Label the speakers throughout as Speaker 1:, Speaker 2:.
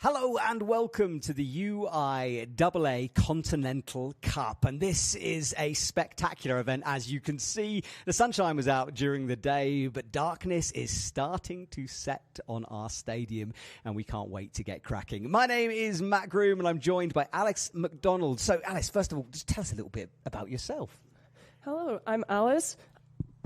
Speaker 1: Hello and welcome to the UIAA Continental Cup, and this is a spectacular event. As you can see, the sunshine was out during the day, but darkness is starting to set on our stadium, and we can't wait to get cracking. My name is Matt Groom, and I'm joined by Alice McDonald. So, Alice, first of all, just tell us a little bit about yourself.
Speaker 2: Hello, I'm Alice.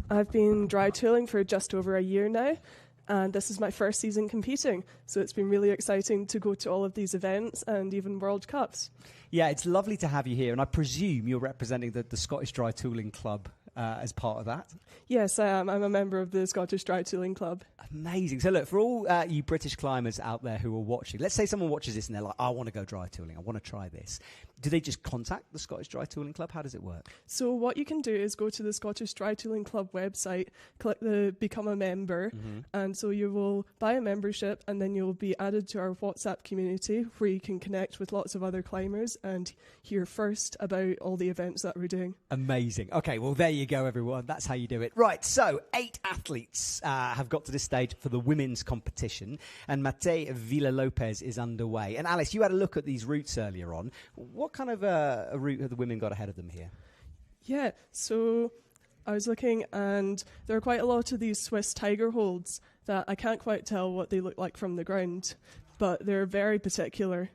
Speaker 2: I've been dry tooling for just over a year now. And this is my first season competing, so it's been really exciting to go to all of these events and even World Cups.
Speaker 1: Yeah, it's lovely to have you here, and I presume you're representing the Scottish Dry Tooling Club as part of that?
Speaker 2: Yes, I am. I'm a member of the Scottish Dry Tooling Club.
Speaker 1: Amazing. So look, for all you British climbers out there who are watching, let's say someone watches this and they're like, I want to go dry tooling, I want to try this. Do they just contact the Scottish Dry Tooling Club? How does it work?
Speaker 2: So what you can do is go to the Scottish Dry Tooling Club website, click the Become a Member, and so you will buy a membership and then you'll be added to our WhatsApp community where you can connect with lots of other climbers and hear first about all the events that we're doing.
Speaker 1: Amazing. Okay, well, there you go, everyone. That's how you do it. Right, so 8 athletes have got to this stage for the women's competition, and Maite Vila Lopez is underway. And Alice, you had a look at these routes earlier on. What kind of a route have the women got ahead of them here?
Speaker 2: Yeah, so I was looking, and there are quite a lot of these Swiss tiger holds that I can't quite tell what they look like from the ground, but they're very particular.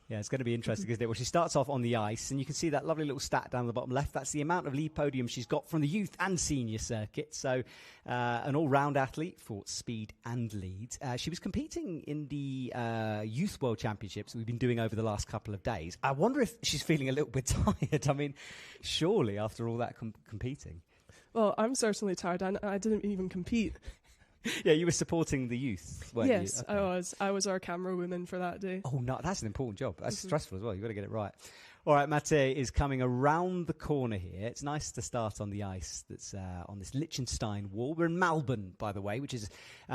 Speaker 1: Yeah, it's going to be interesting, isn't it? Well, she starts off on the ice, and you can see that lovely little stat down the bottom left. That's the amount of lead podiums she's got from the youth and senior circuit. So an all-round athlete for speed and lead. She was competing in the Youth World Championships we've been doing over the last couple of days. I wonder if she's feeling a little bit tired. I mean, surely after all that competing.
Speaker 2: Well, I'm certainly tired, and I didn't even compete.
Speaker 1: Yeah, you were supporting the youth, weren't you?
Speaker 2: Yes, okay. I was our camera woman for that day.
Speaker 1: Oh, no, that's an important job. That's stressful as well. You've got to get it right. All right, Maite is coming around the corner here. It's nice to start on the ice that's on this Liechtenstein wall. We're in Malbun, by the way, which is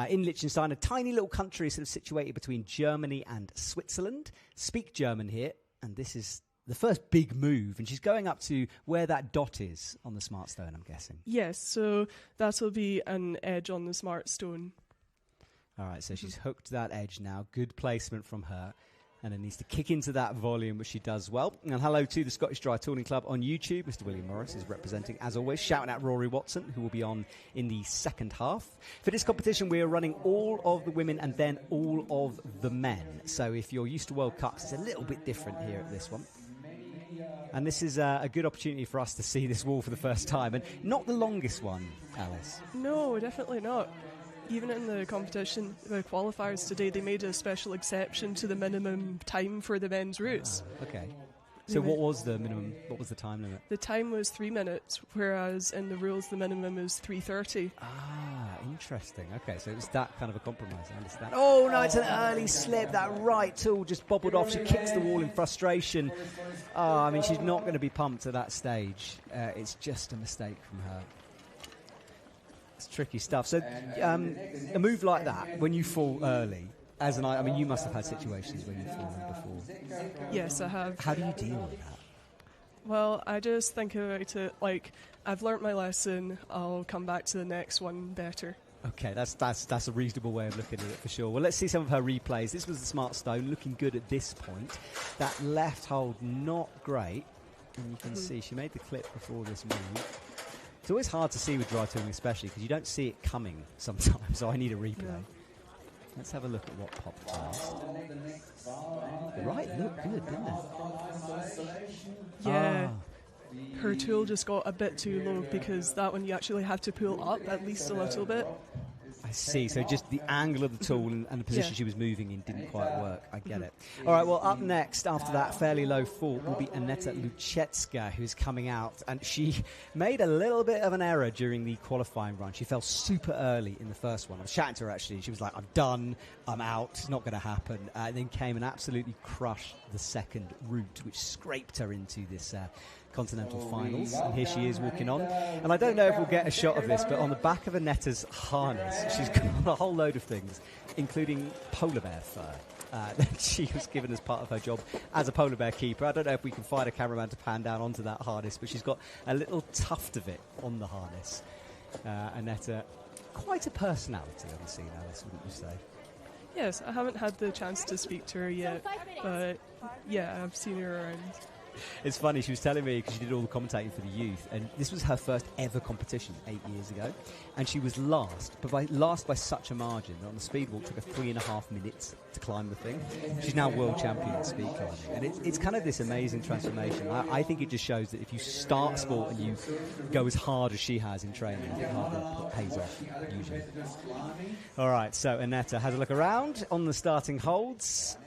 Speaker 1: in Liechtenstein, a tiny little country sort of situated between Germany and Switzerland. Speak German here, and this is the first big move, and she's going up to where that dot is on the smart stone, I'm guessing.
Speaker 2: Yes, so that will be an edge on the smart stone.
Speaker 1: All right, so she's hooked that edge now. Good placement from her. And it needs to kick into that volume, which she does well. And hello to the Scottish Dry Tooling Club on YouTube. Mr. William Morris is representing, as always, shouting out Rory Watson, who will be on in the second half. For this competition, we are running all of the women and then all of the men. So if you're used to World Cups, it's a little bit different here at this one. And this is a good opportunity for us to see this wall for the first time. And not the longest one, Alice.
Speaker 2: No, definitely not. Even in the competition, the qualifiers today, they made a special exception to the minimum time for the men's routes.
Speaker 1: Okay. So what was the minimum? What was the time limit?
Speaker 2: The time was 3 minutes, whereas in the rules the minimum is 3:30.
Speaker 1: Ah, interesting. Okay, so it was that kind of a compromise. I understand. Oh no, it's an early slip. That right tool just bobbled off. She kicks the wall in frustration. Oh, I mean, she's not going to be pumped at that stage. It's just a mistake from her. It's tricky stuff. So a move like that, when you fall early, I mean, you must have had situations when you've fallen before.
Speaker 2: Yes, I have.
Speaker 1: How do you deal with that?
Speaker 2: Well, I just think about it like, I've learnt my lesson, I'll come back to the next one better.
Speaker 1: Okay, that's a reasonable way of looking at it for sure. Well, let's see some of her replays. This was the smart stone, looking good at this point. That left hold, not great. And you can see she made the clip before this move. It's always hard to see with dry tooling, especially because you don't see it coming sometimes, so I need a replay. Yeah. Let's have a look at what popped past. The right looked good, didn't it?
Speaker 2: Yeah. Her tool just got a bit too low because that one you actually have to pull up at least a little bit.
Speaker 1: I see, so just the angle of the tool and the position she was moving in didn't quite work. I get it. All right, well, up next, after that fairly low fall, will be Aneta Louzecka, who's coming out. And she made a little bit of an error during the qualifying run. She fell super early in the first one. I was chatting to her, actually. She was like, I'm done, I'm out, it's not going to happen. And then came and absolutely crushed the second route, which scraped her into this Continental finals, and here she is walking on. And I don't know if we'll get a shot of this, but on the back of Aneta's harness, she's got a whole load of things, including polar bear fur that she was given as part of her job as a polar bear keeper. I don't know if we can find a cameraman to pan down onto that harness, but she's got a little tuft of it on the harness. Aneta, quite a personality on the scene, Alice, wouldn't you say?
Speaker 2: Yes, I haven't had the chance to speak to her yet, but yeah, I've seen her around.
Speaker 1: It's funny, she was telling me, because she did all the commentating for the youth, and this was her first ever competition 8 years ago, and she was last, but by such a margin that on the speed walk took her 3.5 minutes to climb the thing. She's now world champion at speed climbing, and it's kind of this amazing transformation. I think it just shows that if you start sport and you go as hard as she has in training, I think hard work pays off, usually. All right, so Aneta has a look around on the starting holds.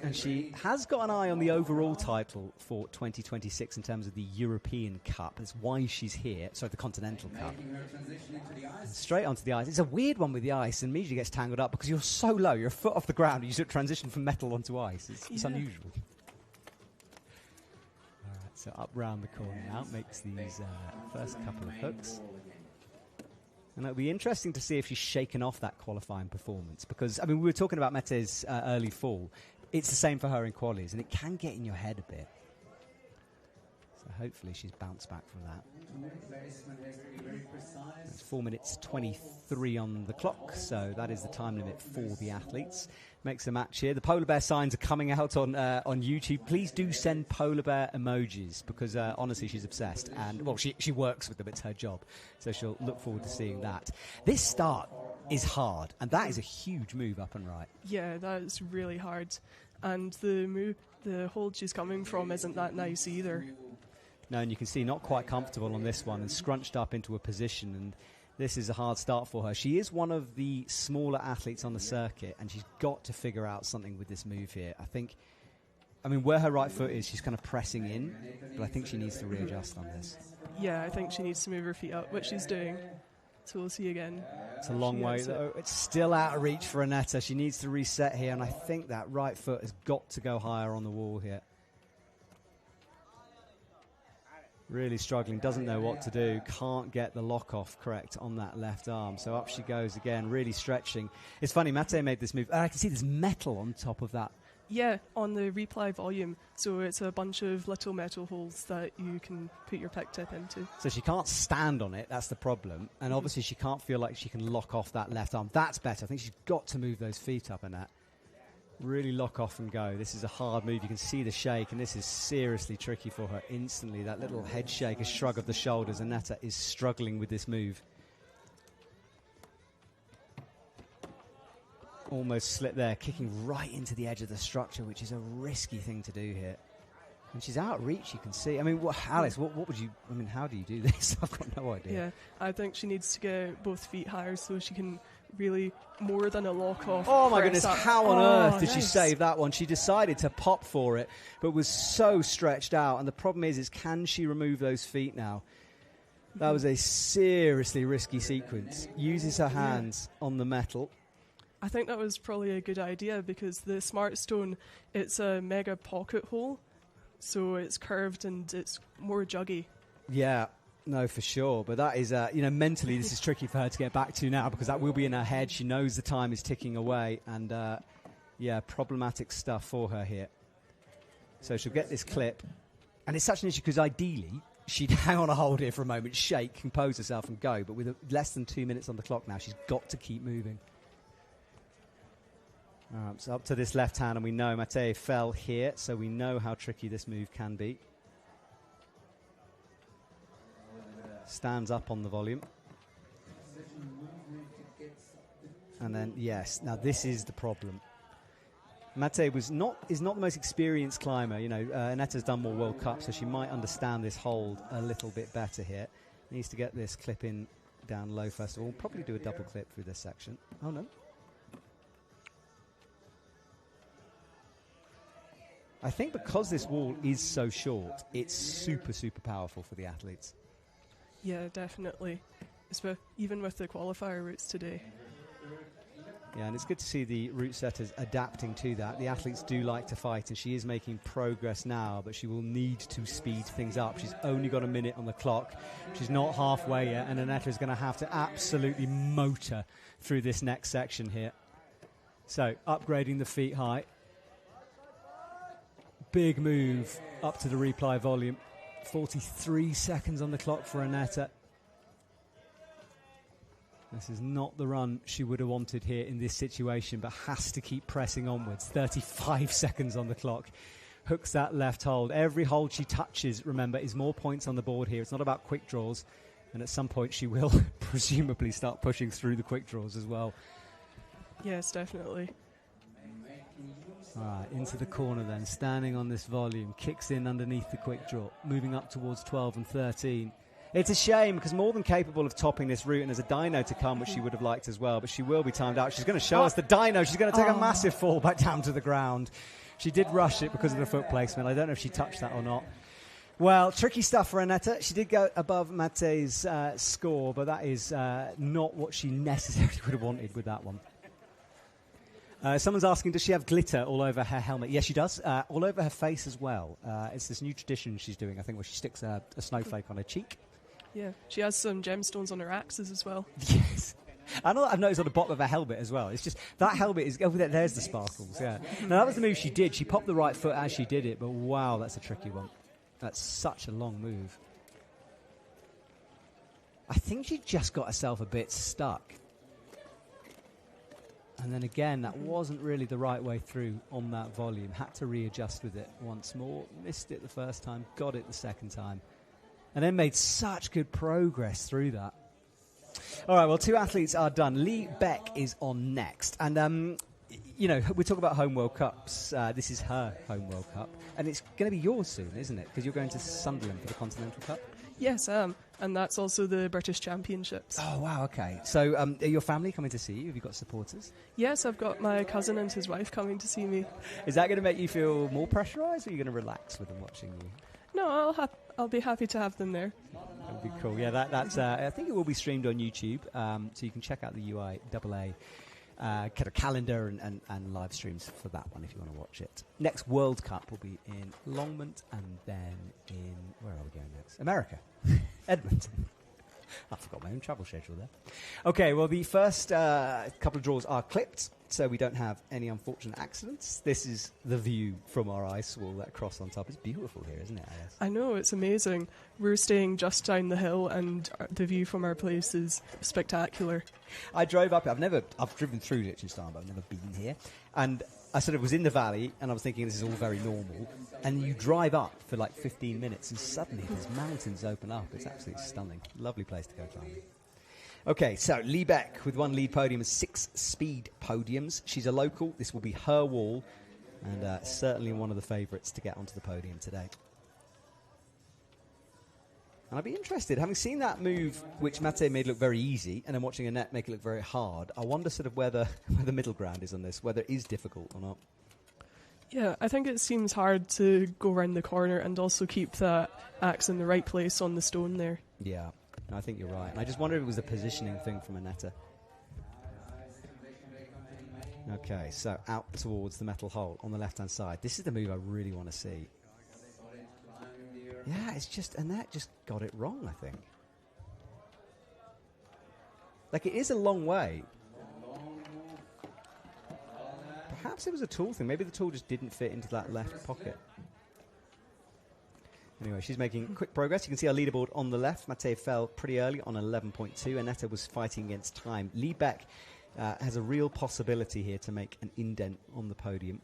Speaker 1: And she has got an eye on the overall title for 2026 in terms of the European Cup. That's why she's here. Sorry, the Continental Cup. And straight onto the ice. It's a weird one with the ice, and immediately gets tangled up because you're so low. You're a foot off the ground. You sort of transition from metal onto ice. It's unusual. All right, so up round the corner now. Makes these first couple of hooks. And it'll be interesting to see if she's shaken off that qualifying performance. Because, I mean, we were talking about Maite's early fall. It's the same for her in qualies, and it can get in your head a bit. So hopefully she's bounced back from that. It's 4 minutes 23 on the clock, so that is the time limit for the athletes. Makes a match here. The polar bear signs are coming out on YouTube. Please do send polar bear emojis, because honestly she's obsessed. And, well, she works with them. It's her job. So she'll look forward to seeing that. This start is hard, and that is a huge move up and right.
Speaker 2: Yeah, that is really hard. And the hold she's coming from isn't that nice either.
Speaker 1: No, and you can see not quite comfortable on this one and scrunched up into a position, and this is a hard start for her. She is one of the smaller athletes on the circuit, and she's got to figure out something with this move here. I mean, where her right foot is, she's kind of pressing in, but I think she needs to readjust on this.
Speaker 2: Yeah, I think she needs to move her feet up, which she's doing. So we'll see again.
Speaker 1: It's a long way, though. It's still out of reach for Aneta. She needs to reset here, and I think that right foot has got to go higher on the wall here. Really struggling, doesn't know what to do, can't get the lock-off correct on that left arm. So up she goes again, really stretching. It's funny, Maite made this move. I can see there's metal on top of that.
Speaker 2: Yeah, on the replay volume. So it's a bunch of little metal holes that you can put your pick tip into.
Speaker 1: So she can't stand on it, that's the problem. And obviously she can't feel like she can lock off that left arm. That's better. I think she's got to move those feet up, Annette. Really lock off and go. This is a hard move. You can see the shake, and this is seriously tricky for her instantly. That little head shake, a shrug of the shoulders. Aneta is struggling with this move. Almost slipped there, kicking right into the edge of the structure, which is a risky thing to do here. And she's out of reach, you can see. I mean, Alice, what would you... I mean, how do you do this? I've got no idea.
Speaker 2: Yeah, I think she needs to get both feet higher so she can really, more than a lock-off.
Speaker 1: Oh, my goodness, how on earth did she save that one? She decided to pop for it, but was so stretched out. And the problem is can she remove those feet now? That was a seriously risky sequence. Uses her hands on the metal.
Speaker 2: I think that was probably a good idea because the Smart Stone, it's a mega pocket hole, so it's curved and it's more juggy. Yeah, no, for sure. But that is, mentally this is tricky for her to get back to now because that will be in her head. She knows the time is ticking away and, problematic stuff for her here. So she'll get this clip. And it's such an issue because ideally she'd hang on a hold here for a moment, shake, compose herself and go. But with less than 2 minutes on the clock now, she's got to keep moving. So up to this left hand, and we know Maite fell here, so we know how tricky this move can be. Stands up on the volume. And then, yes, now this is the problem. Maite is not the most experienced climber. Aneta's done more World Cups, so she might understand this hold a little bit better here. Needs to get this clip in down low first of all. Probably do a double clip through this section. Oh, no. I think because this wall is so short, it's super, super powerful for the athletes. Yeah, definitely. Even with the qualifier routes today. Yeah, and it's good to see the route setters adapting to that. The athletes do like to fight, and she is making progress now, but she will need to speed things up. She's only got a minute on the clock. She's not halfway yet, and Aneta is going to have to absolutely motor through this next section here. So, upgrading the feet high. Big move up to the replay volume. 43 seconds on the clock for Aneta.
Speaker 1: This is not the run she would have wanted here in this situation, but has to keep pressing onwards. 35 seconds on the clock. Hooks that left hold. Every hold she touches, remember, is more points on the board here. It's not about quick draws. And at some point she will presumably start pushing through the quick draws as well.
Speaker 2: Yes, definitely.
Speaker 1: All right, into the corner then, standing on this volume, kicks in underneath the quick draw, moving up towards 12 and 13. It's a shame because more than capable of topping this route, and there's a dyno to come, which she would have liked as well, but she will be timed out. She's going to show us the dyno. She's going to take a massive fall back down to the ground. She did rush it because of the foot placement. I don't know if she touched that or not. Well, tricky stuff for Aneta. She did go above Mate's score, but that is not what she necessarily would have wanted with that one. Someone's asking, does she have glitter all over her helmet? Yes, she does. All over her face as well. It's this new tradition she's doing, I think, where she sticks a snowflake on her cheek. Yeah.
Speaker 2: She has some gemstones on her axes as well.
Speaker 1: Yes. I know I've noticed on the bottom of her helmet as well. It's just that helmet is over there. There's the sparkles. Yeah. Now, that was the move she did. She popped the right foot as she did it, but wow, that's a tricky one. That's such a long move. I think she just got herself a bit stuck. And then again, that wasn't really the right way through on that volume. Had to readjust with it once more. Missed it the first time, got it the second time. And then made such good progress through that. All right, well, 2 athletes are done. Lea Beck is on next. And, you know, we talk about home World Cups. This is her home World Cup. And it's going to be yours soon, isn't it? Because you're going to Sunderland for the Continental Cup.
Speaker 2: Yes, I am. And that's also the British Championships.
Speaker 1: Oh, wow, OK. So are your family coming to see you? Have you got supporters?
Speaker 2: Yes, I've got my cousin and his wife coming to see me.
Speaker 1: Is that going to make you feel more pressurised, or are you going to relax with them watching you?
Speaker 2: No, I'll be happy to have them there.
Speaker 1: That would be cool. Yeah, that's. I think it will be streamed on YouTube, so you can check out the UIAA kind of calendar and live streams for that one if you want to watch it. Next World Cup will be in Longmont, and then in, where are we going next? America. Edmonton. I forgot my own travel schedule there. Okay, well, the first couple of draws are clipped, so we don't have any unfortunate accidents. This is the view from our ice wall, that cross on top. It's beautiful here, isn't it, Alice?
Speaker 2: I know, it's amazing. We're staying just down the hill, and the view from our place is spectacular.
Speaker 1: I drove up. I've driven through Liechtenstein, but I've never been here. And I sort of was in the valley, and I was thinking this is all very normal. And you drive up for like 15 minutes, and suddenly these mountains open up. It's absolutely stunning. Lovely place to go climbing. Okay, so Lea Beck with 1 lead podium and 6 speed podiums. She's a local. This will be her wall, and certainly one of the favourites to get onto the podium today. And I'd be interested, having seen that move, which Maite made look very easy, and then watching Anette make it look very hard, I wonder sort of where the middle ground is on this, whether it is difficult or not.
Speaker 2: Yeah, I think it seems hard to go around the corner and also keep that axe in the right place on the stone there.
Speaker 1: Yeah, I think you're right. And I just wonder if it was a positioning thing from Aneta. Okay, so out towards the metal hole on the left-hand side. This is the move I really want to see. Yeah, it's just, Annette just got it wrong, I think. Like, it is a long way. Perhaps it was a tool thing. Maybe the tool just didn't fit into that left pocket. Anyway, she's making quick progress. You can see our leaderboard on the left. Maite fell pretty early on 11.2. Aneta was fighting against time. Lea Beck has a real possibility here to make an indent on the podium.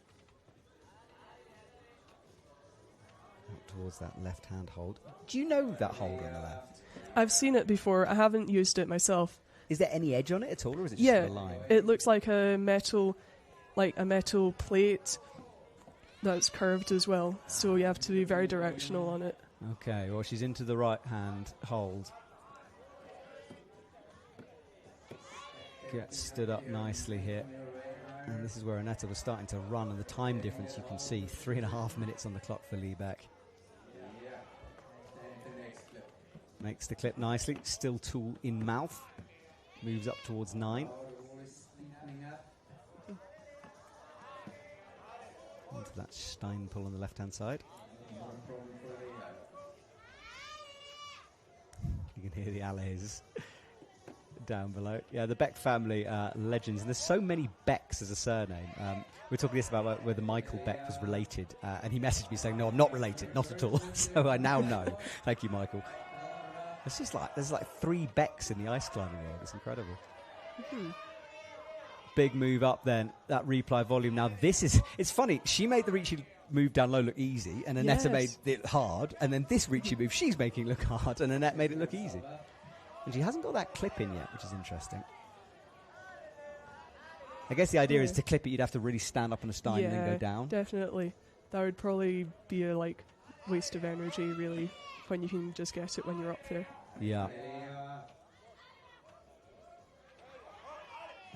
Speaker 1: Out towards that left-hand hold. Do you know that hold on the left?
Speaker 2: I've seen it before. I haven't used it myself.
Speaker 1: Is there any edge on it at all, or is it just a line?
Speaker 2: It looks like a metal plate that's curved as well. So you have to be very directional on it.
Speaker 1: Okay, well, she's into the right-hand hold. Gets stood up nicely here. And this is where Aneta was starting to run, and the time difference you can see, 3.5 minutes on the clock for Lea Beck. Makes the clip nicely, still tool in mouth. Moves up towards 9. Into that Stein pull on the left-hand side. You can hear the allays down below. Yeah, the Beck family legends, and there's so many Becks as a surname. We were talking this about whether Michael Beck was related, and he messaged me saying, "No, I'm not related, not at all." So I now know. Thank you, Michael. It's just like there's like 3 Becks in the ice climbing world. It's incredible. Big move up then, that reply volume. Now it's funny, she made the Ricci move down low look easy, and Aneta made it hard, and then this Ricci move she's making look hard, and Aneta made it look easy. And she hasn't got that clip in yet, which is interesting. I guess the idea is to clip it, you'd have to really stand up on a stein and then go down.
Speaker 2: Definitely. That would probably be a waste of energy, really, when you can just get it when you're up there.
Speaker 1: Yeah.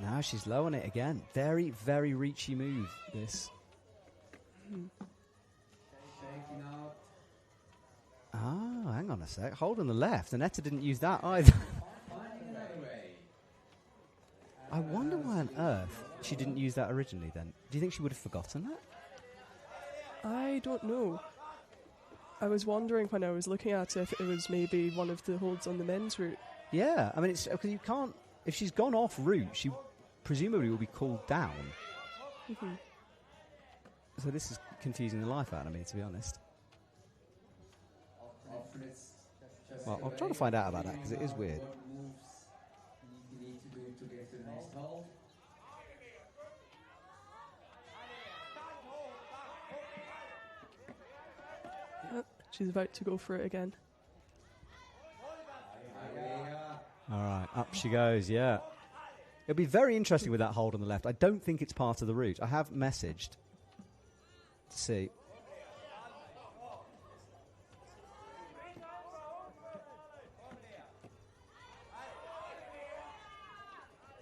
Speaker 1: Now she's low on it again. Very, very Ricci move, this. Oh, hang on a sec. Hold on the left. Aneta didn't use that either. I wonder why on earth she didn't use that originally then. Do you think she would have forgotten that?
Speaker 2: I don't know. I was wondering when I was looking at it if it was maybe one of the holds on the men's route.
Speaker 1: Yeah, I mean, it's because you can't. If she's gone off route, she presumably will be called down. So this is confusing the life out of me, to be honest. Well, I'll try to find out about that because it is weird.
Speaker 2: She's about to go for it again.
Speaker 1: All right, up she goes, yeah. It'll be very interesting with that hold on the left. I don't think it's part of the route. I have messaged to see.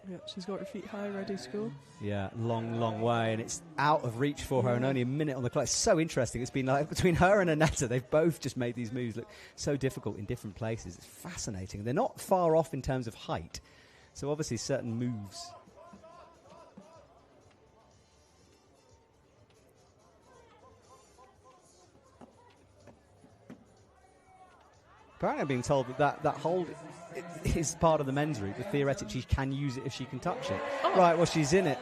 Speaker 2: Yeah, she's got her feet high, ready to go.
Speaker 1: Yeah, long, long way, and it's out of reach for her and only a minute on the clock. It's so interesting. It's been like between her and Aneta, they've both just made these moves look so difficult in different places. It's fascinating. They're not far off in terms of height, so obviously certain moves. Apparently I'm being told that hold is part of the men's route, but theoretically she can use it if she can touch it. Oh. Right, well, she's in it.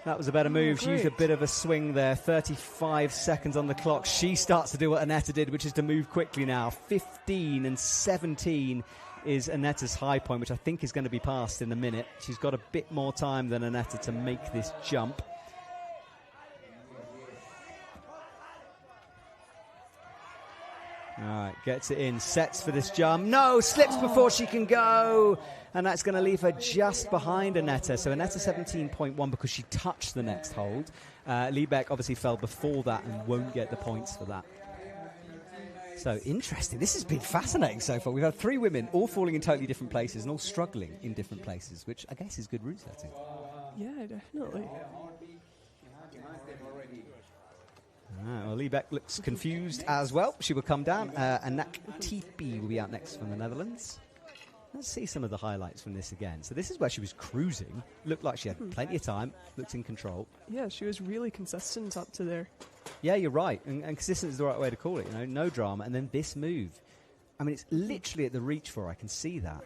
Speaker 1: That was a better move. She used a bit of a swing there. 35 seconds on the clock. She starts to do what Aneta did, which is to move quickly now. 15 and 17 is Aneta's high point, which I think is going to be passed in a minute. She's got a bit more time than Aneta to make this jump. All right, gets it in, sets for this jump. No, slips before she can go. And that's going to leave her just behind Aneta. So Aneta 17.1 because she touched the next hold. Lea Beck obviously fell before that and won't get the points for that. So interesting. This has been fascinating so far. We've had 3 women all falling in totally different places and all struggling in different places, which I guess is good route setting.
Speaker 2: Yeah, definitely.
Speaker 1: Well, Lea Beck looks confused as well. She will come down. Annick Teepe will be out next from the Netherlands. Let's see some of the highlights from this again. So this is where she was cruising. Looked like she had plenty of time. Looked in control.
Speaker 2: Yeah, she was really consistent up to there.
Speaker 1: Yeah, you're right. And consistent is the right way to call it. You know, no drama. And then this move. I mean, it's literally at the reach for her. I can see that.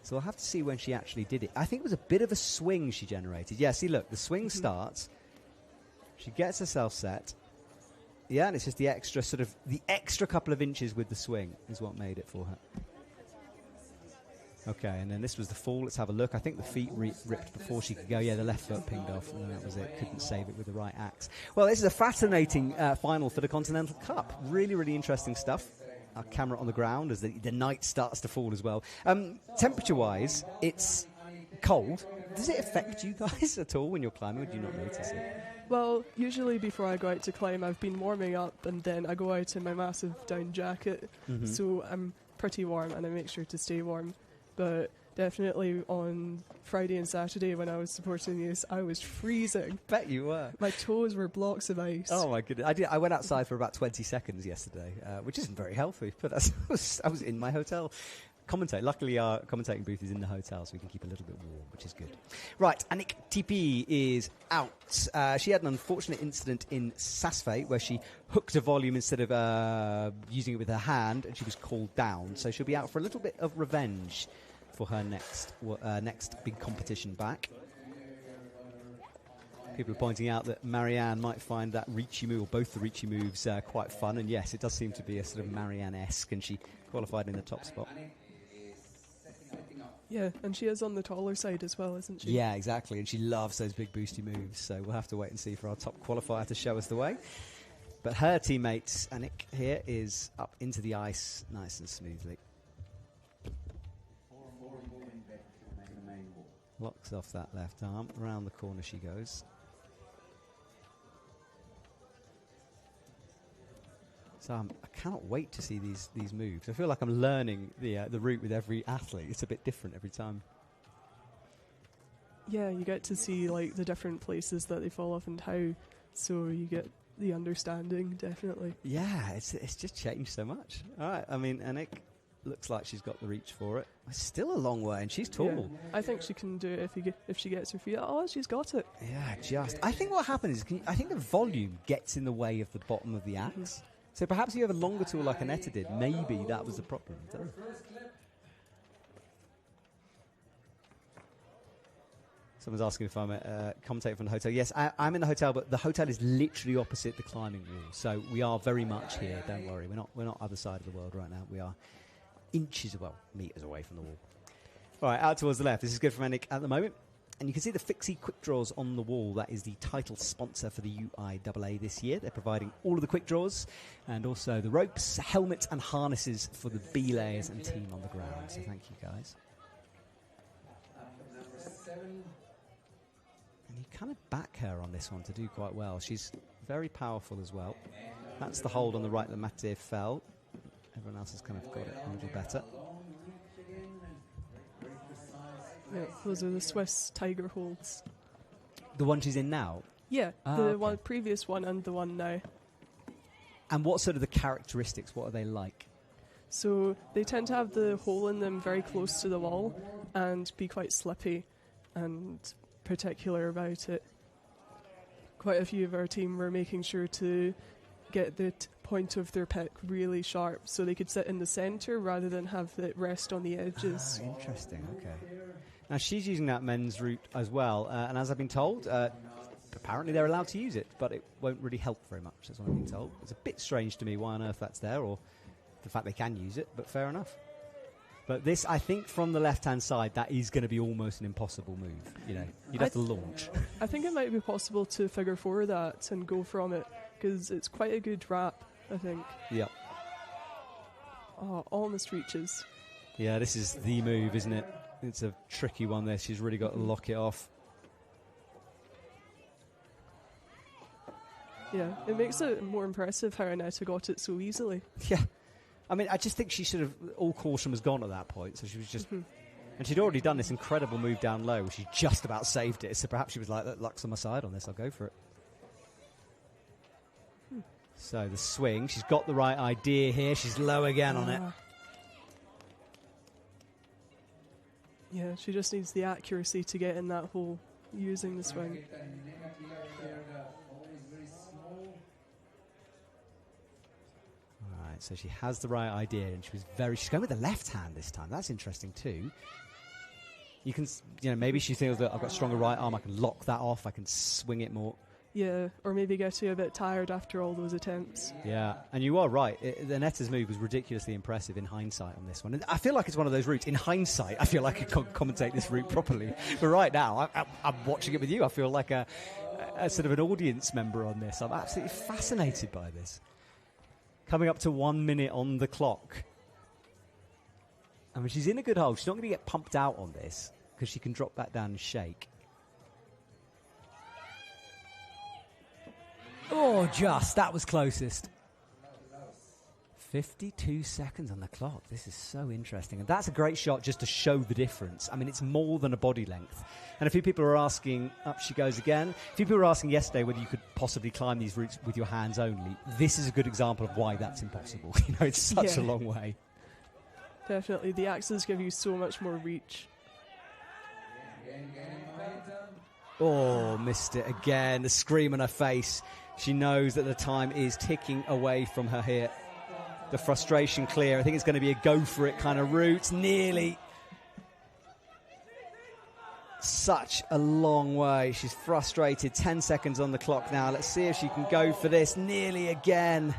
Speaker 1: So I'll have to see when she actually did it. I think it was a bit of a swing she generated. Yeah, see, look, the swing starts. She gets herself set. Yeah, and it's just the extra couple of inches with the swing is what made it for her. Okay, and then this was the fall. Let's have a look. I think the feet ripped before she could go. Yeah, the left foot pinged off, and that was it. Couldn't save it with the right axe. Well, this is a fascinating final for the Continental Cup. Really, really interesting stuff. Our camera on the ground as the night starts to fall as well. Temperature-wise, it's cold. Does it affect you guys at all when you're climbing, or do you not notice it?
Speaker 2: Well, usually before I go out to climb, I've been warming up, and then I go out in my massive down jacket, so I'm pretty warm, and I make sure to stay warm. But definitely on Friday and Saturday when I was supporting these, I was freezing.
Speaker 1: Bet you were.
Speaker 2: My toes were blocks of ice.
Speaker 1: Oh my goodness! I went outside for about 20 seconds yesterday, which isn't very healthy. But I was in my hotel. Luckily, our commentating booth is in the hotel, so we can keep a little bit warm, which is good. Right, Annick Teepe is out. She had an unfortunate incident in Saasvee where she hooked a volume instead of using it with her hand, and she was called down. So she'll be out for a little bit of revenge for her next big competition back. People are pointing out that Marianne might find that Ricci move, or both the Ricci moves, quite fun. And yes, it does seem to be a sort of Marianne-esque, and she qualified in the top spot.
Speaker 2: Yeah, and she is on the taller side as well, isn't she?
Speaker 1: Yeah, exactly, and she loves those big boosty moves, so we'll have to wait and see for our top qualifier to show us the way. But her teammate, Annick, here is up into the ice nice and smoothly. Locks off that left arm, around the corner she goes. So I cannot wait to see these moves. I feel like I'm learning the route with every athlete. It's a bit different every time.
Speaker 2: Yeah, you get to see like the different places that they fall off and how, so you get the understanding, definitely.
Speaker 1: Yeah, it's just changed so much. All right, I mean, Annick looks like she's got the reach for it. It's still a long way, and she's tall.
Speaker 2: Yeah, I think she can do it if she gets her feet. Oh, she's got it.
Speaker 1: Yeah, I think what happens is, I think the volume gets in the way of the bottom of the axe. So perhaps if you have a longer tool like Aneta did, maybe that was the problem. Someone's asking if I'm a commentator from the hotel. Yes, I'm in the hotel, but the hotel is literally opposite the climbing wall. So we are very much here. Don't worry, we're not other side of the world right now. We are meters away from the wall. All right, out towards the left. This is good for Annick at the moment. And you can see the Fixe quick draws on the wall. That is the title sponsor for the UIAA this year. They're providing all of the quick draws and also the ropes, helmets and harnesses for the belayers and team on the ground. So thank you, guys. And you kind of back her on this one to do quite well. She's very powerful as well. That's the hold on the right that Maite fell. Everyone else has kind of got it a little better.
Speaker 2: Yeah, those are the Swiss tiger holds.
Speaker 1: The one she's in now?
Speaker 2: Yeah, the one previous one and the one now.
Speaker 1: And what sort of the characteristics, what are they like?
Speaker 2: So they tend to have the hole in them very close to the wall and be quite slippy and particular about it. Quite a few of our team were making sure to get the point of their pick really sharp so they could sit in the centre rather than have it rest on the edges.
Speaker 1: Interesting, okay. Now, she's using that men's route as well, and as I've been told, apparently they're allowed to use it, but it won't really help very much, that's what I've been told. It's a bit strange to me why on earth that's there, or the fact they can use it, but fair enough. But this, I think, from the left-hand side, that is going to be almost an impossible move. You know, you'd have to launch.
Speaker 2: I think it might be possible to figure four that and go from it, because it's quite a good wrap, I think.
Speaker 1: Yeah.
Speaker 2: Oh, almost reaches.
Speaker 1: Yeah, this is the move, isn't it? It's a tricky one there. She's really got to lock it off.
Speaker 2: Yeah, it makes it more impressive how Aneta got it so easily.
Speaker 1: Yeah. I mean, I just think she should have... All caution was gone at that point, so she was just... And she'd already done this incredible move down low. She just about saved it, so perhaps she was like, luck's on my side on this, I'll go for it. So the swing, she's got the right idea here. She's low again on it.
Speaker 2: Yeah, she just needs the accuracy to get in that hole using the swing.
Speaker 1: All right, so she has the right idea, and she's going with the left hand this time. That's interesting too. You can, maybe she thinks that I've got a stronger right arm. I can lock that off. I can swing it more.
Speaker 2: Yeah, or maybe get you a bit tired after all those attempts.
Speaker 1: Yeah, and you are right. Aneta's move was ridiculously impressive in hindsight on this one. And I feel like it's one of those routes. In hindsight, I feel like I can commentate this route properly. But right now, I'm watching it with you. I feel like a sort of an audience member on this. I'm absolutely fascinated by this. Coming up to 1 minute on the clock. I mean, she's in a good hold. She's not going to get pumped out on this because she can drop back down and shake. Oh, that was closest. 52 seconds on the clock. This is so interesting. And that's a great shot just to show the difference. I mean, it's more than a body length. And a few people are asking, up she goes again. A few people were asking yesterday whether you could possibly climb these routes with your hands only. This is a good example of why that's impossible. It's such a long way.
Speaker 2: Definitely. The axes give you so much more reach.
Speaker 1: Oh, missed it again. The scream on her face. She knows that the time is ticking away from her here. The frustration clear. I think it's going to be a go for it kind of route. Nearly. Such a long way. She's frustrated. 10 seconds on the clock now. Let's see if she can go for this. Nearly again.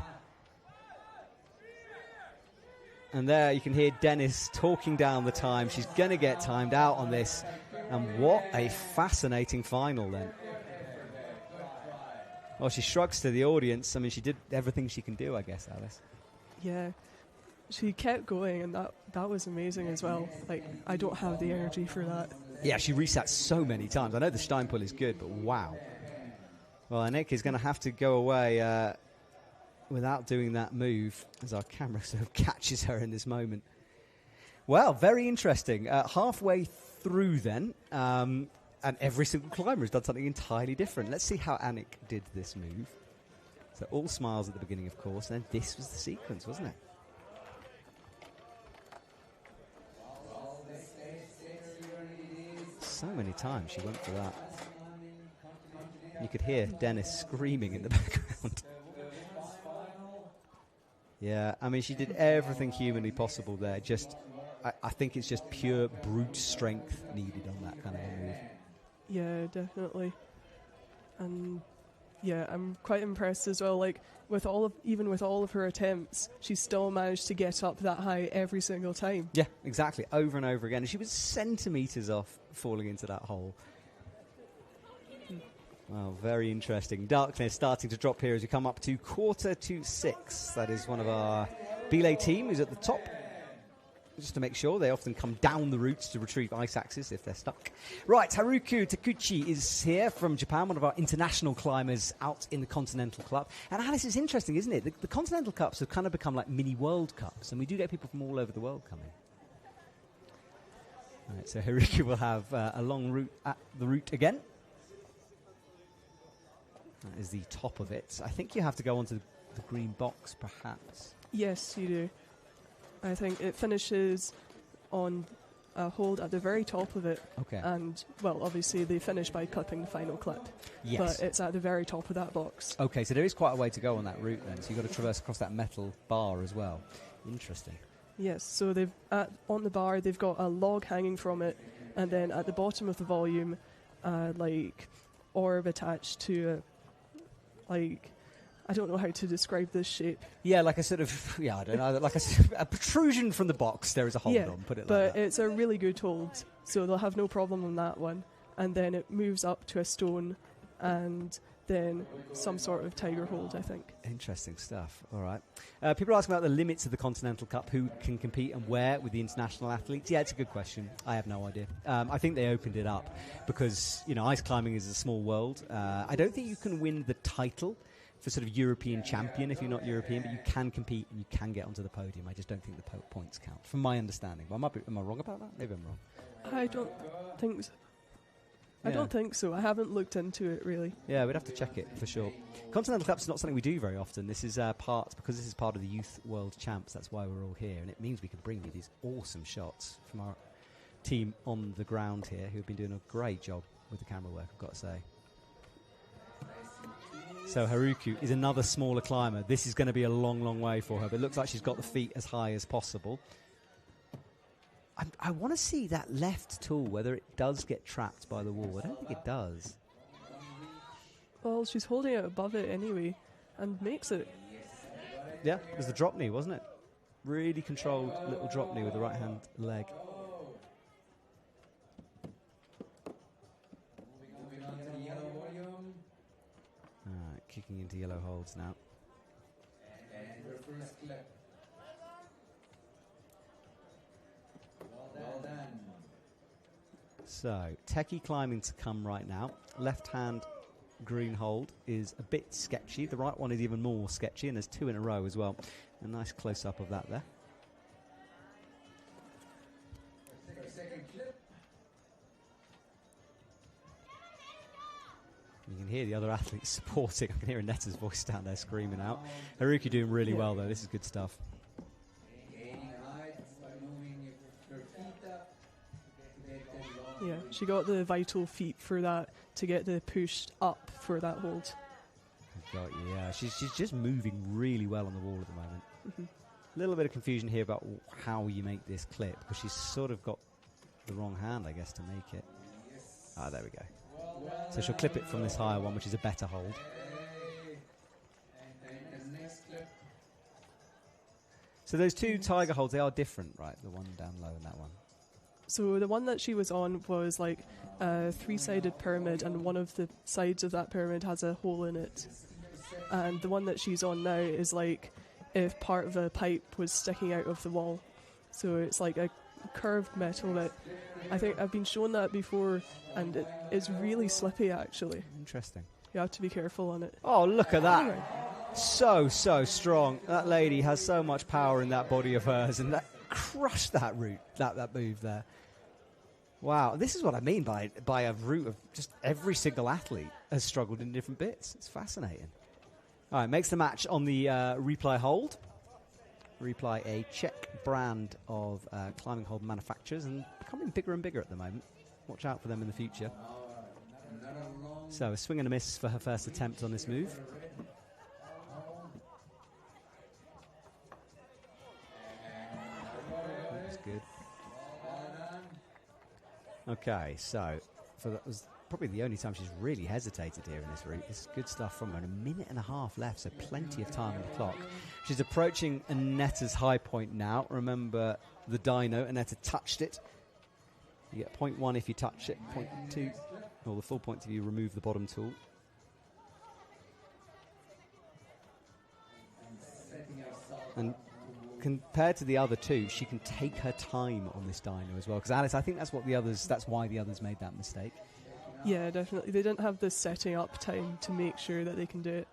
Speaker 1: And there you can hear Dennis talking down the time. She's going to get timed out on this. And what a fascinating final then. Well, she shrugs to the audience. I mean, she did everything she can do, I guess, Alice.
Speaker 2: Yeah. She kept going, and that was amazing as well. Like, I don't have the energy for that.
Speaker 1: Yeah, she resat so many times. I know the Stein pull is good, but wow. Well, Annick is going to have to go away without doing that move, as our camera sort of catches her in this moment. Well, very interesting. Halfway through then, and every single climber has done something entirely different. Let's see how Annick did this move. So all smiles at the beginning, of course, and then this was the sequence, wasn't it? So many times she went for that. You could hear Dennis screaming in the background. Yeah, I mean, she did everything humanly possible there. Just, I think it's just pure brute strength needed on that kind of a move.
Speaker 2: Yeah, definitely. And yeah, I'm quite impressed as well. Like, even with all of her attempts, she still managed to get up that high every single time.
Speaker 1: Yeah, exactly, over and over again. And she was centimetres off falling into that hole. Well, very interesting. Darkness starting to drop here as we come up to 5:45. That is one of our belay team who's at the top. Just to make sure, they often come down the routes to retrieve ice axes if they're stuck. Right, Haruko Takeuchi is here from Japan, one of our international climbers out in the Continental Club. And Alice, it's interesting, isn't it? The Continental Cups have kind of become like mini World Cups, and we do get people from all over the world coming. All right, so Haruko will have a long route at the route again. That is the top of it. I think you have to go onto the green box, perhaps.
Speaker 2: Yes, you do. I think it finishes on a hold at the very top of it.
Speaker 1: Okay.
Speaker 2: And, well, obviously they finish by clipping the final clip.
Speaker 1: Yes.
Speaker 2: But it's at the very top of that box.
Speaker 1: Okay, so there is quite a way to go on that route then. So you've got to traverse across that metal bar as well. Interesting.
Speaker 2: Yes, so they've on the bar, they've got a log hanging from it. And then at the bottom of the volume, like, orb attached to I don't know how to describe this shape.
Speaker 1: Yeah, like a sort of, I don't know, like a protrusion from the box. There is a hold on, put it like that.
Speaker 2: But it's a really good hold, so they'll have no problem on that one. And then it moves up to a stone and then some sort of tiger hold, I think.
Speaker 1: Interesting stuff. All right. People are asking about the limits of the Continental Cup, who can compete and where with the international athletes. Yeah, it's a good question. I have no idea. I think they opened it up because, ice climbing is a small world. I don't think you can win the title for sort of European champion if you're not European, but you can compete and you can get onto the podium. I just don't think the points count, from my understanding. Am I wrong about that? Maybe I'm wrong.
Speaker 2: I don't think so. I don't think so. I haven't looked into it, really.
Speaker 1: Yeah, we'd have to check it for sure. Continental Cups is not something we do very often. This is because this is part of the Youth World Champs. That's why we're all here, and it means we can bring you these awesome shots from our team on the ground here, who've been doing a great job with the camera work, I've got to say. So Haruko is another smaller climber. This is going to be a long, long way for her, but it looks like she's got the feet as high as possible. I want to see that left tool, whether it does get trapped by the wall. I don't think it does.
Speaker 2: Well, she's holding it above it anyway, and makes it.
Speaker 1: Yeah, it was the drop knee, wasn't it? Really controlled little drop knee with the right hand leg. Kicking into yellow holds now.
Speaker 3: And her first clip. Well done.
Speaker 1: So, techie climbing to come right now. Left hand green hold is a bit sketchy. The right one is even more sketchy, and there's two in a row as well. A nice close up of that there.
Speaker 3: Second clip.
Speaker 1: You can hear the other athletes supporting. I can hear Aneta's voice down there screaming out. Haruko doing really well, though. This is good stuff.
Speaker 2: Yeah, she got the vital feet for that to get the push up for that hold.
Speaker 1: Got you, yeah. She's just moving really well on the wall at the moment.
Speaker 2: Mm-hmm.
Speaker 1: A little bit of confusion here about how you make this clip, because she's sort of got the wrong hand, I guess, to make it. Ah, there we go. So she'll clip it from this higher one, which is a better hold. So those two tiger holds, they are different, right? The one down low and that one.
Speaker 2: So the one that she was on was like a 3-sided pyramid, and one of the sides of that pyramid has a hole in it. And the one that she's on now is like if part of a pipe was sticking out of the wall. So it's like a curved metal that I think I've been shown that before, and it is really slippy actually.
Speaker 1: Interesting.
Speaker 2: You have to be careful on it.
Speaker 1: Oh, look at that.
Speaker 2: Anyway.
Speaker 1: So strong. That lady has so much power in that body of hers, and that crushed that route, that move there. Wow, this is what I mean by a route of just every single athlete has struggled in different bits. It's fascinating. All right, makes the match on the Replay hold. Replay, a Czech brand of climbing hold manufacturers, and becoming bigger and bigger at the moment. Watch out for them in the future. So a swing and a miss for her first attempt on this move. That's good. Okay, so that was probably the only time she's really hesitated here in this route. It's good stuff from her. And a minute and a half left, so plenty of time on the clock. She's approaching Aneta's high point now. Remember the dyno, Aneta touched it. You get 0.1 if you touch it, 0.2, or the full point if you remove the bottom tool. And compared to the other two, she can take her time on this dyno as well. Because Alice, I think that's why the others made that mistake.
Speaker 2: Yeah, definitely. They didn't have the setting up time to make sure that they can do it.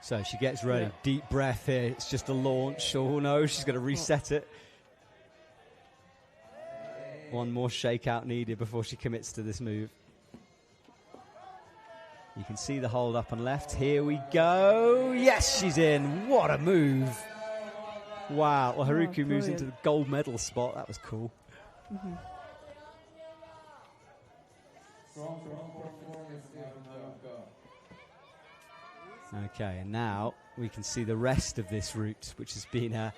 Speaker 1: So she gets ready. Yeah. Deep breath here. It's just a launch. Oh no, she's going to reset it. One more shakeout needed before she commits to this move. You can see the hold up and left. Here we go. Yes, she's in. What a move. Wow. Well, Haruko moves into the gold medal spot. That was cool. Mm-hmm. Okay, and now we can see the rest of this route, which has been a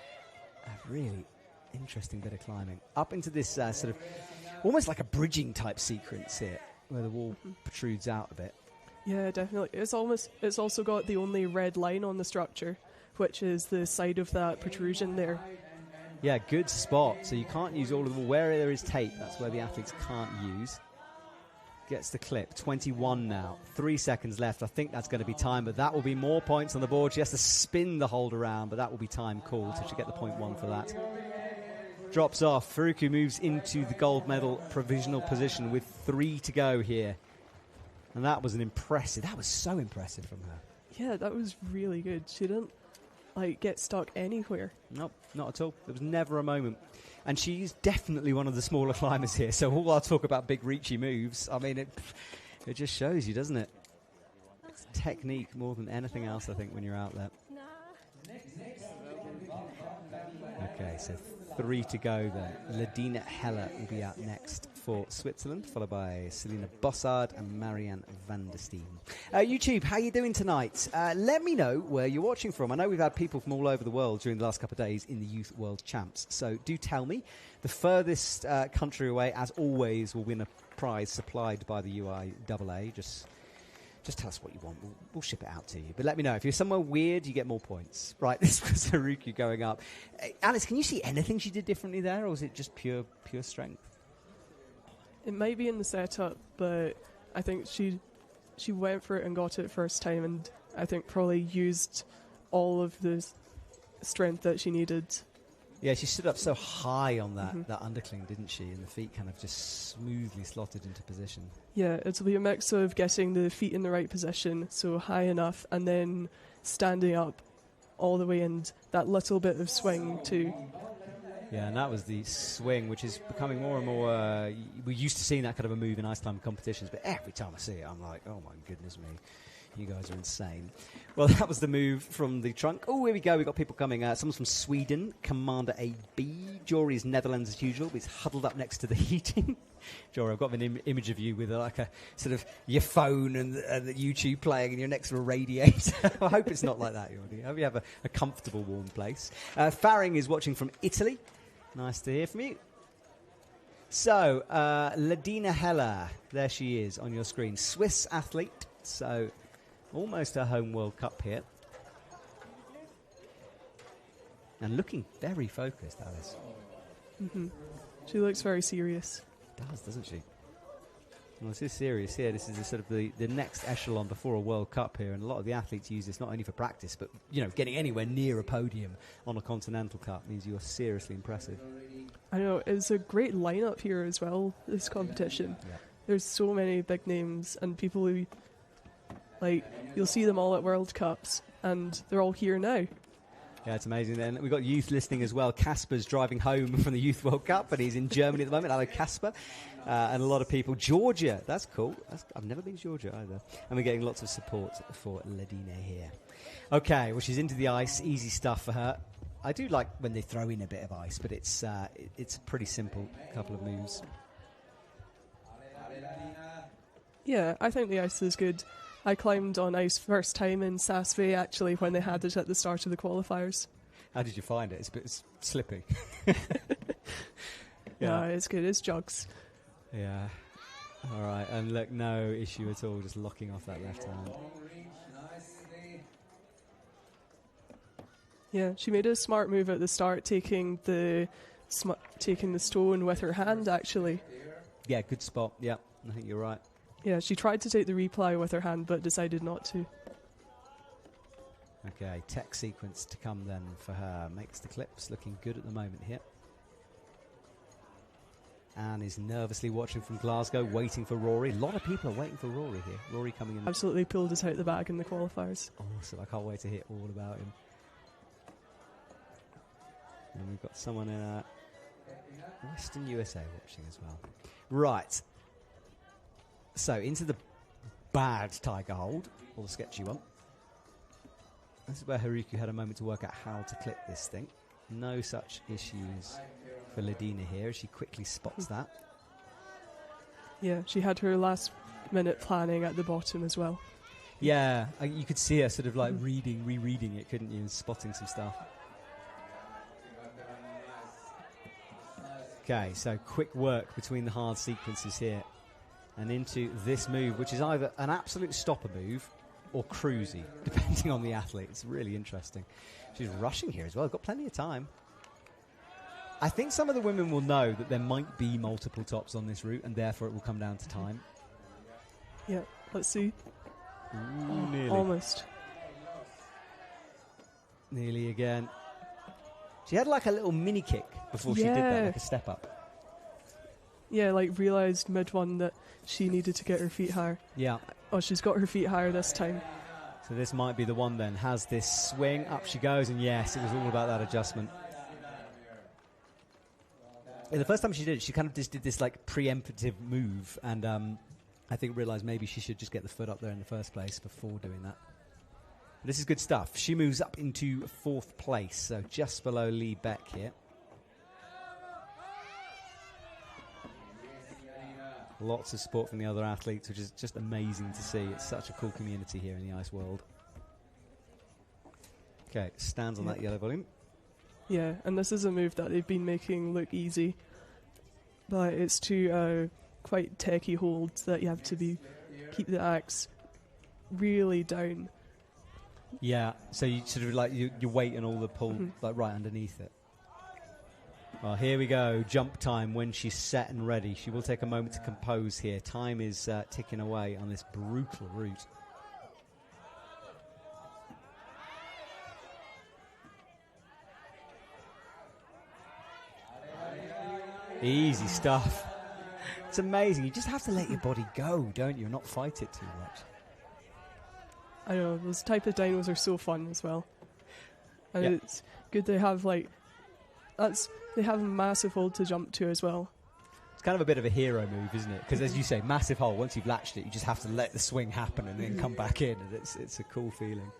Speaker 1: really interesting bit of climbing. Up into this sort of almost like a bridging type sequence here, where the wall protrudes out a bit.
Speaker 2: Yeah, definitely. It's also got the only red line on the structure, which is the side of that protrusion there.
Speaker 1: Yeah, good spot. So you can't use all of the wall. Where there is tape, that's where the athletes can't use. Gets the clip. 21 now. 3 seconds left. I think that's going to be time, but that will be more points on the board. She has to spin the hold around, but that will be time called, so she'll get the 0.1 for that. Drops off. Haruko moves into the gold medal provisional position with 3 to go here. And that was that was so impressive from her.
Speaker 2: Yeah, that was really good. She didn't get stuck anywhere.
Speaker 1: Nope, not at all. There was never a moment. And she's definitely one of the smaller climbers here. So all our talk about big reachy moves, I mean, it just shows you, doesn't it? It's technique more than anything else, I think, when you're out there. Okay, so 3 to go then. Ladina Heller will be out next for Switzerland, followed by Celina Bosshard and Marianne van der Steen. YouTube, how you doing tonight? Let me know where you're watching from. I know we've had people from all over the world during the last couple of days in the Youth World Champs, so do tell me. The furthest country away, as always, will win a prize supplied by the UIAA. Just tell us what you want. We'll ship it out to you. But let me know. If you're somewhere weird, you get more points. Right, this was Haruko going up. Alice, can you see anything she did differently there, or was it just pure strength?
Speaker 2: It might be in the setup, but I think she went for it and got it first time, and I think probably used all of the strength that she needed.
Speaker 1: Yeah, she stood up so high on that undercling, didn't she? And the feet kind of just smoothly slotted into position. Yeah,
Speaker 2: it'll be a mix of getting the feet in the right position, so high enough, and then standing up all the way, and that little bit of swing too.
Speaker 1: Yeah, and that was the swing, which is becoming more and more... we're used to seeing that kind of a move in ice climbing competitions, but every time I see it, I'm like, oh my goodness me. You guys are insane. Well, that was the move from the trunk. Oh, here we go. We've got people coming. Someone's from Sweden, Commander AB. Jory is Netherlands as usual, but he's huddled up next to the heating. Jory, I've got an image of you with like a sort of your phone and the YouTube playing and you're next to a radiator. I hope it's not like that, Jory. I hope you have a comfortable, warm place. Faring is watching from Italy. Nice to hear from you. So, Ladina Heller, there she is on your screen. Swiss athlete, so... almost her home World Cup here. And looking very focused, Alice.
Speaker 2: She looks very serious.
Speaker 1: Does, doesn't she? Well, this is serious here. This is sort of the next echelon before a World Cup here, and a lot of the athletes use this not only for practice, but, you know, getting anywhere near a podium on a Continental Cup means you are seriously impressive.
Speaker 2: I know, it's a great lineup here as well, this competition.
Speaker 1: Yeah.
Speaker 2: There's so many big names and people who, like, you'll see them all at World Cups, and they're all here now.
Speaker 1: Yeah, it's amazing. And we've got youth listening as well. Casper's driving home from the Youth World Cup, but he's in Germany at the moment. Hello, Casper. And a lot of people. Georgia, that's cool. I've never been to Georgia either. And we're getting lots of support for Ladina here. Okay, well, she's into the ice. Easy stuff for her. I do like when they throw in a bit of ice, but it's a pretty simple couple of moves.
Speaker 2: Yeah, I think the ice is good. I climbed on ice first time in Saas-Fee, actually, when they had it at the start of the qualifiers.
Speaker 1: How did you find it? It's a bit slippy.
Speaker 2: Yeah, it's good. It's jogs.
Speaker 1: Yeah. All right. And look, no issue at all, just locking off that left hand.
Speaker 2: Yeah, she made a smart move at the start, taking the stone with her hand, actually.
Speaker 1: Yeah, good spot. Yeah, I think you're right.
Speaker 2: Yeah, she tried to take the reply with her hand, but decided not to.
Speaker 1: Okay, tech sequence to come then for her. Makes the clips looking good at the moment here. Anne is nervously watching from Glasgow, waiting for Rory. A lot of people are waiting for Rory here. Rory coming in.
Speaker 2: Absolutely pulled us out the bag in the qualifiers.
Speaker 1: Awesome. I can't wait to hear all about him. And we've got someone in Western USA watching as well. Right. So, into the bad tiger hold, or the sketchy one. This is where Haruko had a moment to work out how to clip this thing. No such issues for Ladina here. She quickly spots that.
Speaker 2: Yeah, she had her last minute planning at the bottom as well.
Speaker 1: Yeah, you could see her sort of like rereading it, couldn't you, and spotting some stuff. Okay, so quick work between the hard sequences here. And into this move, which is either an absolute stopper move or cruisy, depending on the athlete. It's really interesting. She's rushing here as well. Got plenty of time. I think some of the women will know that there might be multiple tops on this route, and therefore it will come down to time.
Speaker 2: Yeah, let's see.
Speaker 1: Ooh, nearly.
Speaker 2: Almost.
Speaker 1: Nearly again. She had like a little mini kick before she did that, like a step up.
Speaker 2: Yeah, like realised mid-one that she needed to get her feet higher.
Speaker 1: Yeah.
Speaker 2: Oh, she's got her feet higher this time.
Speaker 1: So this might be the one then. Has this swing, up she goes, and yes, it was all about that adjustment. Yeah, the first time she did it, she kind of just did this like preemptive move, and I think realised maybe she should just get the foot up there in the first place before doing that. But this is good stuff. She moves up into 4th place, so just below Lea Beck here. Lots of support from the other athletes, which is just amazing to see. It's such a cool community here in the ice world. Okay, stands on that yellow volume.
Speaker 2: Yeah, and this is a move that they've been making look easy. But it's two quite techie holds that you have to keep the axe really down.
Speaker 1: Yeah, so you sort of like you weight and all the pull like right underneath it. Well, here we go. Jump time when she's set and ready. She will take a moment to compose here. Time is ticking away on this brutal route. Easy stuff. It's amazing. You just have to let your body go, don't you, and not fight it too much.
Speaker 2: I know, those type of dynos are so fun as well. And it's good they have they have a massive hold to jump to as well.
Speaker 1: It's kind of a bit of a hero move, isn't it? Because as you say, massive hole, once you've latched it, you just have to let the swing happen and then come back in, and it's a cool feeling.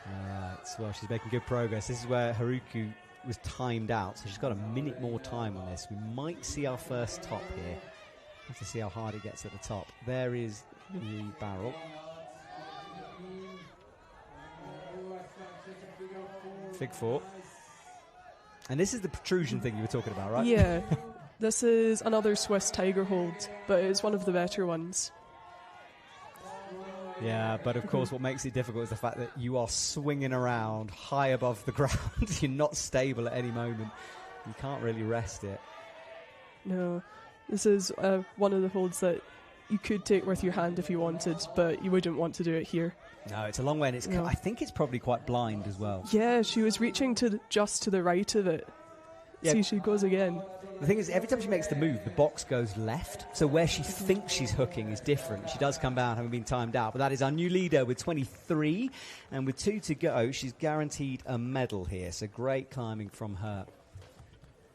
Speaker 1: Alright, well, she's making good progress. This is where Haruko was timed out, so she's got a minute more time on this. We might see our first top here. Have to see how hard it gets at the top. There is the barrel. Fig 4. And this is the protrusion thing you were talking about, right?
Speaker 2: Yeah. This is another Swiss tiger hold, but it's one of the better ones.
Speaker 1: Yeah, but of course what makes it difficult is the fact that you are swinging around high above the ground. You're not stable at any moment. You can't really rest it.
Speaker 2: No, this is one of the holds that you could take with your hand if you wanted, but you wouldn't want to do it here.
Speaker 1: No, it's a long way, and I think it's probably quite blind as well.
Speaker 2: Yeah, she was reaching just to the right of it.
Speaker 1: Yeah.
Speaker 2: See, she goes again.
Speaker 1: The thing is, every time she makes the move, the box goes left. So where she thinks she's hooking is different. She does come down, having been timed out. But that is our new leader with 23. And with 2 to go, she's guaranteed a medal here. So great climbing from her.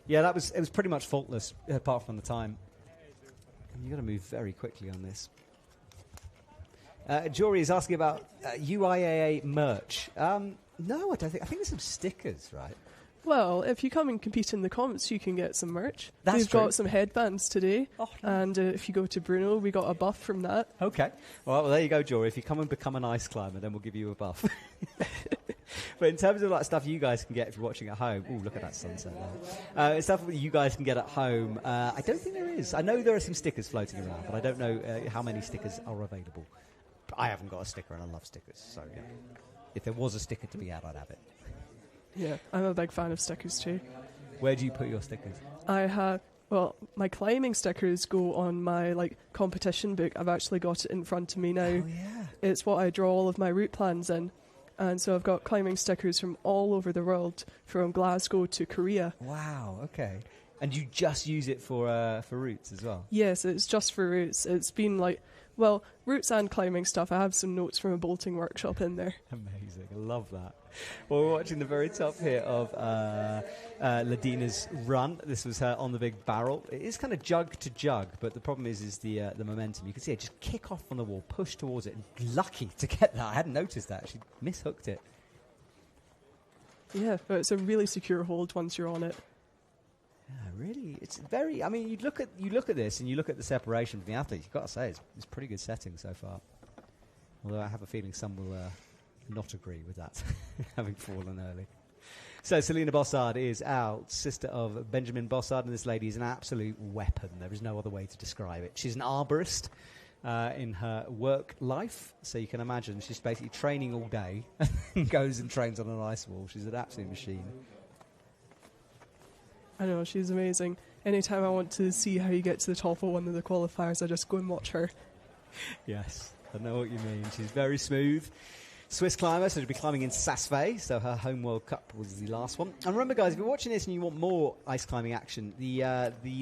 Speaker 1: Yeah, it was pretty much faultless, apart from the time. You've got to move very quickly on this. Jory is asking about UIAA merch. No, I don't think. I think there's some stickers, right?
Speaker 2: Well, if you come and compete in the comps, you can get some merch.
Speaker 1: We've
Speaker 2: got some headbands today.
Speaker 1: Oh, nice.
Speaker 2: And if you go to Bruno, we got a buff from that.
Speaker 1: Okay. Well, there you go, Jory. If you come and become an ice climber, then we'll give you a buff. But in terms of like stuff you guys can get if you're watching at home, ooh, look at that sunset there. Stuff that you guys can get at home, I don't think there is. I know there are some stickers floating around, but I don't know how many stickers are available. But I haven't got a sticker, and I love stickers. So yeah, if there was a sticker to be had, I'd have it.
Speaker 2: Yeah, I'm a big fan of stickers too.
Speaker 1: Where do you put your stickers?
Speaker 2: I have, well, my climbing stickers go on my competition book. I've actually got it in front of me now.
Speaker 1: Oh yeah.
Speaker 2: It's what I draw all of my route plans in. And so I've got climbing stickers from all over the world, from Glasgow to Korea.
Speaker 1: Wow, okay. And you just use it for routes as well?
Speaker 2: Yes, it's just for routes. It's been routes and climbing stuff. I have some notes from a bolting workshop in there.
Speaker 1: Amazing, I love that. Well, we're watching the very top here of Ladina's run. This was her on the big barrel. It is kind of jug to jug, but the problem is the momentum. You can see it just kick off on the wall, push towards it, and lucky to get that. I hadn't noticed that. She mishooked it.
Speaker 2: Yeah, but it's a really secure hold once you're on it.
Speaker 1: Yeah, really. It's very. I mean, you look at this and you look at the separation from the athletes. You've got to say it's pretty good setting so far. Although I have a feeling some will not agree with that, having fallen early. So Celina Bosshard is out, sister of Benjamin Bosshard, and this lady is an absolute weapon. There is no other way to describe it. She's an arborist in her work life, so you can imagine she's basically training all day and goes and trains on an ice wall. She's an absolute machine.
Speaker 2: I know, she's amazing. Anytime I want to see how you get to the top of one of the qualifiers, I just go and watch her.
Speaker 1: Yes, I know what you mean. She's very smooth. Swiss climber, so she'll be climbing in Saas-Fee, so her home World Cup was the last one. And remember, guys, if you're watching this and you want more ice climbing action, the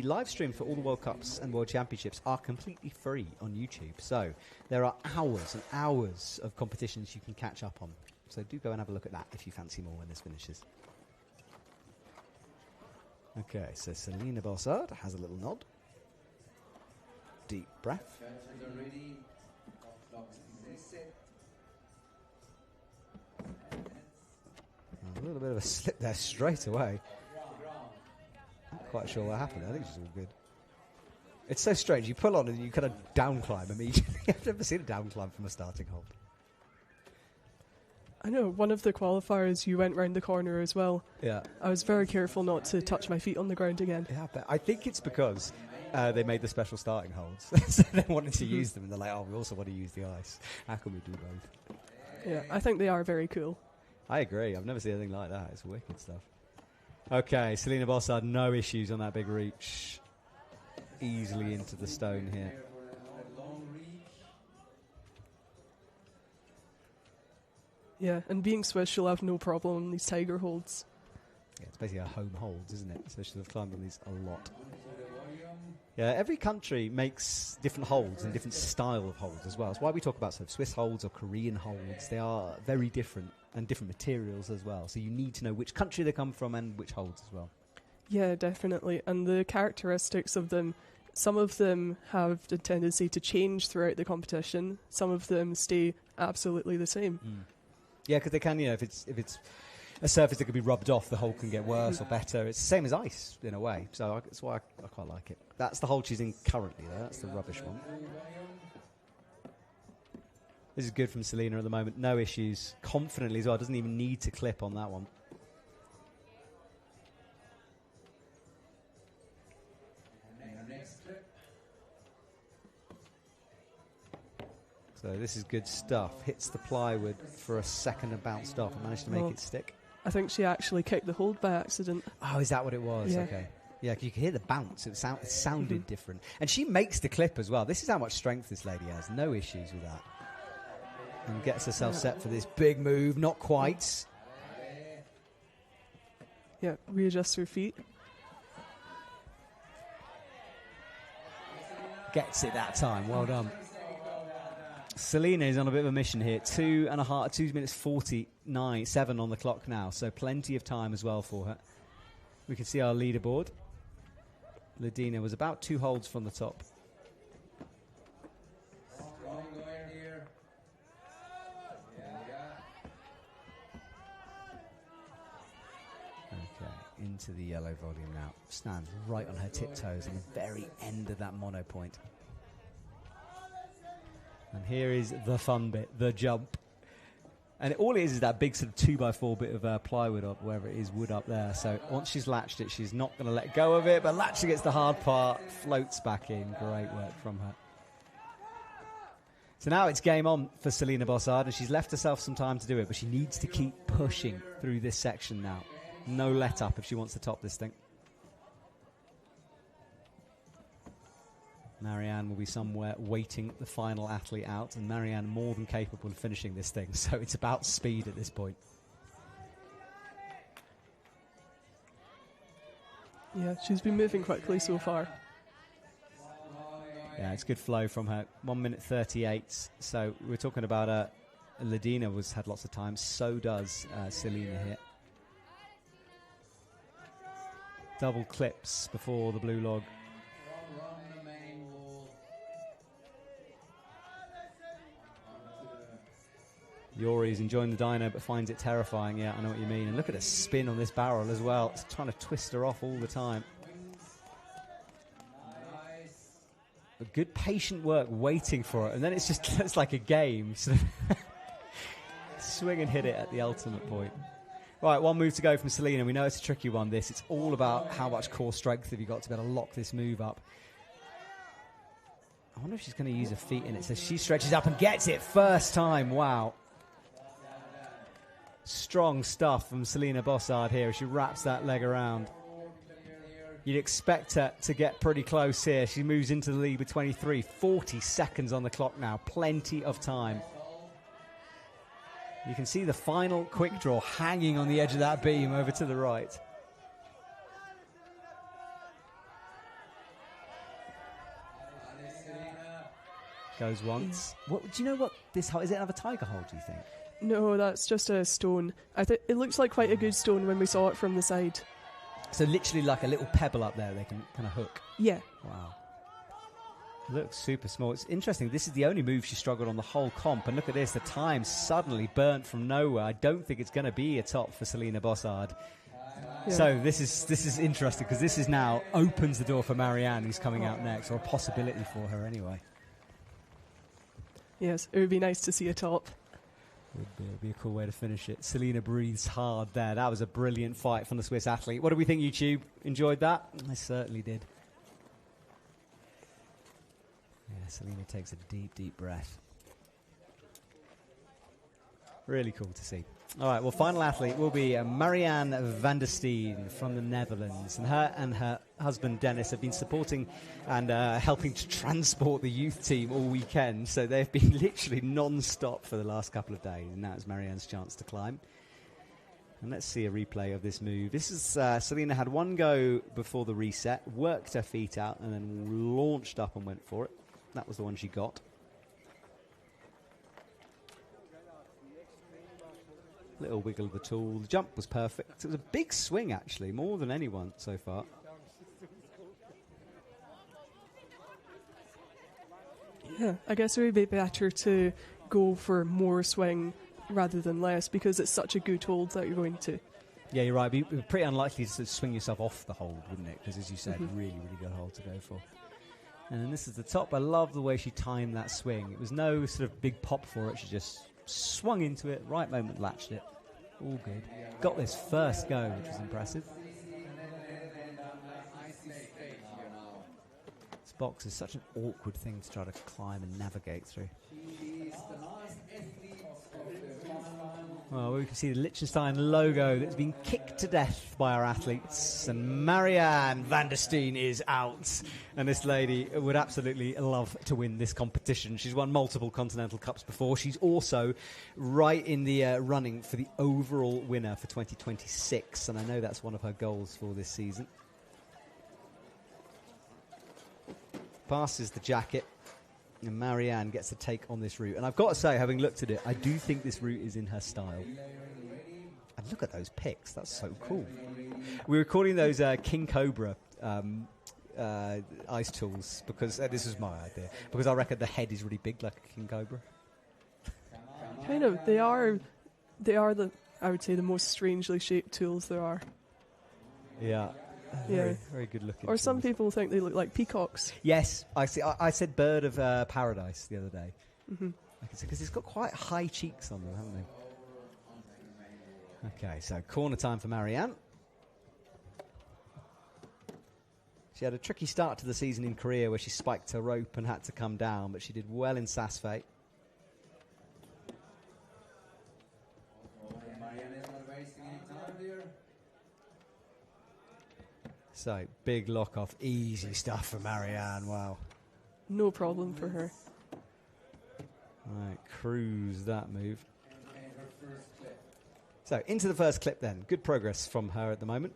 Speaker 1: live stream for all the World Cups and World Championships are completely free on YouTube. So there are hours and hours of competitions you can catch up on. So do go and have a look at that if you fancy more when this finishes. Okay, so Celina Bosshard has a little nod. Deep breath. A little bit of a slip there straight away. Not quite sure what happened. I think it's all good. It's so strange. You pull on and you kind of down climb immediately. I've never seen a down climb from a starting hold.
Speaker 2: I know, one of the qualifiers you went round the corner as well.
Speaker 1: Yeah.
Speaker 2: I was very careful not to touch my feet on the ground again.
Speaker 1: Yeah, but I think it's because they made the special starting holds. So they wanted to use them and they're like, oh, we also want to use the ice. How can we do both?
Speaker 2: Yeah, I think they are very cool.
Speaker 1: I agree. I've never seen anything like that. It's wicked stuff. Okay, Celina Bosshard, no issues on that big reach. Easily into the stone here.
Speaker 2: Yeah, and being Swiss, she'll have no problem on these tiger holds.
Speaker 1: Yeah, it's basically her home holds, isn't it? So she'll have climbed on these a lot. Yeah, every country makes different holds and different style of holds as well. That's why we talk about sort of Swiss holds or Korean holds. They are very different and different materials as well. So you need to know which country they come from and which holds as well.
Speaker 2: Yeah, definitely. And the characteristics of them, some of them have the tendency to change throughout the competition. Some of them stay absolutely the same.
Speaker 1: Mm. Yeah, because they can, if it's a surface that could be rubbed off, the hold can get worse or better. It's the same as ice, in a way. So that's why I quite like it. That's the hold she's in currently, though. That's the rubbish one. This is good from Celina at the moment. No issues. Confidently as well. Doesn't even need to clip on that one. So this is good stuff. Hits the plywood for a second and bounced off and managed to make it stick.
Speaker 2: I think she actually kicked the hold by accident.
Speaker 1: Oh, is that what it was?
Speaker 2: Yeah.
Speaker 1: Okay. Yeah, you could hear the bounce. It sounded different. And she makes the clip as well. This is how much strength this lady has. No issues with that. And gets herself set for this big move. Not quite.
Speaker 2: Yeah, readjusts her feet.
Speaker 1: Gets it that time. Well done. Celina is on a bit of a mission here. 2 minutes 49.7 on the clock now. So plenty of time as well for her. We can see our leaderboard. Ladina was about 2 holds from the top. Okay, into the yellow volume now. Stands right on her tiptoes on the very end of that mono point. And here is the fun bit, the jump. And all it is that big sort of 2x4 bit of plywood up, wherever it is, wood up there. So once she's latched it, she's not going to let go of it, but latching it's the hard part, floats back in. Great work from her. So now it's game on for Celina Bosshard, and she's left herself some time to do it, but she needs to keep pushing through this section now. No let up if she wants to top this thing. Marianne will be somewhere waiting the final athlete out, and Marianne more than capable of finishing this thing, so it's about speed at this point.
Speaker 2: Yeah, she's been moving quickly so far.
Speaker 1: Yeah, it's good flow from her. 1 minute 38. So we're talking about Ladina had lots of time. So does Celina here. Double clips before the blue log. Yori's enjoying the dyno but finds it terrifying. Yeah, I know what you mean. And look at the spin on this barrel as well. It's trying to twist her off all the time. But good patient work waiting for it. And then it's like a game. Sort of swing and hit it at the ultimate point. Right, 1 move to go from Celina. We know it's a tricky one, this. It's all about how much core strength have you got to be able to lock this move up. I wonder if she's going to use her feet in it. So she stretches up and gets it first time. Wow. Strong stuff from Celina Bosshard here as she wraps that leg around. You'd expect her to get pretty close here. She moves into the lead with 23. 40 seconds on the clock now. Plenty of time. You can see the final quick draw hanging on the edge of that beam over to the right. Goes once. What, do you know what this is it another tiger hold, do you think?
Speaker 2: No, that's just a stone. It looks like quite a good stone when we saw it from the side.
Speaker 1: So literally like a little pebble up there they can kind of hook.
Speaker 2: Yeah.
Speaker 1: Wow. Looks super small. It's interesting. This is the only move she struggled on the whole comp. And look at this. The time suddenly burnt from nowhere. I don't think it's going to be a top for Celina Bosshard. Yeah. So this is interesting because this is now opens the door for Marianne, who's coming out next, or a possibility for her anyway.
Speaker 2: Yes, it would be nice to see a top.
Speaker 1: Would be a cool way to finish it. Celina breathes hard there. That was a brilliant fight from the Swiss athlete. What do we think, YouTube? Enjoyed that? I certainly did. Yeah, Celina takes a deep, deep breath. Really cool to see. All right, well, final athlete will be Marianne van der Steen from the Netherlands. And her husband, Dennis, have been supporting and helping to transport the youth team all weekend. So they've been literally non-stop for the last couple of days. And now it's Marianne's chance to climb. And let's see a replay of this move. This is Celina had one go before the reset, worked her feet out, and then launched up and went for it. That was the one she got. Little wiggle of the tool. The jump was perfect. It was a big swing, actually, more than anyone so far.
Speaker 2: Yeah, I guess it would be better to go for more swing rather than less because it's such a good hold that you're going to.
Speaker 1: Yeah, you're right. It'd be pretty unlikely to swing yourself off the hold, wouldn't it? Because, as you said, really, really good hold to go for. And then this is the top. I love the way she timed that swing. It was no sort of big pop for it. She just swung into it, right moment, latched it. All good. Got this first go, which was impressive. This box is such an awkward thing to try to climb and navigate through. Well, we can see the Liechtenstein logo that's been kicked to death by our athletes. And Marianne van der Steen is out. And this lady would absolutely love to win this competition. She's won multiple Continental Cups before. She's also right in the running for the overall winner for 2026. And I know that's one of her goals for this season. Passes the jacket. And Marianne gets to take on this route. And I've got to say, having looked at it, I do think this route is in her style. And look at those pics. That's so cool. We're recording those King Cobra ice tools because this was my idea. Because I reckon the head is really big like a King Cobra.
Speaker 2: Kind of. They are I would say, the most strangely shaped tools there are.
Speaker 1: Yeah.
Speaker 2: Yeah.
Speaker 1: Very good looking.
Speaker 2: Or some people think they look like peacocks.
Speaker 1: Yes, I see. I said bird of paradise the other day.
Speaker 2: Mm-hmm.
Speaker 1: Because it's got quite high cheeks on them, haven't they? Okay, so corner time for Marianne. She had a tricky start to the season in Korea where she spiked her rope and had to come down, but she did well in Saasfee. So, big lock off, easy stuff for Marianne, wow.
Speaker 2: No problem for her.
Speaker 1: Right, cruise that move. So, into the first clip then. Good progress from her at the moment.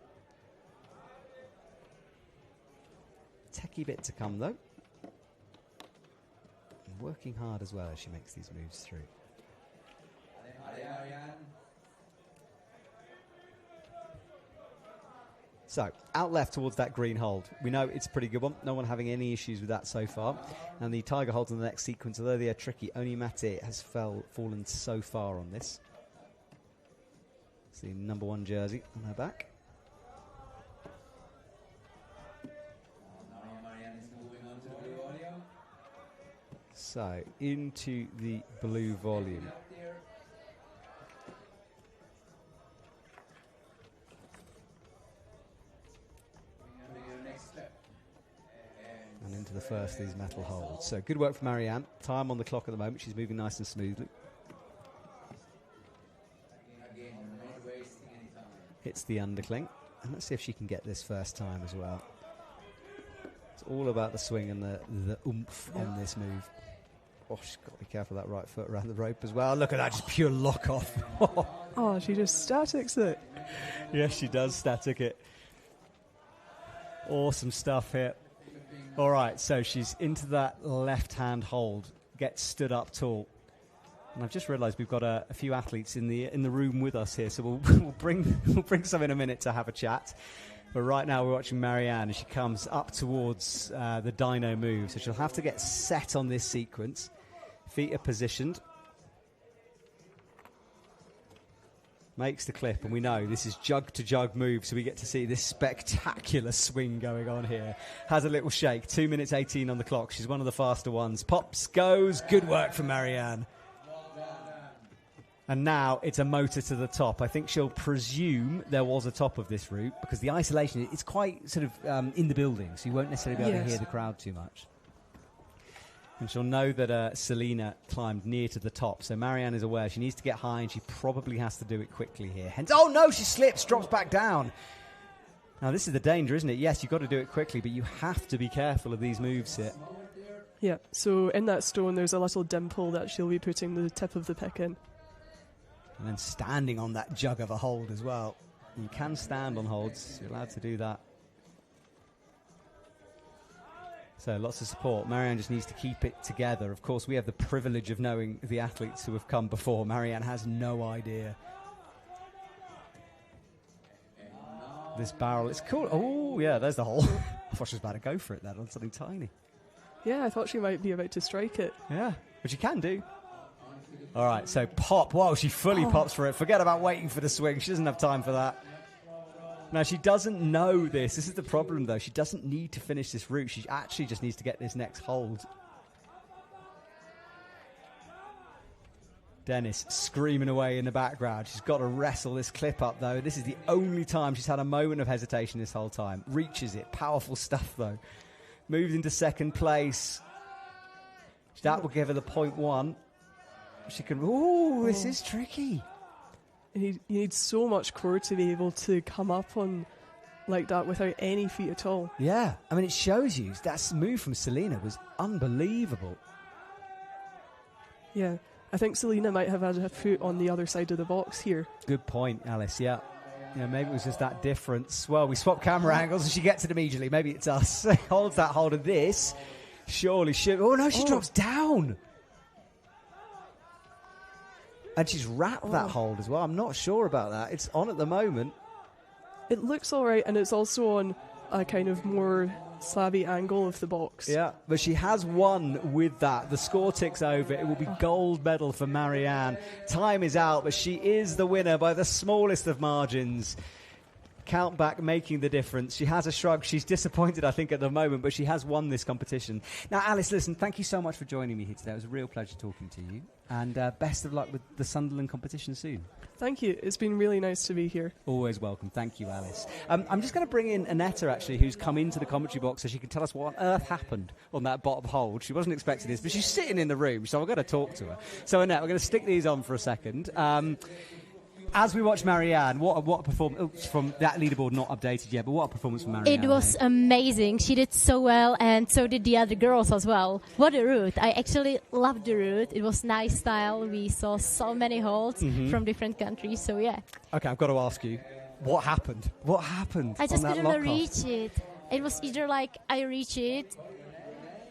Speaker 1: Techie bit to come though. And working hard as well as she makes these moves through. So, out left towards that green hold. We know it's a pretty good one. No one having any issues with that so far. And the tiger holds in the next sequence, although they are tricky, only Maite has fallen so far on this. See number 1 jersey on her back. So, into the blue volume. And into the first of these metal holds. So good work for Marianne. Time on the clock at the moment. She's moving nice and smoothly. Hits the undercling. And let's see if she can get this first time as well. It's all about the swing and the oomph on this move. Oh, she's got to be careful of that right foot around the rope as well. Look at that, just pure lock off.
Speaker 2: Oh, she just statics it.
Speaker 1: Yes, she does static it. Awesome stuff here. All right, so she's into that left-hand hold, gets stood up tall. And I've just realised we've got a few athletes in the room with us here, so we'll bring some in a minute to have a chat. But right now we're watching Marianne as she comes up towards the dyno move. So she'll have to get set on this sequence. Feet are positioned. Makes the clip, and we know this is jug-to-jug move, so we get to see this spectacular swing going on here. Has a little shake. 2 minutes 18 on the clock. She's one of the faster ones. Pops, goes. Good work from Marianne. And now it's a motor to the top. I think she'll presume there was a top of this route, because the isolation, it's quite sort of in the building, so you won't necessarily be able to hear the crowd too much. And she'll know that Celina climbed near to the top. So Marianne is aware she needs to get high, and she probably has to do it quickly here. Hence, oh no, she slips, drops back down. Now this is the danger, isn't it? Yes, you've got to do it quickly, but you have to be careful of these moves here.
Speaker 2: Yeah, so in that stone there's a little dimple that she'll be putting the tip of the pick in.
Speaker 1: And then standing on that jug of a hold as well. You can stand on holds, you're allowed to do that. So lots of support. Marianne just needs to keep it together. Of course, we have the privilege of knowing the athletes who have come before. Marianne has no idea. This barrel, it's cool. Oh, yeah, there's the hole. I thought she was about to go for it then on something tiny.
Speaker 2: Yeah, I thought she might be about to strike it.
Speaker 1: Yeah, which you can do. All right, so pop. Whoa, she fully pops for it. Forget about waiting for the swing. She doesn't have time for that. Now, she doesn't know this. This is the problem, though. She doesn't need to finish this route. She actually just needs to get this next hold. Dennis screaming away in the background. She's got to wrestle this clip up, though. This is the only time she's had a moment of hesitation this whole time. Reaches it. Powerful stuff, though. Moves into second place. That will give her the 0.1. She can... Ooh, this is tricky.
Speaker 2: You need so much core to be able to come up on like that without any feet at all.
Speaker 1: Yeah, I mean, it shows you that move from Celina was unbelievable.
Speaker 2: Yeah, I think Celina might have had a foot on the other side of the box here.
Speaker 1: Good point, Alice, yeah. Maybe it was just that difference. Well, we swap camera angles and she gets it immediately. Maybe it's us. Holds that hold of this. Surely should. Oh, no, she drops down. And she's wrapped that hold as well. I'm not sure about that. It's on at the moment.
Speaker 2: It looks all right, and it's also on a kind of more slabby angle of the box.
Speaker 1: Yeah, but she has won with that. The score ticks over. It will be gold medal for Marianne. Time is out, but she is the winner by the smallest of margins. Count back making the difference. She has a shrug. She's disappointed, I think, at the moment, but she has won this competition. Now, Alice, listen, thank you so much for joining me here today. It was a real pleasure talking to you. And best of luck with the Sunderland competition soon.
Speaker 2: Thank you. It's been really nice to be here.
Speaker 1: Always welcome. Thank you, Alice. I'm just going to bring in Aneta, actually, who's come into the commentary box so she can tell us what on earth happened on that bottom hold. She wasn't expecting this, but she's sitting in the room, so I've got to talk to her. So, Aneta, we're going to stick these on for a second. As we watch Marianne, what a performance from that leaderboard, not updated yet, but what a performance from Marianne.
Speaker 4: It was amazing. She did so well, and so did the other girls as well. What a route. I actually loved the route. It was nice style. We saw so many holds from different countries, so yeah.
Speaker 1: Okay, I've got to ask you, what happened? What happened
Speaker 4: I just
Speaker 1: on that
Speaker 4: couldn't
Speaker 1: lock-off?
Speaker 4: reach it. It was either like I reach it,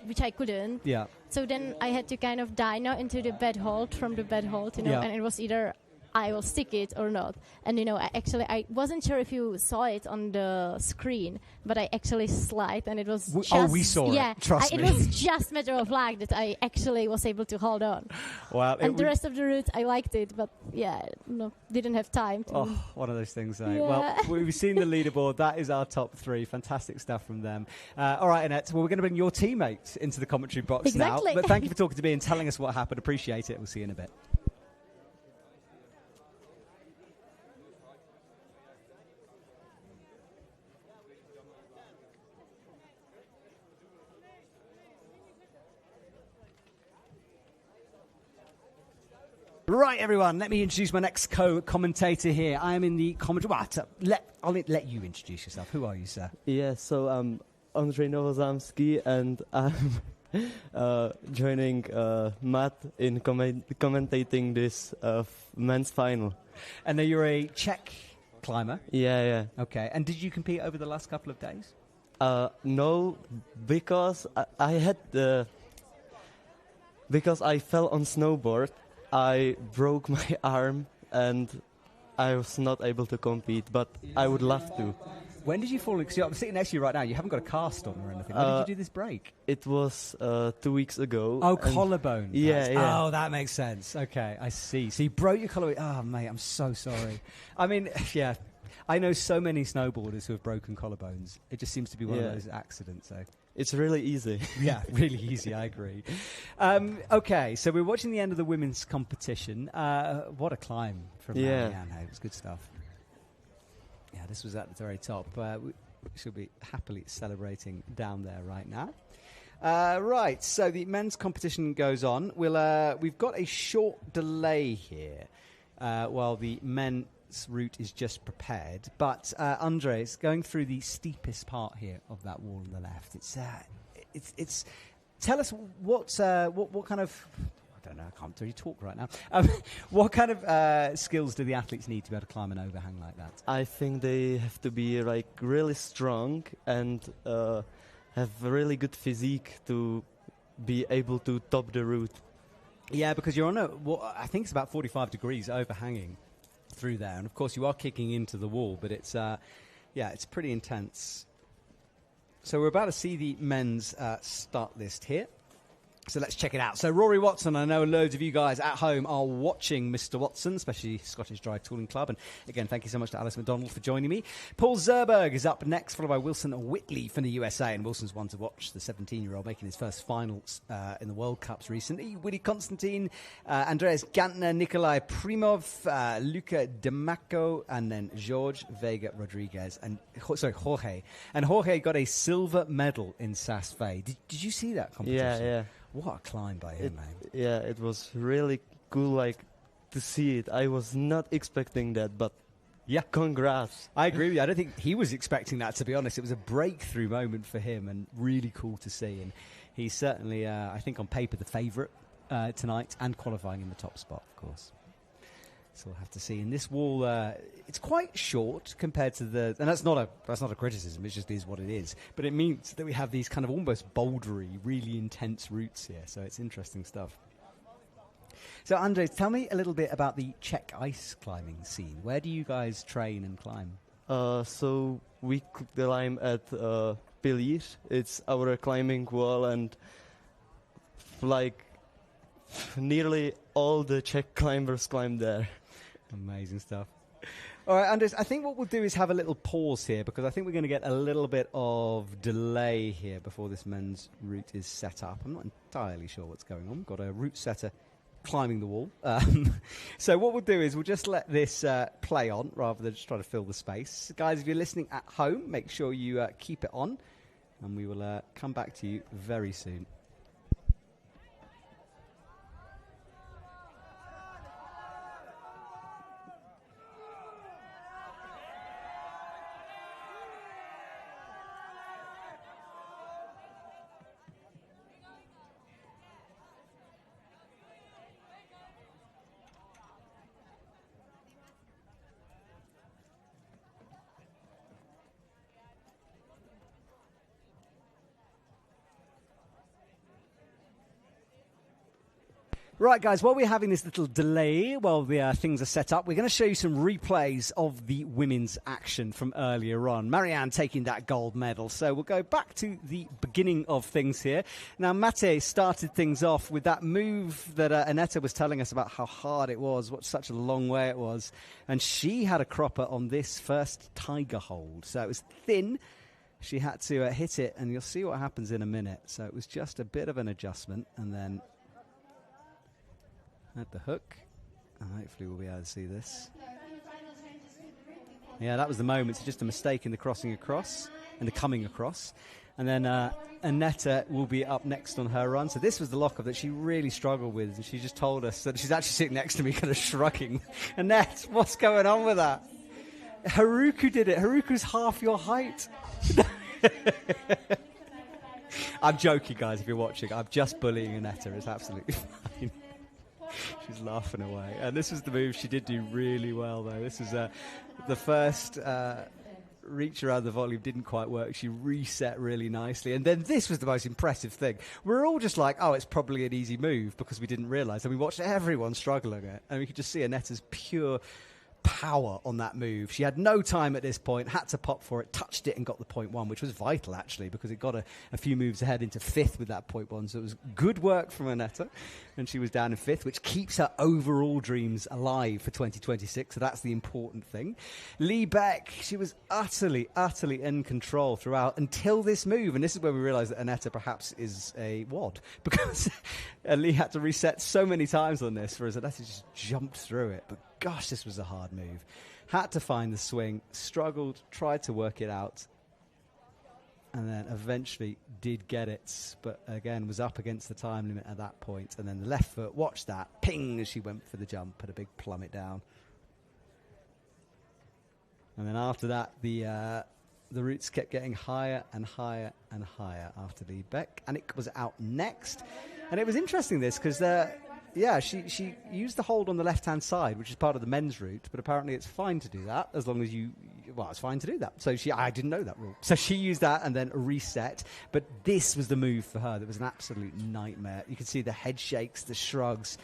Speaker 4: which I couldn't.
Speaker 1: Yeah.
Speaker 4: So then I had to kind of dyno into the bed hold from the bed hold,
Speaker 1: Yeah.
Speaker 4: and it was either I will stick it or not. And I wasn't sure if you saw it on the screen, but I actually slid, and it was
Speaker 1: we saw it. Trust me.
Speaker 4: It was just matter of luck that I actually was able to hold on.
Speaker 1: Well,
Speaker 4: and the rest of the route, I liked it, but didn't have time to.
Speaker 1: Oh, one of those things, eh?
Speaker 4: Yeah.
Speaker 1: Well, we've seen the leaderboard. That is our top three. Fantastic stuff from them. All right, Annette, well, we're going to bring your teammates into the commentary box
Speaker 4: Exactly.
Speaker 1: now. But thank you for talking to me and telling us what happened. Appreciate it. We'll see you in a bit. Right, everyone, let me introduce my next co-commentator here. I am in the commentary... Well, I'll let you introduce yourself. Who are you, sir?
Speaker 5: Yeah, so I'm Andrzej Nowozamski, and I'm joining Matt in commentating this men's final.
Speaker 1: And then you're a Czech climber?
Speaker 5: Yeah.
Speaker 1: Okay, and did you compete over the last couple of days?
Speaker 5: No, because I had because I fell on snowboard. I broke my arm and I was not able to compete, but I would love to.
Speaker 1: When did you fall? Because I'm sitting next to you right now. You haven't got a cast on or anything. When did you do this break?
Speaker 5: It was 2 weeks ago.
Speaker 1: Oh, collarbone.
Speaker 5: Yeah.
Speaker 1: Oh, that makes sense. Okay, I see. So you broke your collarbone. Oh, mate, I'm so sorry. I mean, yeah, I know so many snowboarders who have broken collarbones. It just seems to be one of those accidents. So.
Speaker 5: It's really easy.
Speaker 1: Yeah, really easy, I agree. Okay, so we're watching the end of the women's competition. What a climb from Marianne. It was good stuff. Yeah, this was at the very top. We should be happily celebrating down there right now. Right, so the men's competition goes on. We've got a short delay here while the men's route is just prepared. But Andres, going through the steepest part here of that wall on the left, it's tell us what kind of, I don't know, I can't really talk right now. What kind of skills do the athletes need to be able to climb an overhang like that?
Speaker 5: I think they have to be like really strong and have a really good physique to be able to top the route.
Speaker 1: Yeah, because you're on I think it's about 45 degrees overhanging through there, and of course you are kicking into the wall, but it's it's pretty intense. So we're about to see the men's start list here. So let's check it out. So Rory Watson, I know loads of you guys at home are watching Mr. Watson, especially Scottish Dry Tooling Club. And again, thank you so much to Alice McDonald for joining me. Paul Zerberg is up next, followed by Wilson Whitley from the USA. And Wilson's one to watch, the 17-year-old making his first finals in the World Cups recently. Willie Constantin, Andreas Gatner, Nikolai Primov, Luca Demco, and then Jorge, Vega, Rodriguez, and Jorge. And Jorge got a silver medal in Saas-Fee. Did you see that competition?
Speaker 5: Yeah.
Speaker 1: What a climb by him, man.
Speaker 5: Yeah, it was really cool, like, to see it. I was not expecting that, but
Speaker 1: yeah,
Speaker 5: congrats.
Speaker 1: I agree with you. I don't think he was expecting that, to be honest. It was a breakthrough moment for him and really cool to see. And he's certainly, I think, on paper, the favourite tonight and qualifying in the top spot, of course. So we'll have to see. And this wall, it's quite short compared to the... And that's not a criticism, it just is what it is. But it means that we have these kind of almost bouldery, really intense routes here. So it's interesting stuff. So, Andres, tell me a little bit about the Czech ice climbing scene. Where do you guys train and climb?
Speaker 5: So we climb at Pilíř. It's our climbing wall, and like nearly all the Czech climbers climb there.
Speaker 1: Amazing stuff. All right, Andres, I think what we'll do is have a little pause here because I think we're going to get a little bit of delay here before this men's route is set up. I'm not entirely sure what's going on. We've got a route setter climbing the wall. So what we'll do is we'll just let this play on rather than just try to fill the space. Guys, if you're listening at home, make sure you keep it on and we will come back to you very soon. Right, guys, while we're having this little delay while the things are set up, we're going to show you some replays of the women's action from earlier on. Marianne taking that gold medal. So we'll go back to the beginning of things here. Now, Maite started things off with that move that Aneta was telling us about how hard it was, what such a long way it was. And she had a cropper on this first tiger hold. So it was thin. She had to hit it, and you'll see what happens in a minute. So it was just a bit of an adjustment, and then at the hook, and hopefully we'll be able to see this. Yeah, that was the moment. It's just a mistake in the crossing across and the coming across. And then Aneta will be up next on her run. So this was the lock-up that she really struggled with, and she just told us that she's actually sitting next to me kind of shrugging. Aneta, what's going on with that? Haruko did it. Haruko's half your height. I'm joking, guys, if you're watching. I'm just bullying Aneta. It's absolutely fine. She's laughing away. And this was the move she did do really well, though. This is the first reach around the volume didn't quite work. She reset really nicely. And then this was the most impressive thing. We're all just like, oh, it's probably an easy move because we didn't realise. And we watched everyone struggling it. And we could just see Aneta's pure power on that move. She had no time at this point, had to pop for it, touched it and got the 0.1, which was vital actually because it got a few moves ahead into fifth with that 0.1. So it was good work from Aneta, and she was down in fifth, which keeps her overall dreams alive for 2026. So that's the important thing. Lea Beck, she was utterly in control throughout until this move, and this is where we realised that Aneta perhaps is a wad because Lea had to reset so many times on this, whereas Aneta just jumped through it. But gosh, this was a hard move. Had to find the swing, struggled, tried to work it out, and then eventually did get it, but again was up against the time limit at that point. And then the left foot, watch that, ping as she went for the jump, put a big plummet down. And then after that, the routes kept getting higher and higher and higher after Lea Beck. Annick was out next. And it was interesting this because she used the hold on the left-hand side, which is part of the men's route, but apparently it's fine to do that as long as it's fine to do that. So I didn't know that rule. So she used that and then reset, but this was the move for her. That was an absolute nightmare. You could see the head shakes, the shrugs,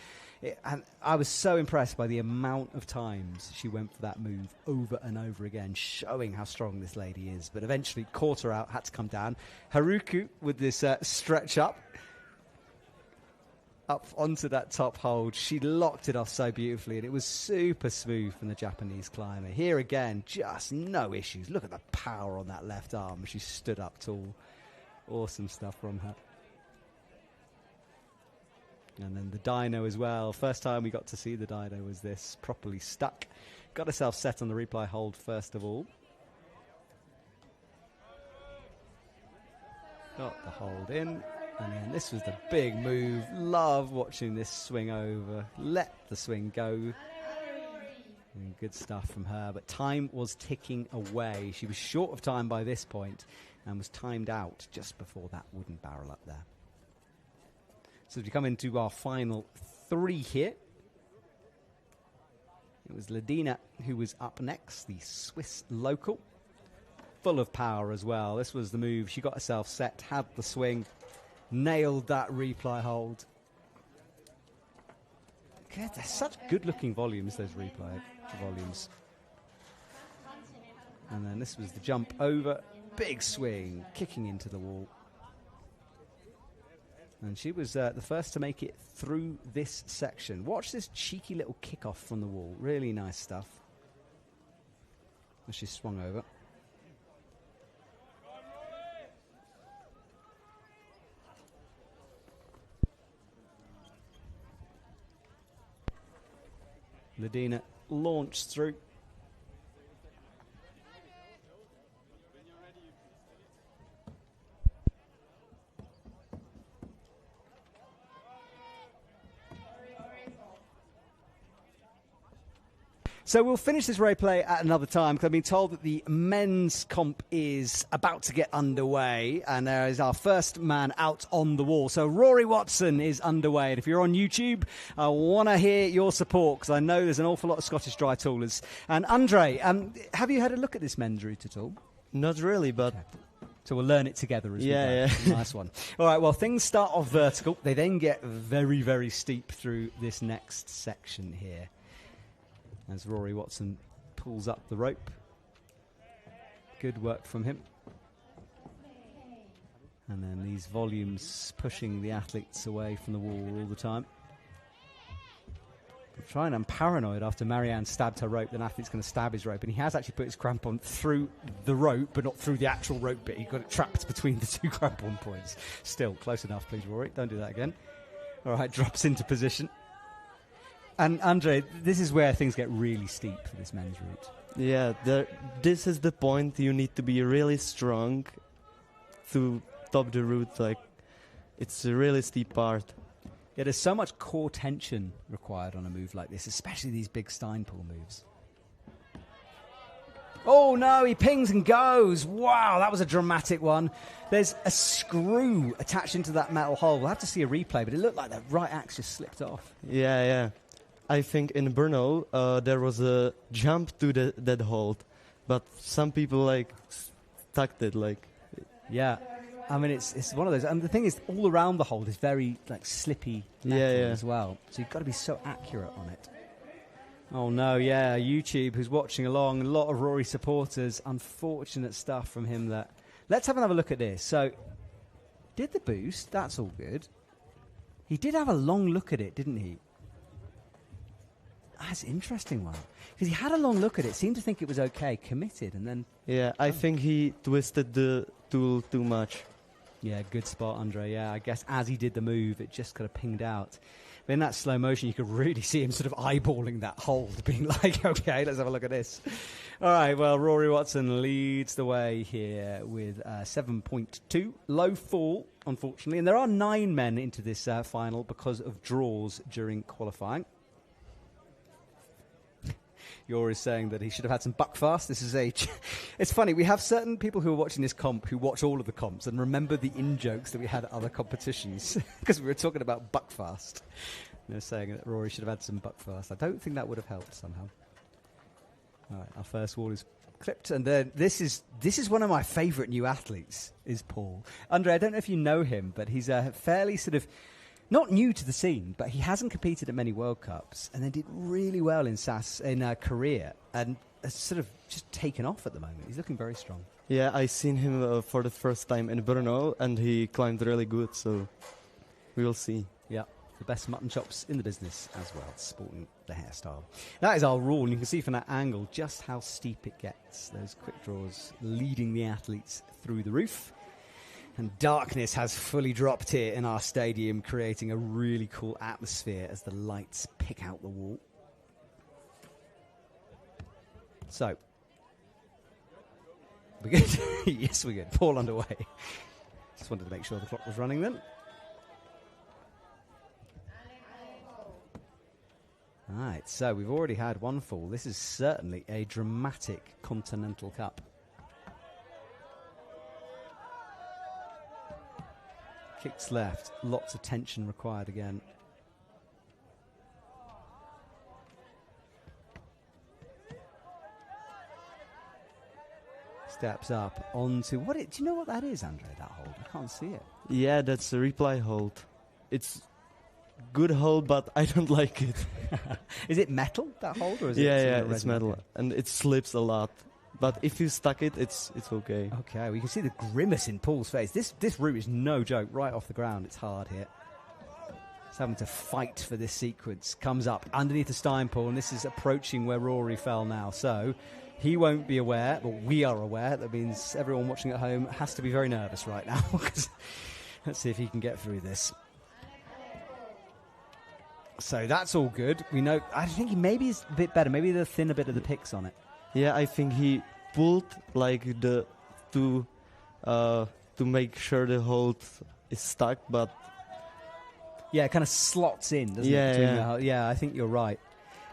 Speaker 1: and I was so impressed by the amount of times she went for that move over and over again, showing how strong this lady is. But eventually caught her out, had to come down. Haruko with this stretch up onto that top hold. She locked it off so beautifully, and it was super smooth from the Japanese climber. Here again, just no issues. Look at the power on that left arm. She stood up tall. Awesome stuff from her. And then the dyno as well. First time we got to see the dyno was this, properly stuck. Got herself set on the replay hold first of all. Got the hold in. And then this was the big move. Love watching this swing over. Let the swing go. And good stuff from her. But time was ticking away. She was short of time by this point and was timed out just before that wooden barrel up there. So as we come into our final 3 here, it was Ladina who was up next, the Swiss local. Full of power as well. This was the move. She got herself set, had the swing, nailed that reply hold. God, they're such good-looking volumes, those reply volumes. And then this was the jump over. Big swing, kicking into the wall. And she was the first to make it through this section. Watch this cheeky little kickoff from the wall. Really nice stuff. As she swung over. Ladina launched through. So we'll finish this replay at another time because I've been told that the men's comp is about to get underway and there is our first man out on the wall. So Rory Watson is underway, and if you're on YouTube, I want to hear your support because I know there's an awful lot of Scottish dry toolers. And Andre, have you had a look at this men's route at all?
Speaker 5: Not really, but...
Speaker 1: Okay. So we'll learn it together as we go.
Speaker 5: Yeah.
Speaker 1: Nice one. All right, well, things start off vertical. They then get very, very steep through this next section here. As Rory Watson pulls up the rope. Good work from him. And then these volumes pushing the athletes away from the wall all the time. I'm trying, I'm paranoid after Marianne stabbed her rope, an athlete's going to stab his rope. And he has actually put his crampon through the rope, but not through the actual rope bit. He got it trapped between the 2 crampon points. Still, close enough, please, Rory. Don't do that again. All right, drops into position. And Andre, this is where things get really steep for this men's route.
Speaker 5: Yeah, this is the point. You need to be really strong to top the route. Like, it's a really steep part.
Speaker 1: Yeah, there's so much core tension required on a move like this, especially these big Steinpool moves. Oh no, he pings and goes. Wow, that was a dramatic one. There's a screw attached into that metal hole. We'll have to see a replay, but it looked like that right axe just slipped off.
Speaker 5: Yeah. I think in Brno there was a jump to that hold, but some people stuck it
Speaker 1: Yeah, I mean it's one of those. And the thing is, all around the hold is very slippy metal as well. So you've got to be so accurate on it. Oh no, yeah, YouTube who's watching along. A lot of Rory supporters. Unfortunate stuff from him. Let's have another look at this. So did the boost? That's all good. He did have a long look at it, didn't he? That's an interesting one. Because he had a long look at it, seemed to think it was okay, committed, and then...
Speaker 5: Yeah, I think he twisted the tool too much.
Speaker 1: Yeah, good spot, Andre. Yeah, I guess as he did the move, it just kind of pinged out. But in that slow motion, you could really see him sort of eyeballing that hold, being like, okay, let's have a look at this. All right, well, Rory Watson leads the way here with 7.2. Low fall, unfortunately. And there are 9 men into this final because of draws during qualifying. Yor is saying that he should have had some buckfast. This is it's funny, we have certain people who are watching this comp who watch all of the comps and remember the in-jokes that we had at other competitions because we were talking about buckfast. They're saying that Rory should have had some buckfast. I don't think that would have helped somehow. All right, our first wall is clipped, and then this is one of my favourite new athletes, is Paul. Andre, I don't know if you know him, but he's a fairly sort of not new to the scene, but he hasn't competed at many World Cups, and then did really well in Korea, and has sort of just taken off at the moment. He's looking very strong.
Speaker 5: Yeah, I seen him for the first time in Brno, and he climbed really good, so we will see.
Speaker 1: Yeah, the best mutton chops in the business as well, sporting the hairstyle. That is our rule, and you can see from that angle just how steep it gets. Those quick draws leading the athletes through the roof. And darkness has fully dropped here in our stadium, creating a really cool atmosphere as the lights pick out the wall. So, we're good? Yes, we're good. Paul underway. Just wanted to make sure the clock was running then. Right, so we've already had one fall. This is certainly a dramatic Continental Cup. Kicks left, lots of tension required again. Steps up onto do you know what that is, Andre? That hold? I can't see it.
Speaker 5: Yeah, that's a reply hold. It's good hold, but I don't like it.
Speaker 1: Is it metal, that hold, or is
Speaker 5: it's metal, and it slips a lot. But if you stuck it, it's okay.
Speaker 1: Okay, well, you can see the grimace in Paul's face. This route is no joke. Right off the ground, it's hard here. He's having to fight for this sequence. Comes up underneath the Stein Paul, and this is approaching where Rory fell now. So he won't be aware, but we are aware. That means everyone watching at home has to be very nervous right now. Let's see if he can get through this. So that's all good. We know. I think he maybe is a bit better. Maybe the thinner bit of the picks on it.
Speaker 5: Yeah, I think he pulled like to make sure the hold is stuck, but
Speaker 1: yeah, it kind of slots in, doesn't it? Yeah, I think you're right.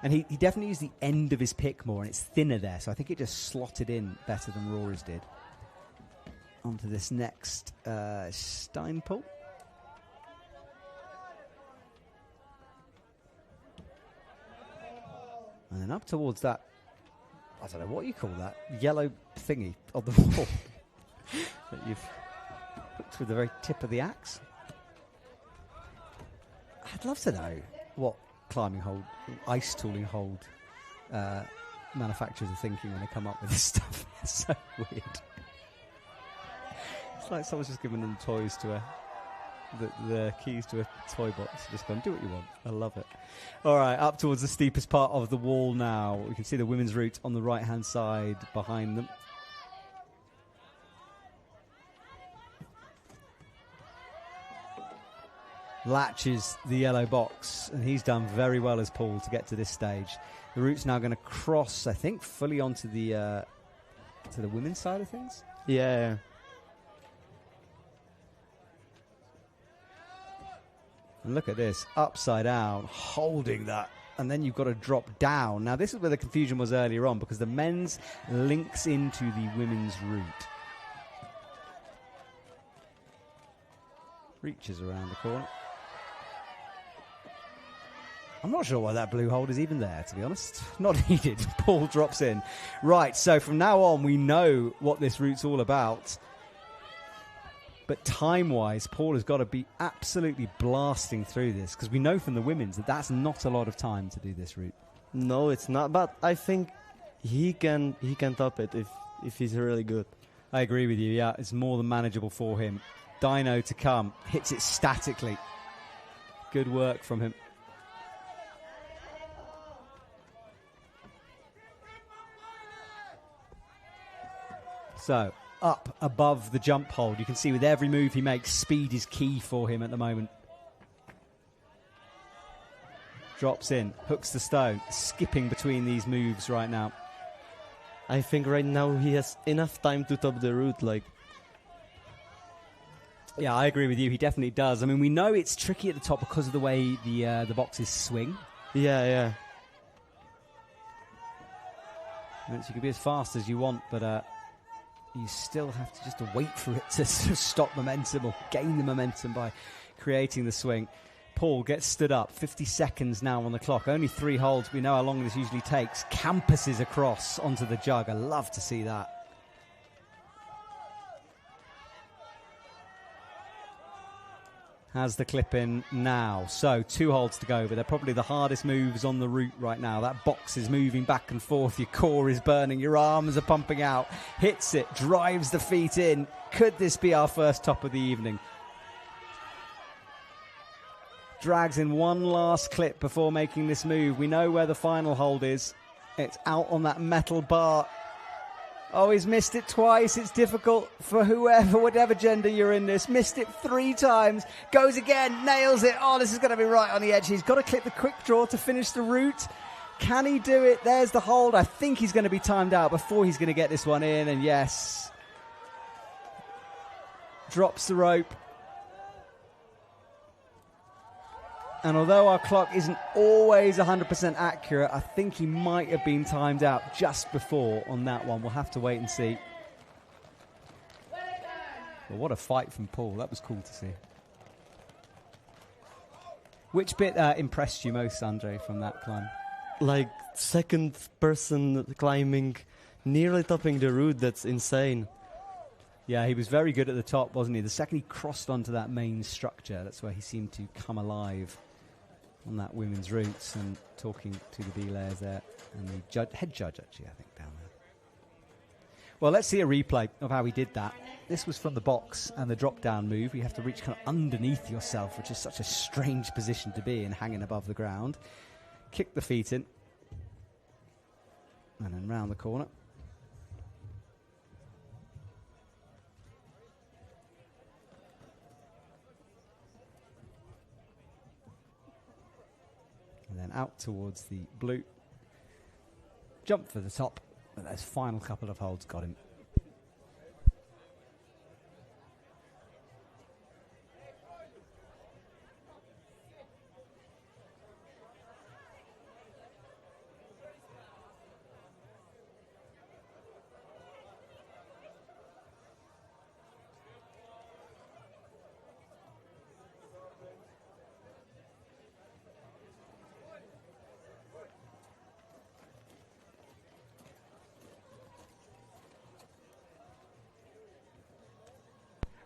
Speaker 1: And he definitely used the end of his pick more, and it's thinner there, so I think it just slotted in better than Rory's did. Onto this next Stein pull. And then up towards that, I don't know what you call that, yellow thingy on the wall that you've hooked with the very tip of the axe. I'd love to know what climbing hold, ice tooling hold manufacturers are thinking when they come up with this stuff. It's so weird. It's like someone's just given them toys to the keys to a toy box. Just go and do what you want. I love it. All right, up towards the steepest part of the wall now. We can see the women's route on the right-hand side behind them. Latches the yellow box, and he's done very well as Paul to get to this stage. The route's now going to cross, I think, fully onto the women's side of things.
Speaker 5: Yeah.
Speaker 1: And look at this, upside down, holding that, and then you've got to drop down. Now, this is where the confusion was earlier on, because the men's links into the women's route. Reaches around the corner. I'm not sure why that blue hold is even there, to be honest. Not needed. Paul drops in. Right, so from now on, we know what this route's all about. But time-wise, Paul has got to be absolutely blasting through this, because we know from the women's that that's not a lot of time to do this route.
Speaker 5: No, it's not. But I think he can top it if he's really good.
Speaker 1: I agree with you. Yeah, it's more than manageable for him. Dino to come, hits it statically. Good work from him. So, up above the jump hold, you can see with every move he makes, speed is key for him at the moment. Drops in, hooks the stone, skipping between these moves right now.
Speaker 5: I think right now he has enough time to top the route, like.
Speaker 1: Yeah, I agree with you. He definitely does. I mean, we know it's tricky at the top because of the way the boxes swing.
Speaker 5: Yeah.
Speaker 1: And so you can be as fast as you want, but you still have to just wait for it to sort of stop momentum or gain the momentum by creating the swing. Paul gets stood up. 50 seconds now on the clock. Only 3 holds. We know how long this usually takes. Campuses across onto the jug. I love to see that. Has the clip in now. So 2 holds to go, but they're probably the hardest moves on the route right now. That box is moving back and forth. Your core is burning. Your arms are pumping out. Hits it, drives the feet in. Could this be our first top of the evening? Drags in one last clip before making this move. We know where the final hold is. It's out on that metal bar. Oh, he's missed it twice. It's difficult for whoever, whatever gender you're in this. Missed it 3 times. Goes again, nails it. Oh, this is going to be right on the edge. He's got to click the quick draw to finish the route. Can he do it? There's the hold. I think he's going to be timed out before he's going to get this one in. And yes, drops the rope. And although our clock isn't always 100% accurate, I think he might have been timed out just before on that one. We'll have to wait and see. Well, what a fight from Paul. That was cool to see. Which bit impressed you most, Andre, from that climb?
Speaker 5: Like, second person climbing, nearly topping the route. That's insane.
Speaker 1: Yeah, he was very good at the top, wasn't he? The second he crossed onto that main structure, that's where he seemed to come alive on that women's routes, and talking to the B-layers there, and the head judge, actually, I think, down there. Well, let's see a replay of how he did that. This was from the box, and the drop-down move. You have to reach kind of underneath yourself, which is such a strange position to be in, hanging above the ground. Kick the feet in, and then round the corner. And then out towards the blue. Jump for the top, but those final couple of holds got him.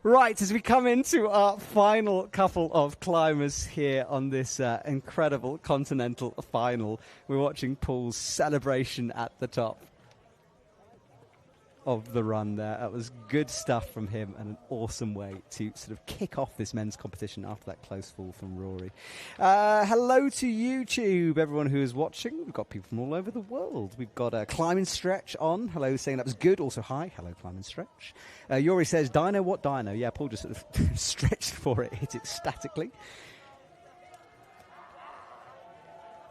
Speaker 1: Right, as we come into our final couple of climbers here on this incredible Continental final, we're watching Paul's celebration at the top of the run there. That was good stuff from him, and an awesome way to sort of kick off this men's competition after that close fall from Rory. Hello to YouTube, everyone who is watching. We've got people from all over the world. We've got Climbing Stretch on. Hello, saying that was good. Also, hi. Hello, Climbing Stretch. Yori says, Dino, what Dino? Yeah, Paul just sort of stretched for it, hit it statically.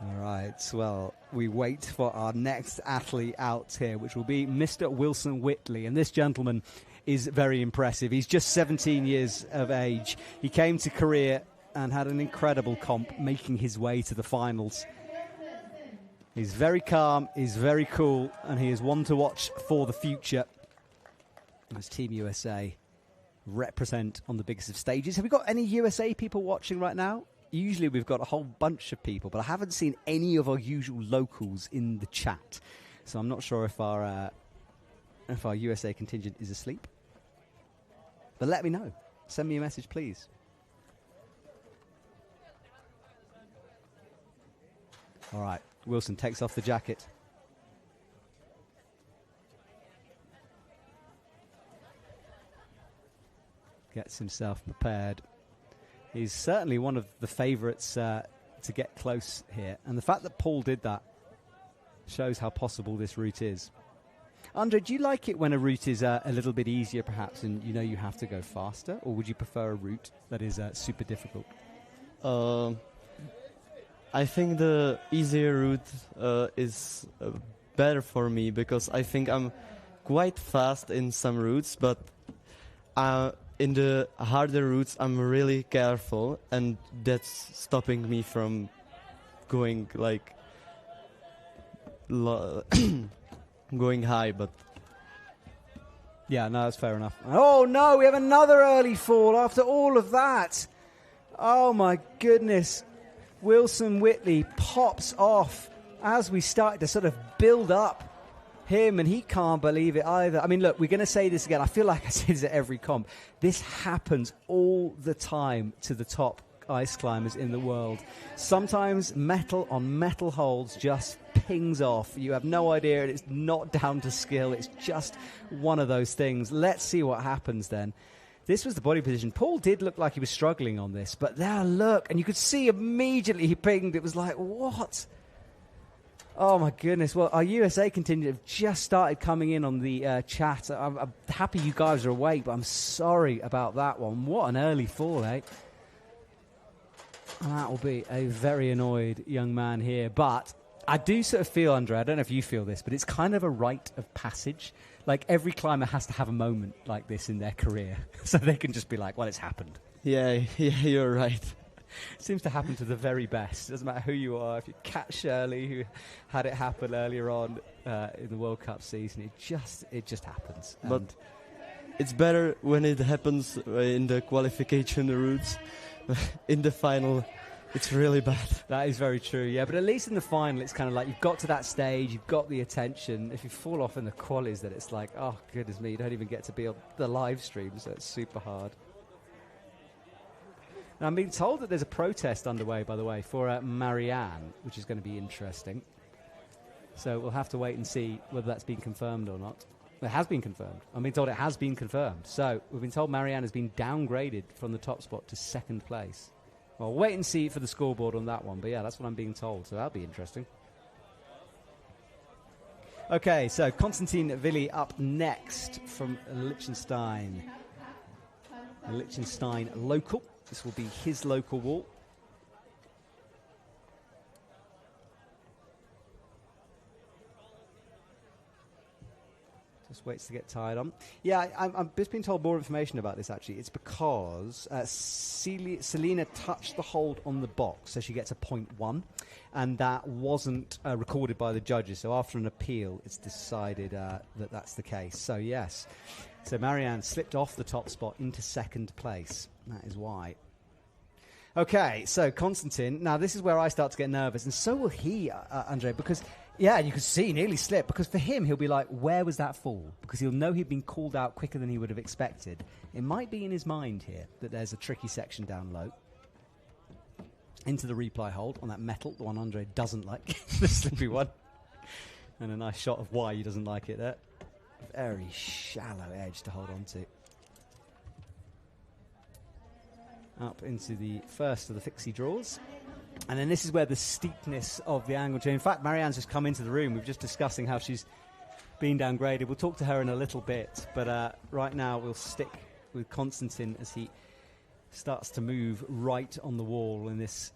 Speaker 1: All right, well, we wait for our next athlete out here, which will be Mr. Wilson Whitley. And this gentleman is very impressive. He's just 17 years of age. He came to Korea and had an incredible comp, making his way to the finals. He's very calm, he's very cool, and he is one to watch for the future as Team USA represent on the biggest of stages. Have we got any USA people watching right now? Usually we've got a whole bunch of people, but I haven't seen any of our usual locals in the chat. So I'm not sure if our USA contingent is asleep. But let me know. Send me a message, please. All right, Wilson takes off the jacket. Gets himself prepared. He's certainly one of the favourites to get close here. And the fact that Paul did that shows how possible this route is. Andre, do you like it when a route is a little bit easier, perhaps, and you know you have to go faster? Or would you prefer a route that is super difficult?
Speaker 5: I think the easier route is better for me, because I think I'm quite fast in some routes, but in the harder routes I'm really careful, and that's stopping me from going like going high. But
Speaker 1: yeah, no, that's fair enough. Oh no, we have another early fall after all of that. Oh my goodness. Wilson Whitley pops off as we start to sort of build up him, and he can't believe it either. I mean, look, we're going to say this again. I feel like I say this at every comp. This happens all the time to the top ice climbers in the world. Sometimes metal on metal holds just pings off. You have no idea, and it's not down to skill. It's just one of those things. Let's see what happens then. This was the body position. Paul did look like he was struggling on this, but there, look, and you could see immediately he pinged. It was like, what? Oh, my goodness. Well, our USA contingent have just started coming in on the chat. I'm happy you guys are awake, but I'm sorry about that one. What an early fall, eh? And that will be a very annoyed young man here. But I do sort of feel, Andre, I don't know if you feel this, but it's kind of a rite of passage. Like, every climber has to have a moment like this in their career, so they can just be like, well, it's happened.
Speaker 5: yeah, you're right.
Speaker 1: Seems to happen to the very best. Doesn't matter who you are. If you catch Shirley, who had it happen earlier on in the World Cup season, it just happens.
Speaker 5: But it's better when it happens in the qualification routes. In the final, it's really bad.
Speaker 1: That is very true, yeah. But at least in the final, it's kind of like you've got to that stage, you've got the attention. If you fall off in the qualies, then it's like, oh, goodness me, you don't even get to be on the live stream, so it's super hard. Now, I'm being told that there's a protest underway, by the way, for Marianne, which is going to be interesting. So we'll have to wait and see whether that's been confirmed or not. It has been confirmed. I'm being told it has been confirmed. So we've been told Marianne has been downgraded from the top spot to second place. Well, wait and see for the scoreboard on that one. But yeah, that's what I'm being told. So that'll be interesting. Okay, so Constantin Villi up next from Liechtenstein. A Liechtenstein local. This will be his local wall. Just waits to get tied on. Yeah, I'm just been told more information about this, actually. It's because Celina touched the hold on the box, so she gets a 0.1, and that wasn't recorded by the judges. So after an appeal, it's decided that that's the case. So, yes. So Marianne slipped off the top spot into second place. That is why. Okay, so Constantin. Now, this is where I start to get nervous, and so will he, Andre, because... Yeah, you can see he nearly slipped, because for him, he'll be like, where was that fall? Because he'll know he'd been called out quicker than he would have expected. It might be in his mind here that there's a tricky section down low. Into the replay hold on that metal, the one Andre doesn't like, the slippery one. And a nice shot of why he doesn't like it there. Very shallow edge to hold on to. Up into the first of the Fixe draws. And then this is where the steepness of the angle change. In fact, Marianne's just come into the room. We're just discussing how she's been downgraded. We'll talk to her in a little bit. But right now we'll stick with Constantin as he starts to move right on the wall in this.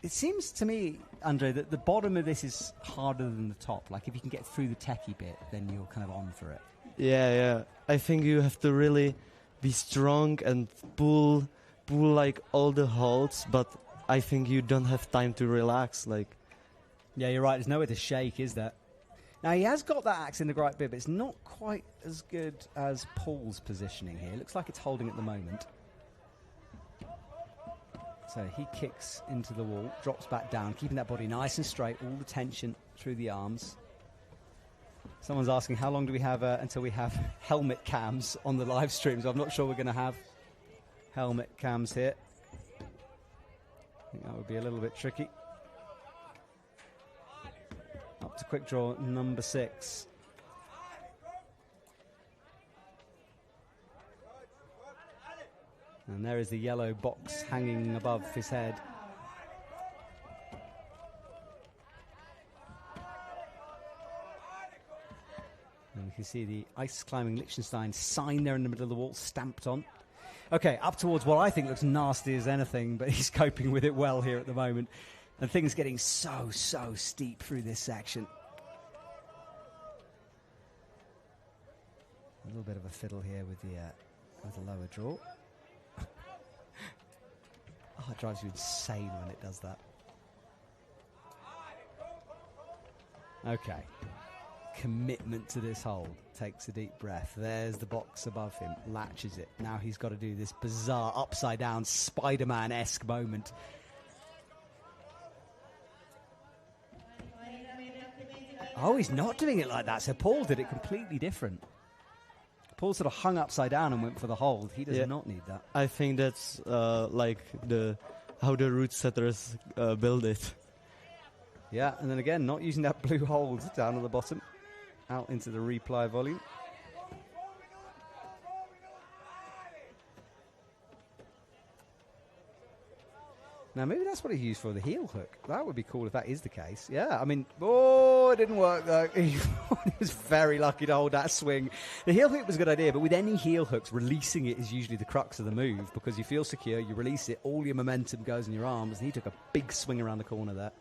Speaker 1: It seems to me, Andre, that the bottom of this is harder than the top. Like, if you can get through the techie bit, then you're kind of on for it.
Speaker 5: Yeah. I think you have to really be strong and pull like all the holds, but I think you don't have time to relax. Like,
Speaker 1: yeah, you're right. There's nowhere to shake, is there? Now, he has got that axe in the right bit, but it's not quite as good as Paul's positioning here. It looks like it's holding at the moment. So he kicks into the wall, drops back down, keeping that body nice and straight, all the tension through the arms. Someone's asking, how long do we have until we have helmet cams on the live streams? I'm not sure we're going to have helmet cams here. I think that would be a little bit tricky. Up to quick draw number 6. And there is the yellow box hanging above his head. And you can see the ice climbing Liechtenstein sign there in the middle of the wall, stamped on. Okay, up towards what I think looks nasty as anything, but he's coping with it well here at the moment. And things getting so steep through this section. A little bit of a fiddle here with the lower draw. Oh, it drives you insane when it does that. Okay. Commitment to this hole. Takes a deep breath. There's the box above him. Latches it. Now he's got to do this bizarre upside down Spider-Man-esque moment. Oh, he's not doing it like that. So Paul did it completely different. Paul sort of hung upside down and went for the hold. He does not need that.
Speaker 5: I think that's like how the route setters build it.
Speaker 1: Yeah, and then again, not using that blue hold down at the bottom. Out into the replay volume. Now, maybe that's what he used for the heel hook. That would be cool if that is the case. Yeah, I mean, it didn't work, though. He was very lucky to hold that swing. The heel hook was a good idea, but with any heel hooks, releasing it is usually the crux of the move because you feel secure, you release it, all your momentum goes in your arms, and he took a big swing around the corner there.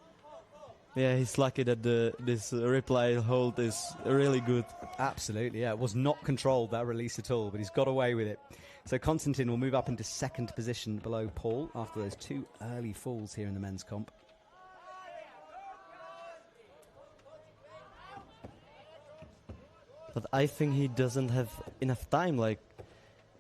Speaker 5: Yeah, he's lucky that this reply hold is really good.
Speaker 1: Absolutely, yeah. It was not controlled, that release at all, but he's got away with it. So Constantin will move up into second position below Paul after those 2 early falls here in the men's comp.
Speaker 5: But I think he doesn't have enough time. Like,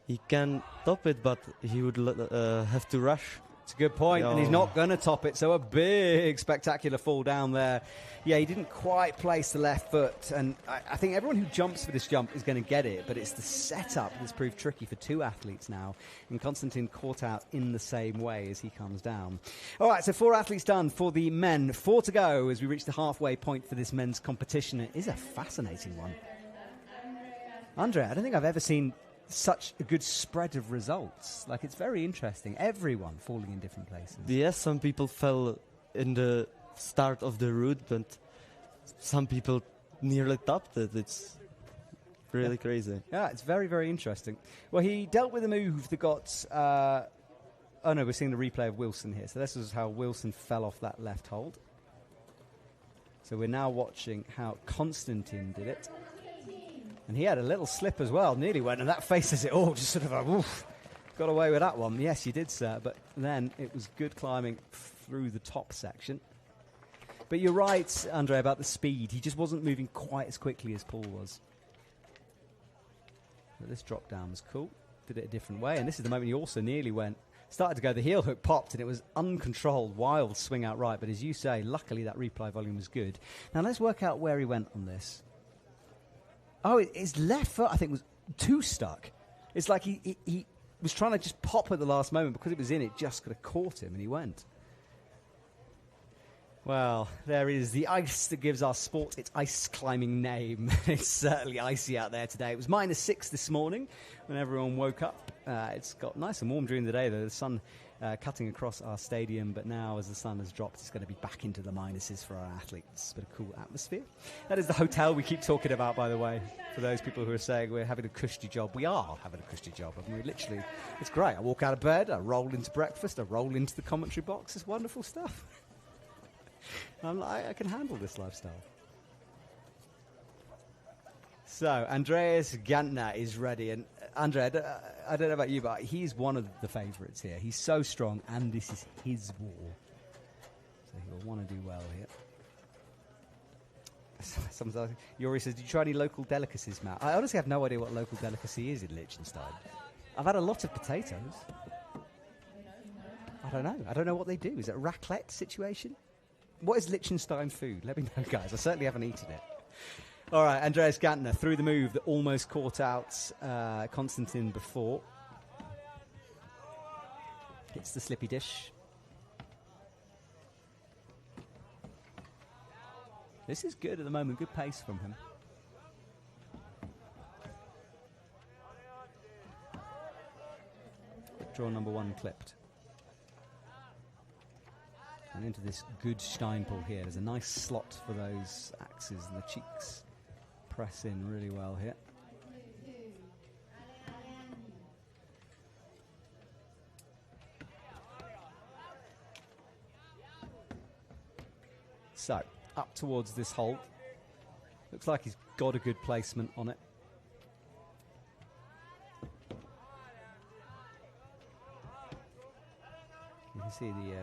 Speaker 5: he can top it, but he would have to rush.
Speaker 1: It's a good point, and he's not going to top it, so a big, spectacular fall down there. Yeah, he didn't quite place the left foot, and I think everyone who jumps for this jump is going to get it, but it's the setup that's proved tricky for 2 athletes now, and Constantin caught out in the same way as he comes down. All right, so 4 athletes done for the men. 4 to go as we reach the halfway point for this men's competition. It is a fascinating one. Andrea, I don't think I've ever seen such a good spread of results. Like, it's very interesting. Everyone falling in different places.
Speaker 5: Yes, some people fell in the start of the route, but some people nearly topped it. It's really crazy.
Speaker 1: Yeah, it's very, very interesting. Well, he dealt with a move that got... oh, no, we're seeing the replay of Wilson here. So this is how Wilson fell off that left hold. So we're now watching how Constantin did it. And he had a little slip as well, nearly went, and that faces it all, just sort of a woof. Got away with that one. Yes, you did, sir. But then it was good climbing through the top section. But you're right, Andre, about the speed. He just wasn't moving quite as quickly as Paul was. But this drop down was cool. Did it a different way. And this is the moment he also nearly went. Started to go, the heel hook popped, and it was uncontrolled, wild swing out right. But as you say, luckily that replay volume was good. Now let's work out where he went on this. Oh, his left foot, I think, was too stuck. It's like he was trying to just pop at the last moment. Because it was in, it just could have caught him, and he went. Well, there is the ice that gives our sport its ice climbing name. It's certainly icy out there today. It was -6 this morning when everyone woke up. It's got nice and warm during the day, though. The sun cutting across our stadium, but now as the sun has dropped, it's going to be back into the minuses for our athletes. But a cool atmosphere. That is the hotel we keep talking about, by the way, for those people who are saying we're having a cushy job. We are having a cushy job. I mean, literally, it's great. I walk out of bed, I roll into breakfast, I roll into the commentary box. It's wonderful stuff. I can handle this lifestyle. So, Andreas Gatner is ready. And, Andre, I don't know about you, but he's one of the favourites here. He's so strong, and this is his wall. So he'll want to do well here. Sometimes Rory says, "Did you try any local delicacies, Matt?" I honestly have no idea what local delicacy is in Liechtenstein. I've had a lot of potatoes. I don't know. I don't know what they do. Is it a raclette situation? What is Liechtenstein food? Let me know, guys. I certainly haven't eaten it. All right, Andreas Gatner through the move that almost caught out Constantin before. Hits the slippy dish. This is good at the moment. Good pace from him. Draw number 1 clipped. And into this good Steinpull here. There's a nice slot for those axes, and the cheeks press in really well here. So, up towards this hole. Looks like he's got a good placement on it. You can see the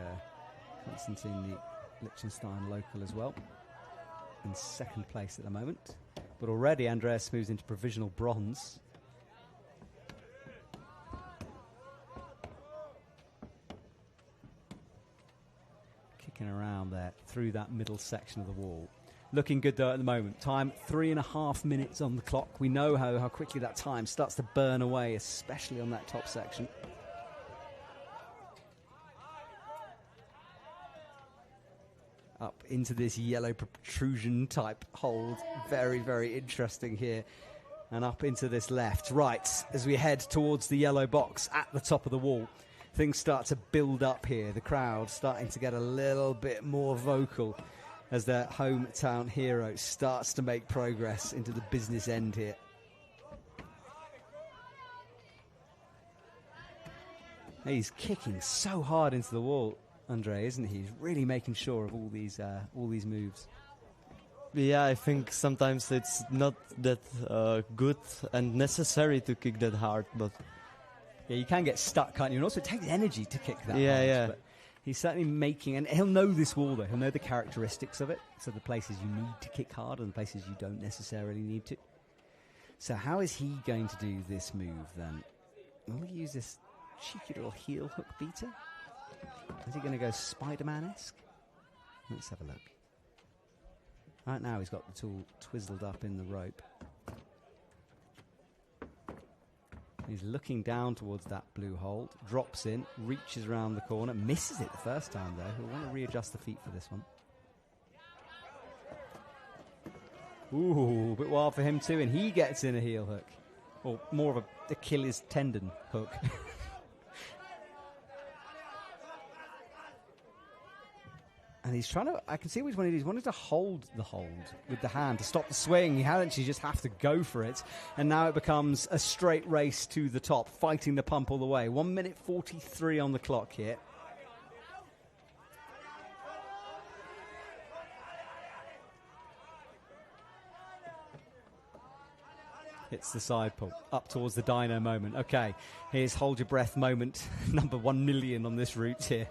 Speaker 1: Constantin, the Liechtenstein local as well, in second place at the moment. But already Andreas moves into provisional bronze. Kicking around there through that middle section of the wall. Looking good though at the moment. Time 3.5 minutes on the clock. We know how quickly that time starts to burn away, especially on that top section. Up into this yellow protrusion type hold. Very, very interesting here. And up into this left. Right, as we head towards the yellow box at the top of the wall, things start to build up here. The crowd starting to get a little bit more vocal as their hometown hero starts to make progress into the business end here. He's kicking so hard into the wall. Andre, isn't he? He's really making sure of all these moves.
Speaker 5: Yeah, I think sometimes it's not that good and necessary to kick that hard, but
Speaker 1: yeah, you can get stuck, can't you? And also, it takes energy to kick that hard.
Speaker 5: Yeah.
Speaker 1: But he's certainly making, and he'll know this wall though. He'll know the characteristics of it. So the places you need to kick hard and the places you don't necessarily need to. So how is he going to do this move then? Will he use this cheeky little heel hook beater? Is he going to go Spider-Man-esque? Let's have a look. Right now he's got the tool twizzled up in the rope. He's looking down towards that blue hold, drops in, reaches around the corner, misses it the first time though. He'll want to readjust the feet for this one. Ooh, a bit wild for him too, and he gets in a heel hook. Or more of a Achilles tendon hook. And he's trying to, I can see what he's wanting to do. He's wanting to hold the hold with the hand to stop the swing. He hadn't, you just have to go for it. And now it becomes a straight race to the top, fighting the pump all the way. 1 minute 43 on the clock here. Hits the side pull, up towards the dyno moment. Okay, here's hold your breath moment, number 1 million on this route here.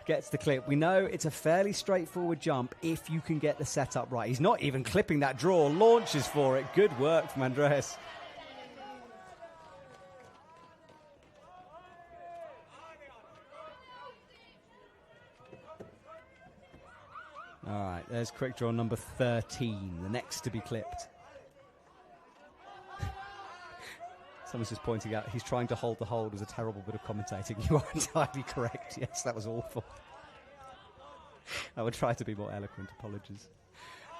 Speaker 1: Gets the clip. We know it's a fairly straightforward jump if you can get the setup right. He's not even clipping that draw, launches for it. Good work from Andreas. All right, there's quick draw number 13, the next to be clipped. Someone's just pointing out he's trying to hold the hold was a terrible bit of commentating. You are entirely correct. Yes, that was awful. I would try to be more eloquent. Apologies.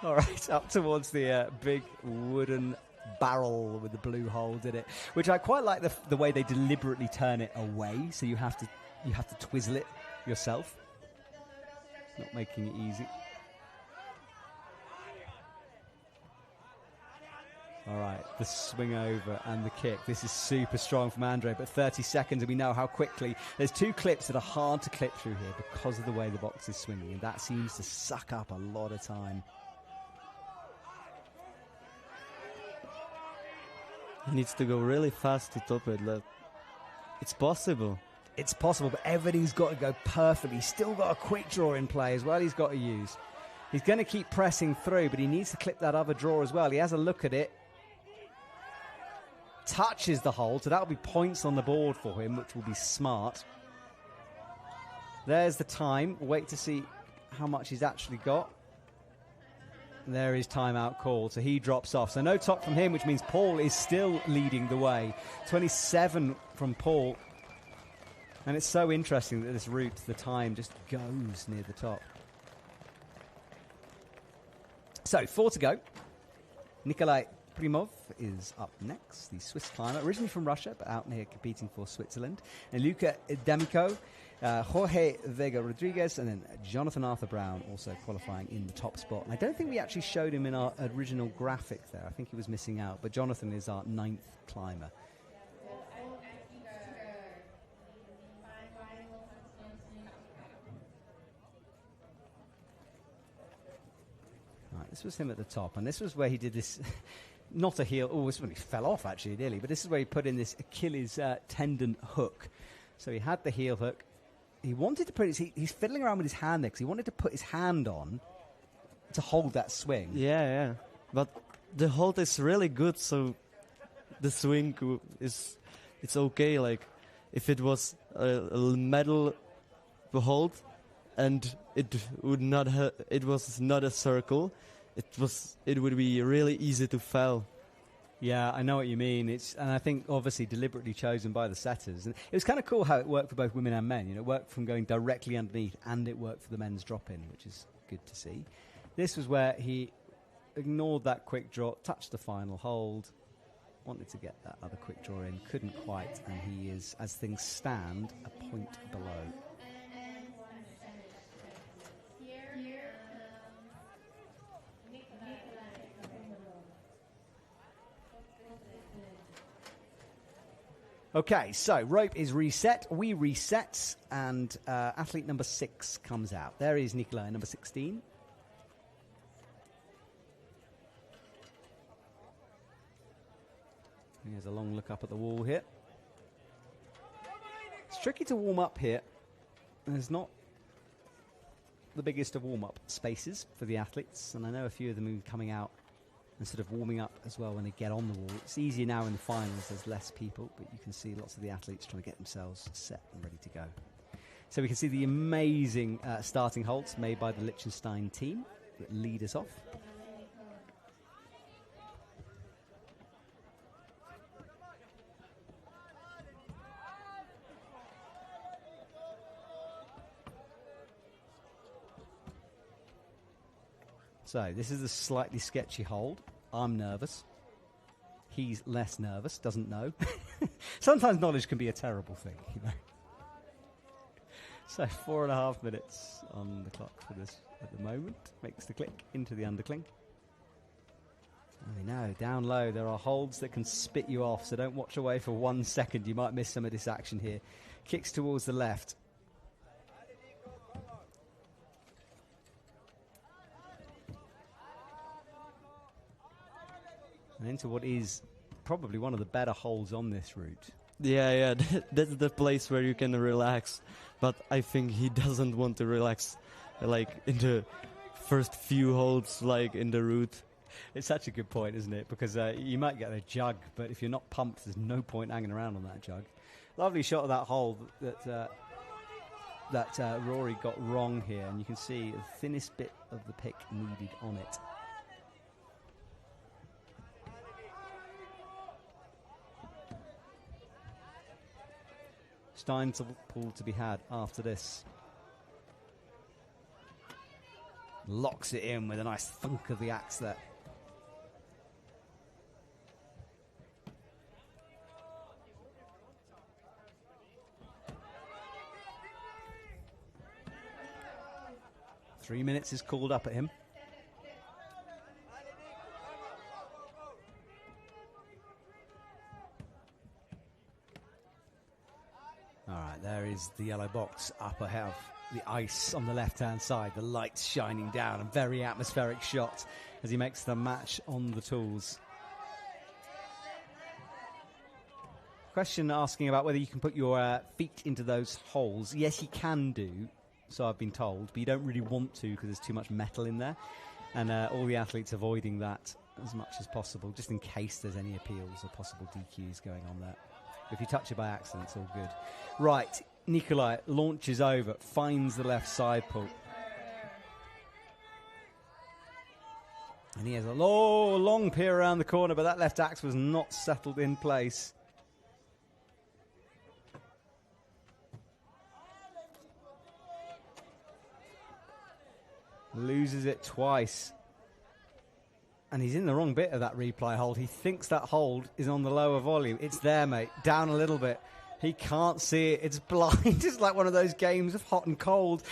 Speaker 1: All right, up towards the big wooden barrel with the blue hole in it, which I quite like the way they deliberately turn it away, so you have to twizzle it yourself. Not making it easy. All right, the swing over and the kick. This is super strong from Andre, but 30 seconds and we know how quickly. There's two clips that are hard to clip through here because of the way the box is swinging, and that seems to suck up a lot of time.
Speaker 5: He needs to go really fast to top it. It's possible.
Speaker 1: It's possible, but everything's got to go perfectly. He's still got a quick draw in play as well he's got to use. He's going to keep pressing through, but he needs to clip that other draw as well. He has a look at it. Touches the hold, so that'll be points on the board for him, which will be smart. There's the time. Wait to see how much he's actually got. There is timeout called, so he drops off. So no top from him, which means Paul is still leading the way. 27 from Paul. And it's so interesting that this route, the time just goes near the top. So 4 to go. Nikolai Primov is up next, the Swiss climber, originally from Russia, but out here competing for Switzerland. And Luca Demco, Jorge Vega Rodriguez, and then Jonathan Arthur Brown also qualifying in the top spot. And I don't think we actually showed him in our original graphic there. I think he was missing out, but Jonathan is our 9th climber. Right, this was him at the top, and this was where he did this... Not a heel. Oh, this one he fell off actually nearly, but this is where he put in this Achilles tendon hook. So he had the heel hook. He wanted to put his... He's fiddling around with his hand there because he wanted to put his hand on to hold that swing.
Speaker 5: Yeah. But the hold is really good, so the swing it's okay. Like if it was a metal hold and it was not a circle, it would be really easy to fail.
Speaker 1: Yeah, I know what you mean. And I think obviously deliberately chosen by the setters. And it was kind of cool how it worked for both women and men. You know, it worked from going directly underneath, and it worked for the men's drop-in, which is good to see. This was where he ignored that quick draw, touched the final hold, wanted to get that other quick draw in, couldn't quite, and he is, as things stand, a point below. Okay, so rope is reset. We reset, and athlete number 6 comes out. There is Nikolai, number 16. Here's a long look up at the wall here. It's tricky to warm up here. There's not the biggest of warm-up spaces for the athletes, and I know a few of them are coming out and sort of warming up as well when they get on the wall. It's easier now in the finals, there's less people, but you can see lots of the athletes trying to get themselves set and ready to go. So we can see the amazing starting holds made by the Liechtenstein team that lead us off. So this is a slightly sketchy hold. I'm nervous. He's less nervous, doesn't know. Sometimes knowledge can be a terrible thing, you know. So 4.5 minutes on the clock for this at the moment. Makes the click into the undercling. I know, down low there are holds that can spit you off, so don't watch away for 1 second. You might miss some of this action here. Kicks towards the left. And into what is probably one of the better holds on this route.
Speaker 5: Yeah, that's the place where you can relax. But I think he doesn't want to relax, like, in the first few holds, like, in the route.
Speaker 1: It's such a good point, isn't it? Because you might get a jug, but if you're not pumped, there's no point hanging around on that jug. Lovely shot of that hole that Rory got wrong here. And you can see the thinnest bit of the pick needed on it. Stein's pull to be had after this. Locks it in with a nice thunk of the axe there. Three minutes is called up at him. All right, there is the yellow box up ahead, the ice on the left-hand side, the lights shining down, a very atmospheric shot as he makes the match on the tools. Question asking about whether you can put your feet into those holes. Yes, you can do, so I've been told, but you don't really want to because there's too much metal in there, and all the athletes avoiding that as much as possible, just in case there's any appeals or possible DQs going on there. If you touch it by accident, it's all good. Right, Nikolai launches over, finds the left side pull. And he has a long peer around the corner, but that left axe was not settled in place. Loses it twice. And he's in the wrong bit of that replay hold. He thinks that hold is on the lower volume. It's there, mate. Down a little bit. He can't see it. It's blind. It's like one of those games of hot and cold.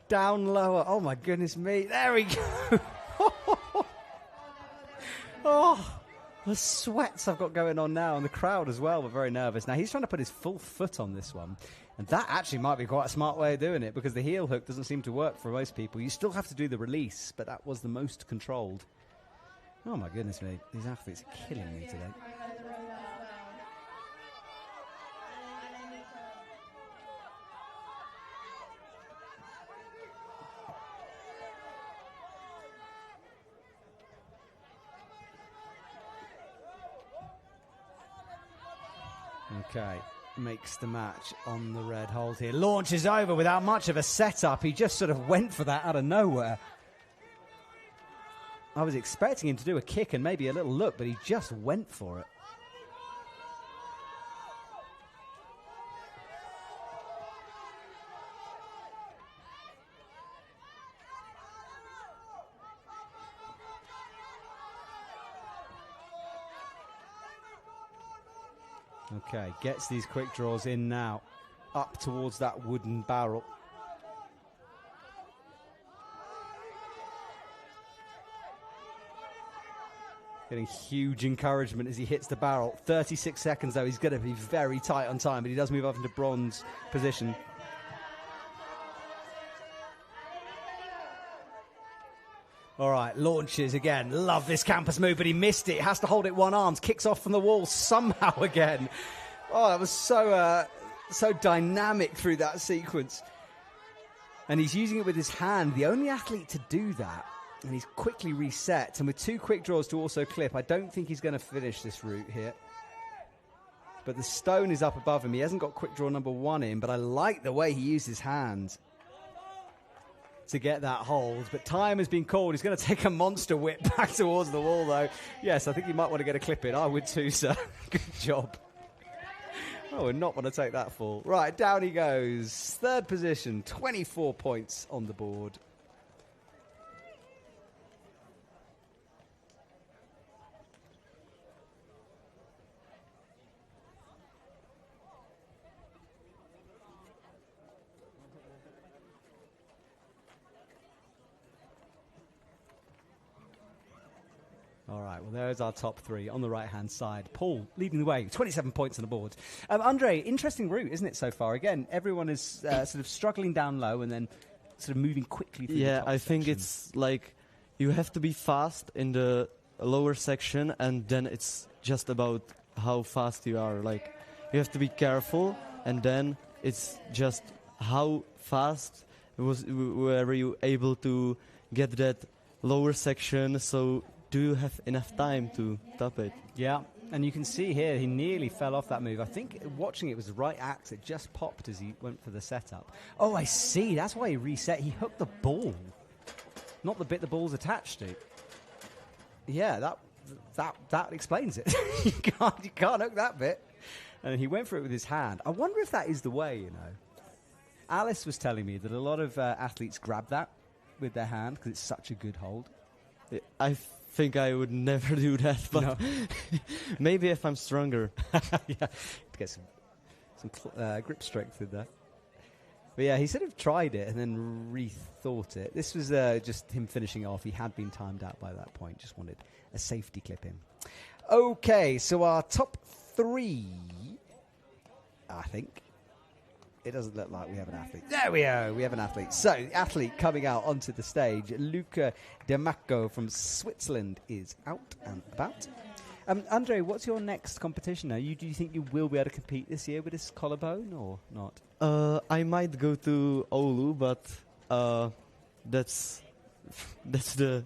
Speaker 1: Down lower. Oh, my goodness me. There we go. Oh, the sweats I've got going on now. And the crowd as well were very nervous. Now, he's trying to put his full foot on this one. And that actually might be quite a smart way of doing it because the heel hook doesn't seem to work for most people. You still have to do the release, but that was the most controlled. Oh my goodness me, these athletes are killing me today. Okay, makes the match on the red hold here. Launches over without much of a setup. He just sort of went for that out of nowhere. I was expecting him to do a kick and maybe a little look, but he just went for it. Okay, gets these quick draws in now, up towards that wooden barrel. Getting huge encouragement as he hits the barrel. 36 seconds, though. He's going to be very tight on time, but he does move up into bronze position. All right, launches again. Love this campus move, but he missed it. Has to hold it one arm. Kicks off from the wall somehow again. Oh, that was so dynamic through that sequence. And he's using it with his hand, the only athlete to do that. And he's quickly reset. And with 2 quick draws to also clip, I don't think he's going to finish this route here. But the stone is up above him. He hasn't got quick draw number 1 in, but I like the way he used his hands to get that hold. But time has been called. He's going to take a monster whip back towards the wall, though. Yes, I think you might want to get a clip in. I would too, sir. Good job. I would not want to take that fall. Right, down he goes. 3rd position, 24 points on the board. All right, well, there's our top 3 on the right-hand side. Paul leading the way, 27 points on the board. Andre, interesting route, isn't it, so far? Again, everyone is sort of struggling down low and then sort of moving quickly through the top
Speaker 5: I think
Speaker 1: section.
Speaker 5: it's like you have to be fast in the lower section, and then it's just about how fast you are. Like, you have to be careful, and then it's just how fast were you able to get that lower section, so do you have enough time to top it?
Speaker 1: Yeah, and you can see here he nearly fell off that move. I think watching it was the right axe. It just popped as he went for the setup. Oh, I see. That's why he reset. He hooked the ball, not the bit the ball's attached to. Yeah, that explains it. you can't hook that bit. And he went for it with his hand. I wonder if that is the way, you know. Alice was telling me that a lot of athletes grab that with their hand because it's such a good hold.
Speaker 5: I think I would never do that, but
Speaker 1: No.
Speaker 5: maybe if I'm stronger.
Speaker 1: Yeah, to get some grip strength with that. But yeah, he sort of tried it and then rethought it. This was just him finishing off. He had been timed out by that point. Just wanted a safety clip in. Okay, so our top 3, I think. It doesn't look like we have an athlete. There we go. We have an athlete. So, athlete coming out onto the stage, Luca Demco from Switzerland is out and about. Andre, what's your next competition now? Do you think you will be able to compete this year with this collarbone or not?
Speaker 5: I might go to Oulu, but that's the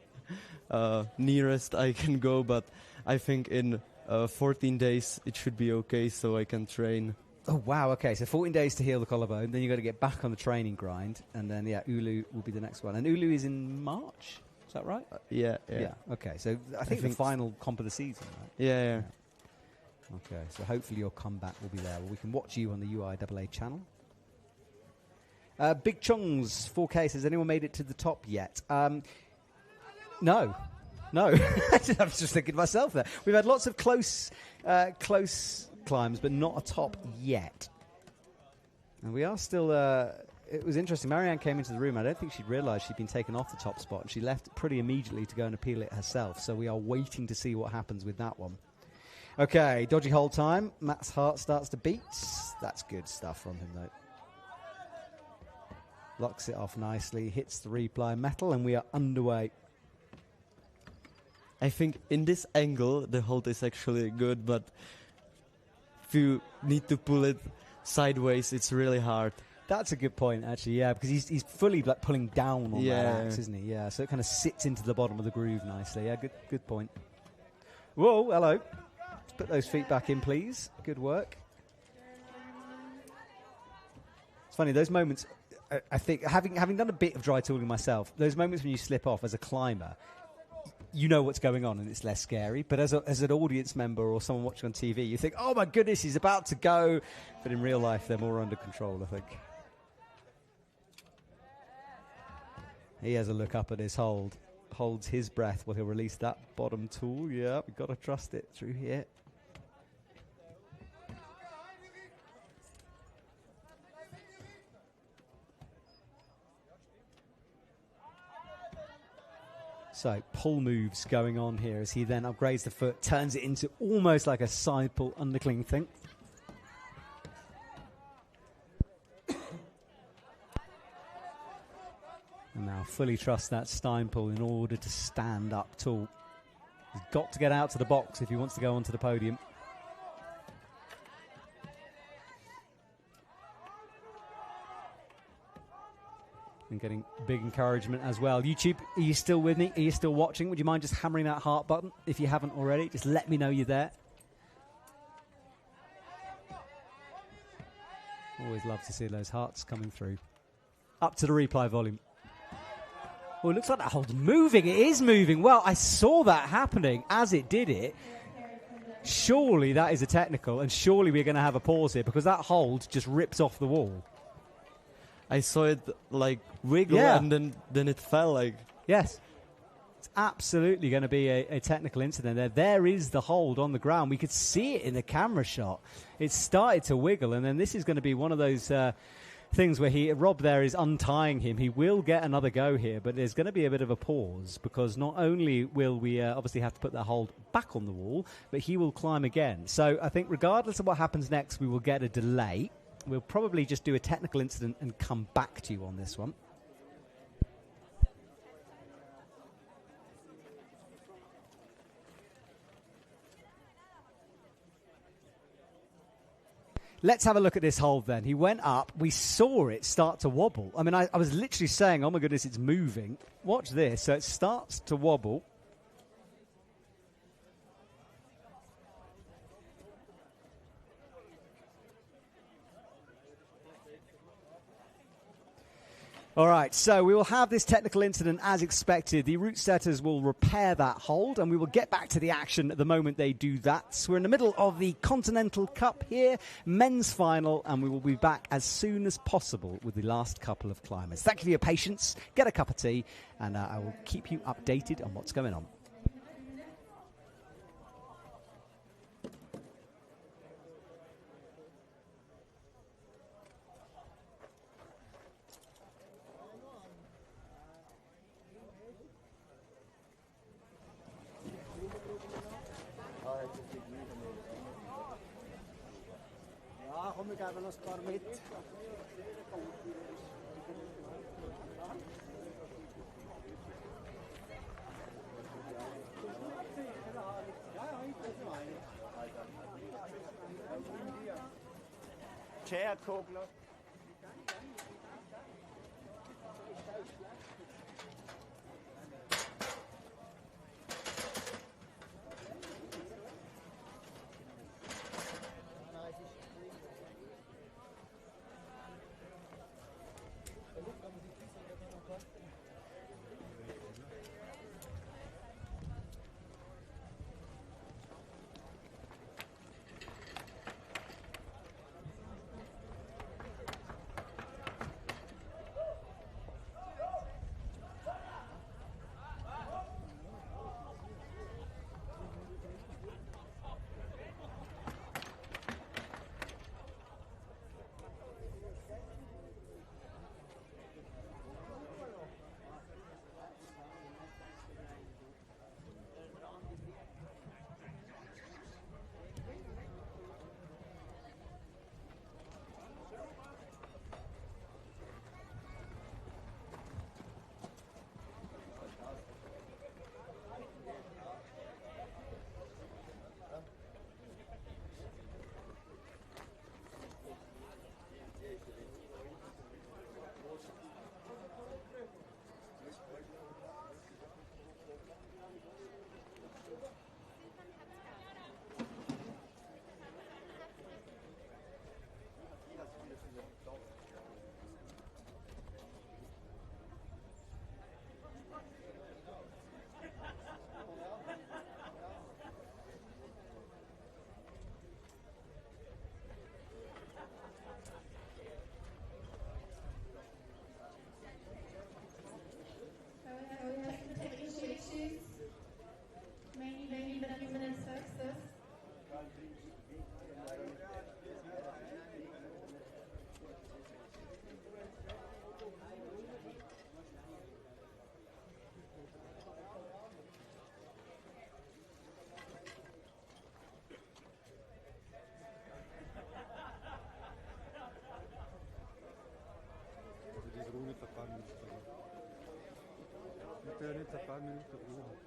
Speaker 5: nearest I can go. But I think in 14 days it should be okay, so I can train.
Speaker 1: Oh, wow, okay. So 14 days to heal the collarbone, then you've got to get back on the training grind, and then, yeah, Oulu will be the next one. And Oulu is in March? Is that right?
Speaker 5: Yeah.
Speaker 1: Okay, so I think the final comp of the season, right?
Speaker 5: Yeah.
Speaker 1: Okay, so hopefully your comeback will be there. Well, we can watch you on the UIAA channel. Big Chung's 4K says, anyone made it to the top yet? No. I was just thinking to myself there. We've had lots of close climbs, but not a top yet. And we are still... it was interesting. Marianne came into the room. I don't think she'd realised she'd been taken off the top spot, and she left pretty immediately to go and appeal it herself. So we are waiting to see what happens with that one. Okay, dodgy hold time. Matt's heart starts to beat. That's good stuff from him, though. Locks it off nicely, hits the reply metal, and we are underway.
Speaker 5: I think in this angle, the hold is actually good, but if you need to pull it sideways, it's really hard.
Speaker 1: That's a good point, actually, yeah, because he's fully like pulling down on that axe, isn't he? Yeah, so it kind of sits into the bottom of the groove nicely. Yeah, good point. Whoa, hello. Let's put those feet back in, please. Good work. It's funny, those moments, I think, having done a bit of dry tooling myself, those moments when you slip off as a climber, you know what's going on and it's less scary. But as an audience member or someone watching on TV, you think, oh my goodness, he's about to go. But in real life, they're more under control, I think. He has a look up at his hold, holds his breath while he'll release that bottom tool. Yeah, we've got to trust it through here. So pull moves going on here as he then upgrades the foot, turns it into almost like a side pull undercling thing. And now fully trust that Stein pull in order to stand up tall. He's got to get out to the box if he wants to go onto the podium. And getting big encouragement as well. YouTube, are you still with me? Are you still watching? Would you mind just hammering that heart button if you haven't already? Just let me know you're there. Always love to see those hearts coming through. Up to the replay volume. Oh, it looks like that hold's moving. It is moving. Well, I saw that happening as it did it. Surely that is a technical, and surely we're going to have a pause here because that hold just ripped off the wall.
Speaker 5: I saw it like wiggle and then it fell like.
Speaker 1: Yes. It's absolutely going to be a technical incident there. There is the hold on the ground. We could see it in the camera shot. It started to wiggle, and then this is going to be one of those things where Rob there is untying him. He will get another go here, but there's going to be a bit of a pause because not only will we obviously have to put that hold back on the wall, but he will climb again. So I think regardless of what happens next, we will get a delay. We'll probably just do a technical incident and come back to you on this one. Let's have a look at this hold then. He went up. We saw it start to wobble. I mean, I was literally saying, oh my goodness, it's moving. Watch this. So it starts to wobble. All right, so we will have this technical incident as expected. The route setters will repair that hold, and we will get back to the action the moment they do that. So we're in the middle of the Continental Cup here, men's final, and we will be back as soon as possible with the last couple of climbers. Thank you for your patience. Get a cup of tea, and I will keep you updated on what's going on.
Speaker 6: Wir geben noch ein paar mit. Chair-Kogler.
Speaker 7: paar Minuten Ruhe.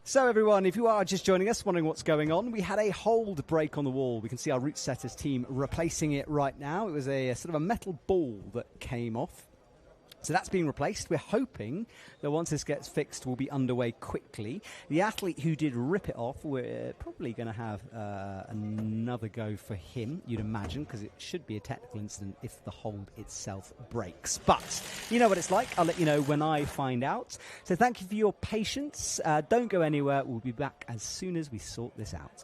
Speaker 1: So everyone, if you are just joining us, wondering what's going on, we had a hold break on the wall. We can see our route setters team replacing it right now. It was a sort of a metal ball that came off. So that's being replaced. We're hoping that once this gets fixed, we'll be underway quickly. The athlete who did rip it off, we're probably going to have another go for him, you'd imagine, because it should be a technical incident if the hold itself breaks. But you know what it's like. I'll let you know when I find out. So thank you for your patience. Don't go anywhere. We'll be back as soon as we sort this out.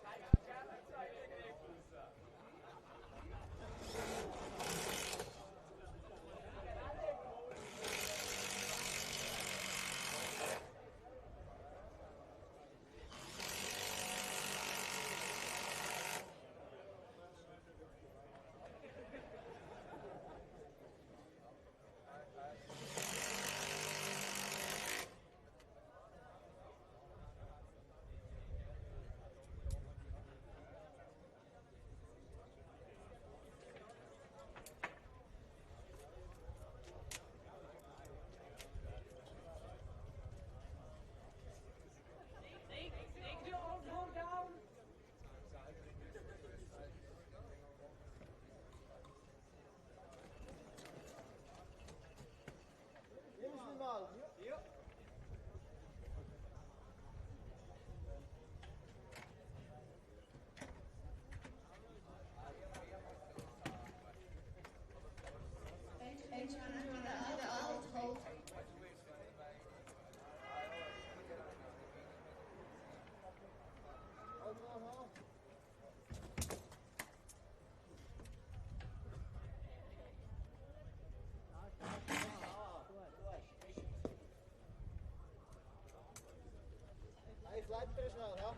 Speaker 6: Weiter schnell, ja?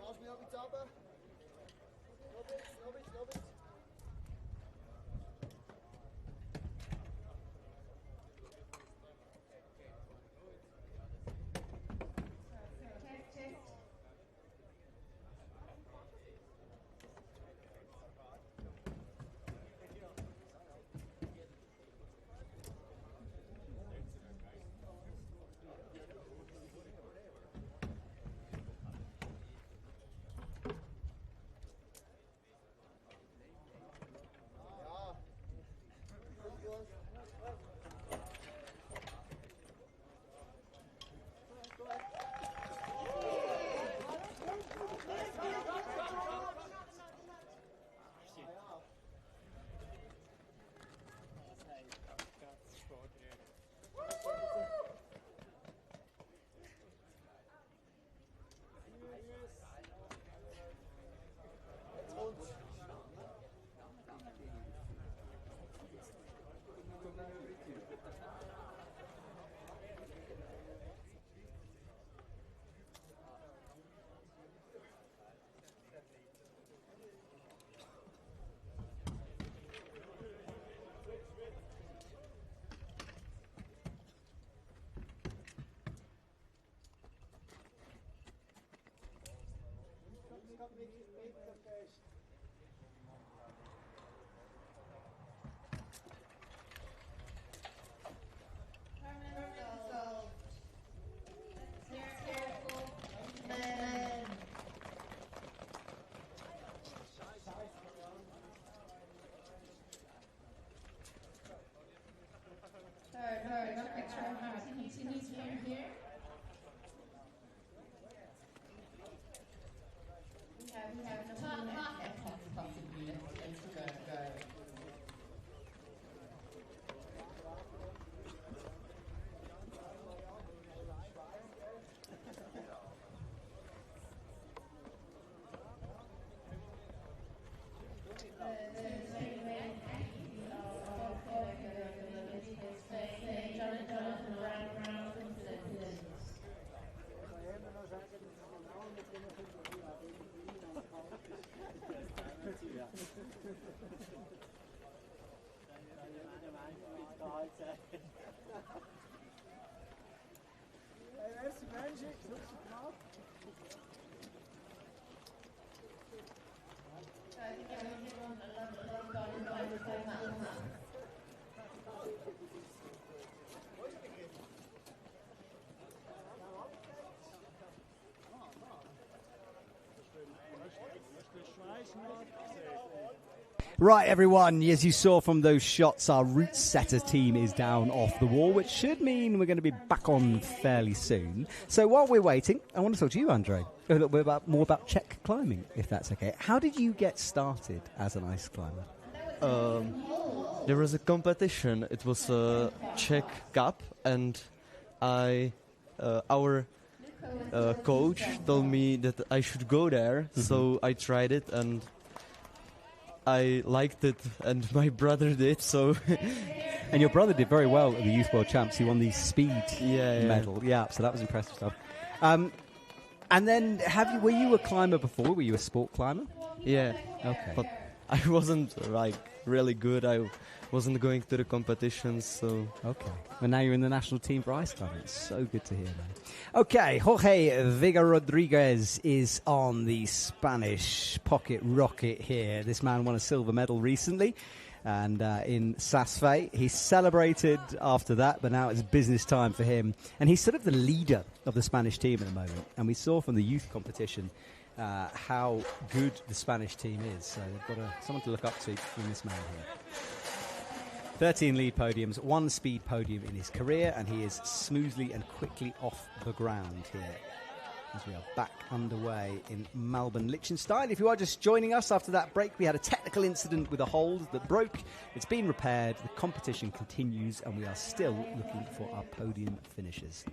Speaker 6: Lass mich noch ein bisschen runter. Noch ein bisschen.
Speaker 1: Right, everyone, as you saw from those shots, our route setter team is down off the wall, which should mean we're going to be back on fairly soon. So while we're waiting, I want to talk to you, Andre, a little bit more about Czech climbing, if that's okay. How did you get started as an ice climber?
Speaker 5: There was a competition. It was a Czech Cup, and our coach told me that I should go there, so I tried it, and I liked it, and my brother did, so...
Speaker 1: And your brother did very well at the Youth World Champs. He won the speed medal. Yeah, so that was impressive stuff. And then, were you a climber before? Were you a sport climber?
Speaker 5: Yeah.
Speaker 1: Okay.
Speaker 5: But I wasn't, really good. I wasn't going to the competitions, so...
Speaker 1: Okay. Well, now you're in the national team for ice climbing. It's so good to hear, man. Okay, Jorge Vega Rodriguez is on the Spanish pocket rocket here. This man won a silver medal recently, and in Saas-Fee. He celebrated after that, but now it's business time for him. And he's sort of the leader of the Spanish team at the moment. And we saw from the youth competition how good the Spanish team is. So they've got someone to look up to in this man here. 13 lead podiums, 1 speed podium in his career, and he is smoothly and quickly off the ground here as we are back underway in Malbun, Liechtenstein. If you are just joining us after that break, we had a technical incident with a hold that broke. It's been repaired, the competition continues, and we are still looking for our podium finishers.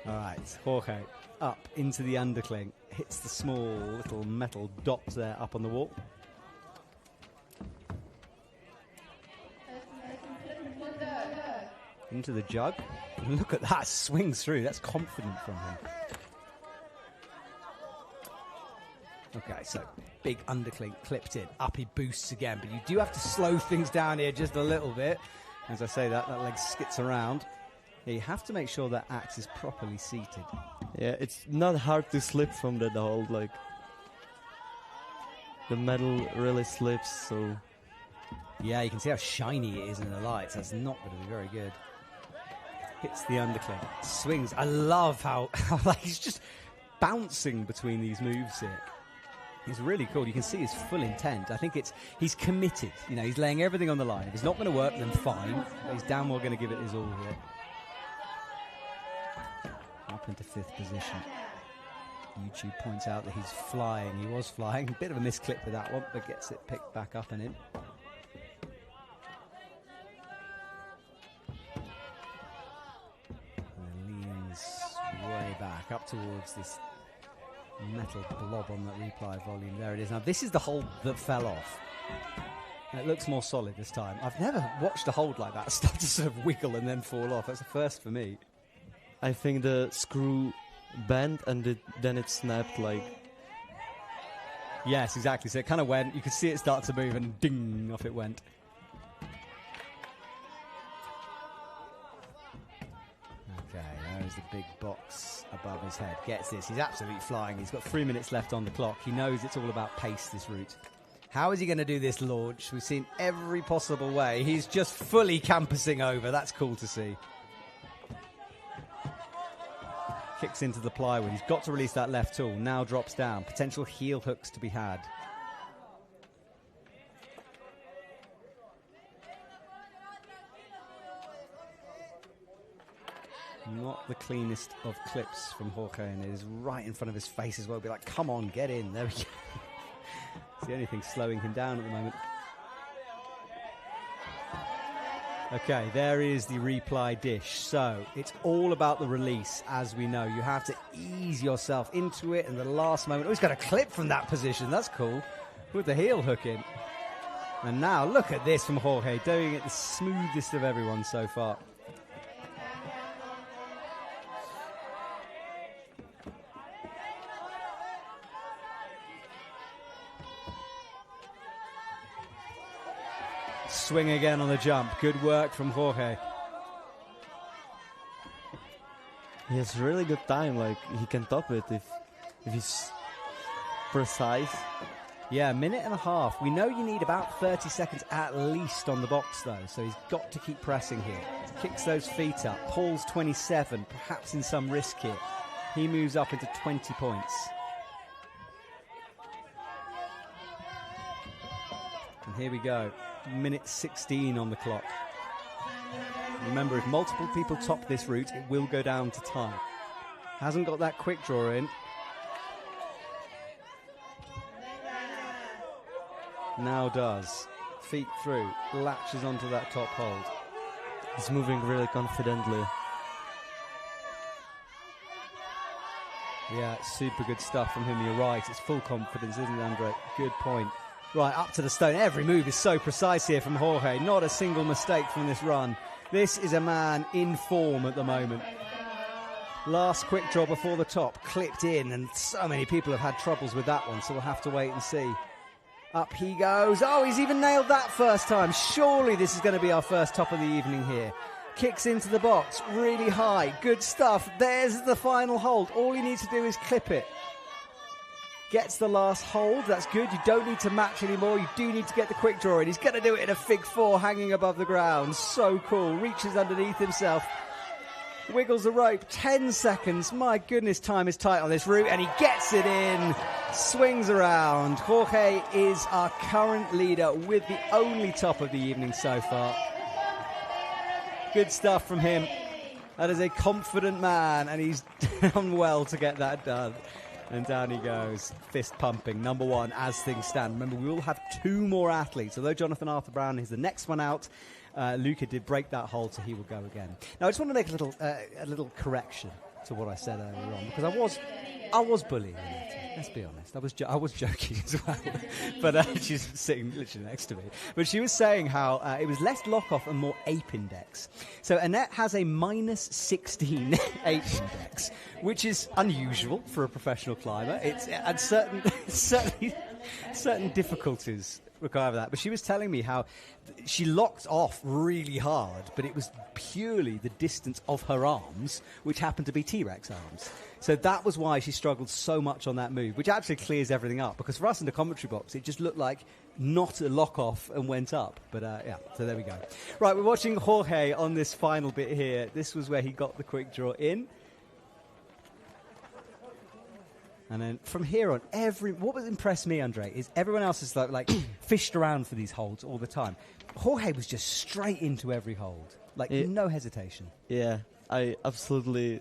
Speaker 1: All right, Jorge up into the undercling. Hits the small little metal dots there up on the wall. Into the jug. Look at that, swings through. That's confident from him. Okay, so big undercling clipped in. Up he boosts again, but you do have to slow things down here just a little bit. As I say that leg skits around. You have to make sure that axe is properly seated.
Speaker 5: Yeah, it's not hard to slip from that hold, the metal really slips, so...
Speaker 1: Yeah, you can see how shiny it is in the lights. That's not going to be very good. Hits the undercling, swings. I love how he's just bouncing between these moves here. He's really cool. You can see his full intent. I think he's committed. He's laying everything on the line. If it's not going to work, then fine. But he's damn well going to give it his all here. Up into 5th position. YouTube points out that he's flying. He was flying. A bit of a misclip with that one, but gets it picked back up and in. And leans way back up towards this metal blob on that replay volume. There it is. Now, this is the hold that fell off. And it looks more solid this time. I've never watched a hold like that start to sort of wiggle and then fall off. That's a first for me.
Speaker 5: I think the screw bent and then it snapped
Speaker 1: Yes, exactly. So it kind of went. You could see it start to move and ding, off it went. Okay, there's There's the big box above his head. Gets this. He's absolutely flying. He's got 3 minutes left on the clock. He knows it's all about pace, this route. How is he going to do this launch? We've seen every possible way. He's just fully campusing over. That's cool to see. Kicks into the plywood. He's got to release that left tool. Now drops down. Potential heel hooks to be had. Not the cleanest of clips from Jorge, and it is right in front of his face as well. Be like, come on, get in. There we go. It's the only thing slowing him down at the moment. Okay, there is the reply dish. So it's all about the release, as we know. You have to ease yourself into it in the last moment. Oh, he's got a clip from that position. That's cool. With the heel hook in. And now look at this from Jorge, doing it the smoothest of everyone so far. Swing again on the jump. Good work from Jorge.
Speaker 5: He has really good time. Like, he can top it if he's precise.
Speaker 1: Yeah, a minute and a half. We know you need about 30 seconds at least on the box, though, so he's got to keep pressing here. Kicks those feet up. Paul's 27, perhaps in some risk here. He moves up into 20 points. And here we go. Minute 16 on the clock. Remember, if multiple people top this route, it will go down to time. Hasn't got that quick draw in. Now does. Feet through. Latches onto that top hold.
Speaker 5: He's moving really confidently.
Speaker 1: Yeah, super good stuff from him. You're right. It's full confidence, isn't it, Andre? Good point. Right, up to the stone. Every move is so precise here from Jorge. Not a single mistake from this run. This is a man in form at the moment. Last quick draw before the top. Clipped in, and so many people have had troubles with that one, so we'll have to wait and see. Up he goes. Oh, he's even nailed that first time. Surely this is going to be our first top of the evening here. Kicks into the box. Really high. Good stuff. There's the final hold. All you need to do is clip it. Gets the last hold. That's good. You don't need to match anymore. You do need to get the quick draw in. He's going to do it in a fig four hanging above the ground. So cool. Reaches underneath himself. Wiggles the rope. 10 seconds. My goodness, time is tight on this route. And he gets it in. Swings around. Jorge is our current leader with the only top of the evening so far. Good stuff from him. That is a confident man. And he's done well to get that done. And down he goes, fist pumping, number one as things stand. Remember, we will have two more athletes. Although Jonathan Arthur Brown is the next one out, Luca did break that hold, so he will go again. Now, I just want to make a little correction to what I said earlier on, because I was bullying Aneta. Let's be honest. I was joking as well. But she's sitting literally next to me. But she was saying how it was less lock-off and more ape index. So Aneta has a minus 16 ape index, which is unusual for a professional climber. It's and certain difficulties require that. But she was telling me how she locked off really hard, but it was purely the distance of her arms, which happened to be T-Rex arms. So that was why she struggled so much on that move, which actually clears everything up. Because for us in the commentary box, it just looked like not a lock-off and went up. But yeah, so there we go. Right, we're watching Jorge on this final bit here. This was where he got the quick draw in. And then from here on, what was impressed me, Andre, is everyone else is like fished around for these holds all the time. Jorge was just straight into every hold, no hesitation.
Speaker 5: Yeah, I absolutely.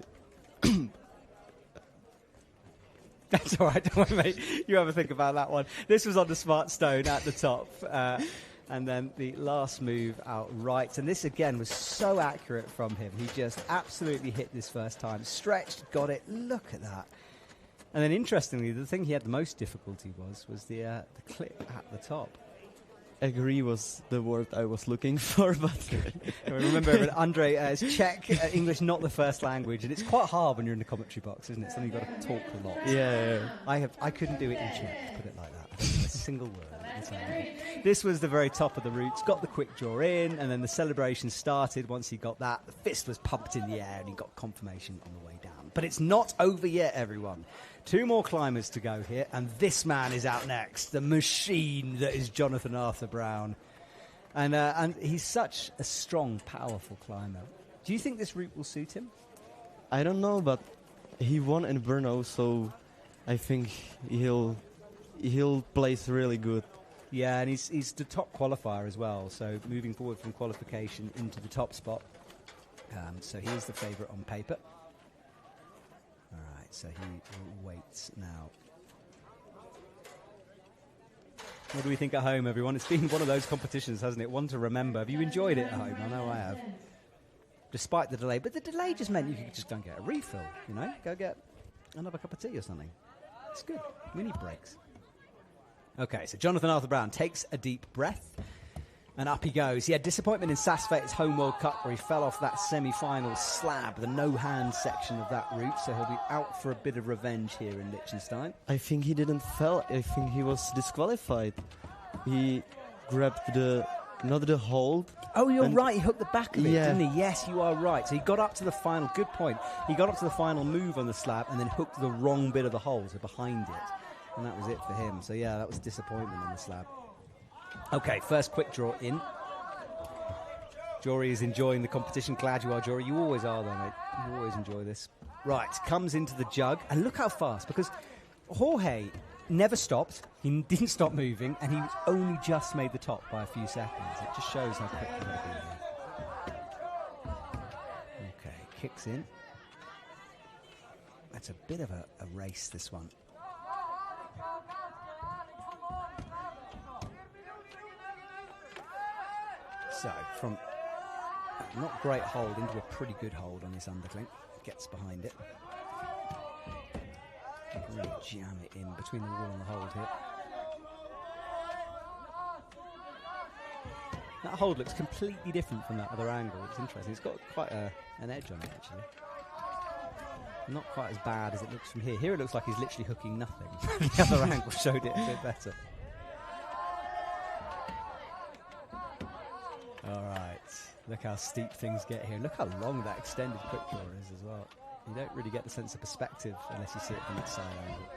Speaker 1: That's all right, don't worry, mate. You have a think about that one. This was on the smart stone at the top. And then the last move out right. And this, again, was so accurate from him. He just absolutely hit this first time. Stretched, got it. Look at that. And then, interestingly, the thing he had the most difficulty was the clip at the top.
Speaker 5: Agree was the word I was looking for, but
Speaker 1: remember, Andre, is Czech, English not the first language, and it's quite hard when you're in the commentary box, isn't it? Something you've got to talk a lot.
Speaker 5: Yeah.
Speaker 1: I couldn't do it in Czech, put it like that. a single word. This was the very top of the routes, got the quick draw in, and then the celebration started. Once he got that, the fist was pumped in the air, and he got confirmation on the way down. But it's not over yet, everyone. 2 more climbers to go here, and this man is out next, the machine that is Jonathan Arthur Brown. And he's such a strong, powerful climber. Do you think this route will suit him?
Speaker 5: I don't know, but he won in Brno, so I think he'll place really good.
Speaker 1: Yeah, and he's the top qualifier as well, so moving forward from qualification into the top spot. So he is the favourite on paper. All right, so he waits now. What do we think at home, everyone? It's been one of those competitions, hasn't it? One to remember. Have you enjoyed it at home? I know I have. Despite the delay. But the delay just meant you could just go and get a refill, you know? Go get another cup of tea or something. It's good. Mini breaks. Okay, so Jonathan Arthur Brown takes a deep breath, and up he goes. He had disappointment in Saasvet's home World Cup, where he fell off that semi-final slab, the no-hand section of that route, so he'll be out for a bit of revenge here in Liechtenstein.
Speaker 5: I think he didn't fall. I think he was disqualified. He grabbed not the hold.
Speaker 1: Oh, you're right. He hooked the back of it,
Speaker 5: Yeah.
Speaker 1: didn't he? Yes, you are right. So he got up to the final. Good point. He got up to the final move on the slab and then hooked the wrong bit of the hole, so behind it. And that was it for him. So, yeah, that was disappointment on the slab. Okay, first quick draw in. Jory is enjoying the competition. Glad you are, Jory. You always are, though, mate. You always enjoy this. Right, comes into the jug. And look how fast, because Jorge never stopped. He didn't stop moving, and he only just made the top by a few seconds. It just shows how quick he's going to be here. Okay, kicks in. That's a bit of a race, this one. So, from a not great hold into a pretty good hold on this underclink. Gets behind it. Really jam it in between the wall and the hold here. That hold looks completely different from that other angle. It's interesting. It's got quite an edge on it, actually. Not quite as bad as it looks from here. Here it looks like he's literally hooking nothing. The other angle showed it a bit better. All right. Look how steep things get here. Look how long that extended quick draw is as well. You don't really get the sense of perspective unless you see it from its side angle.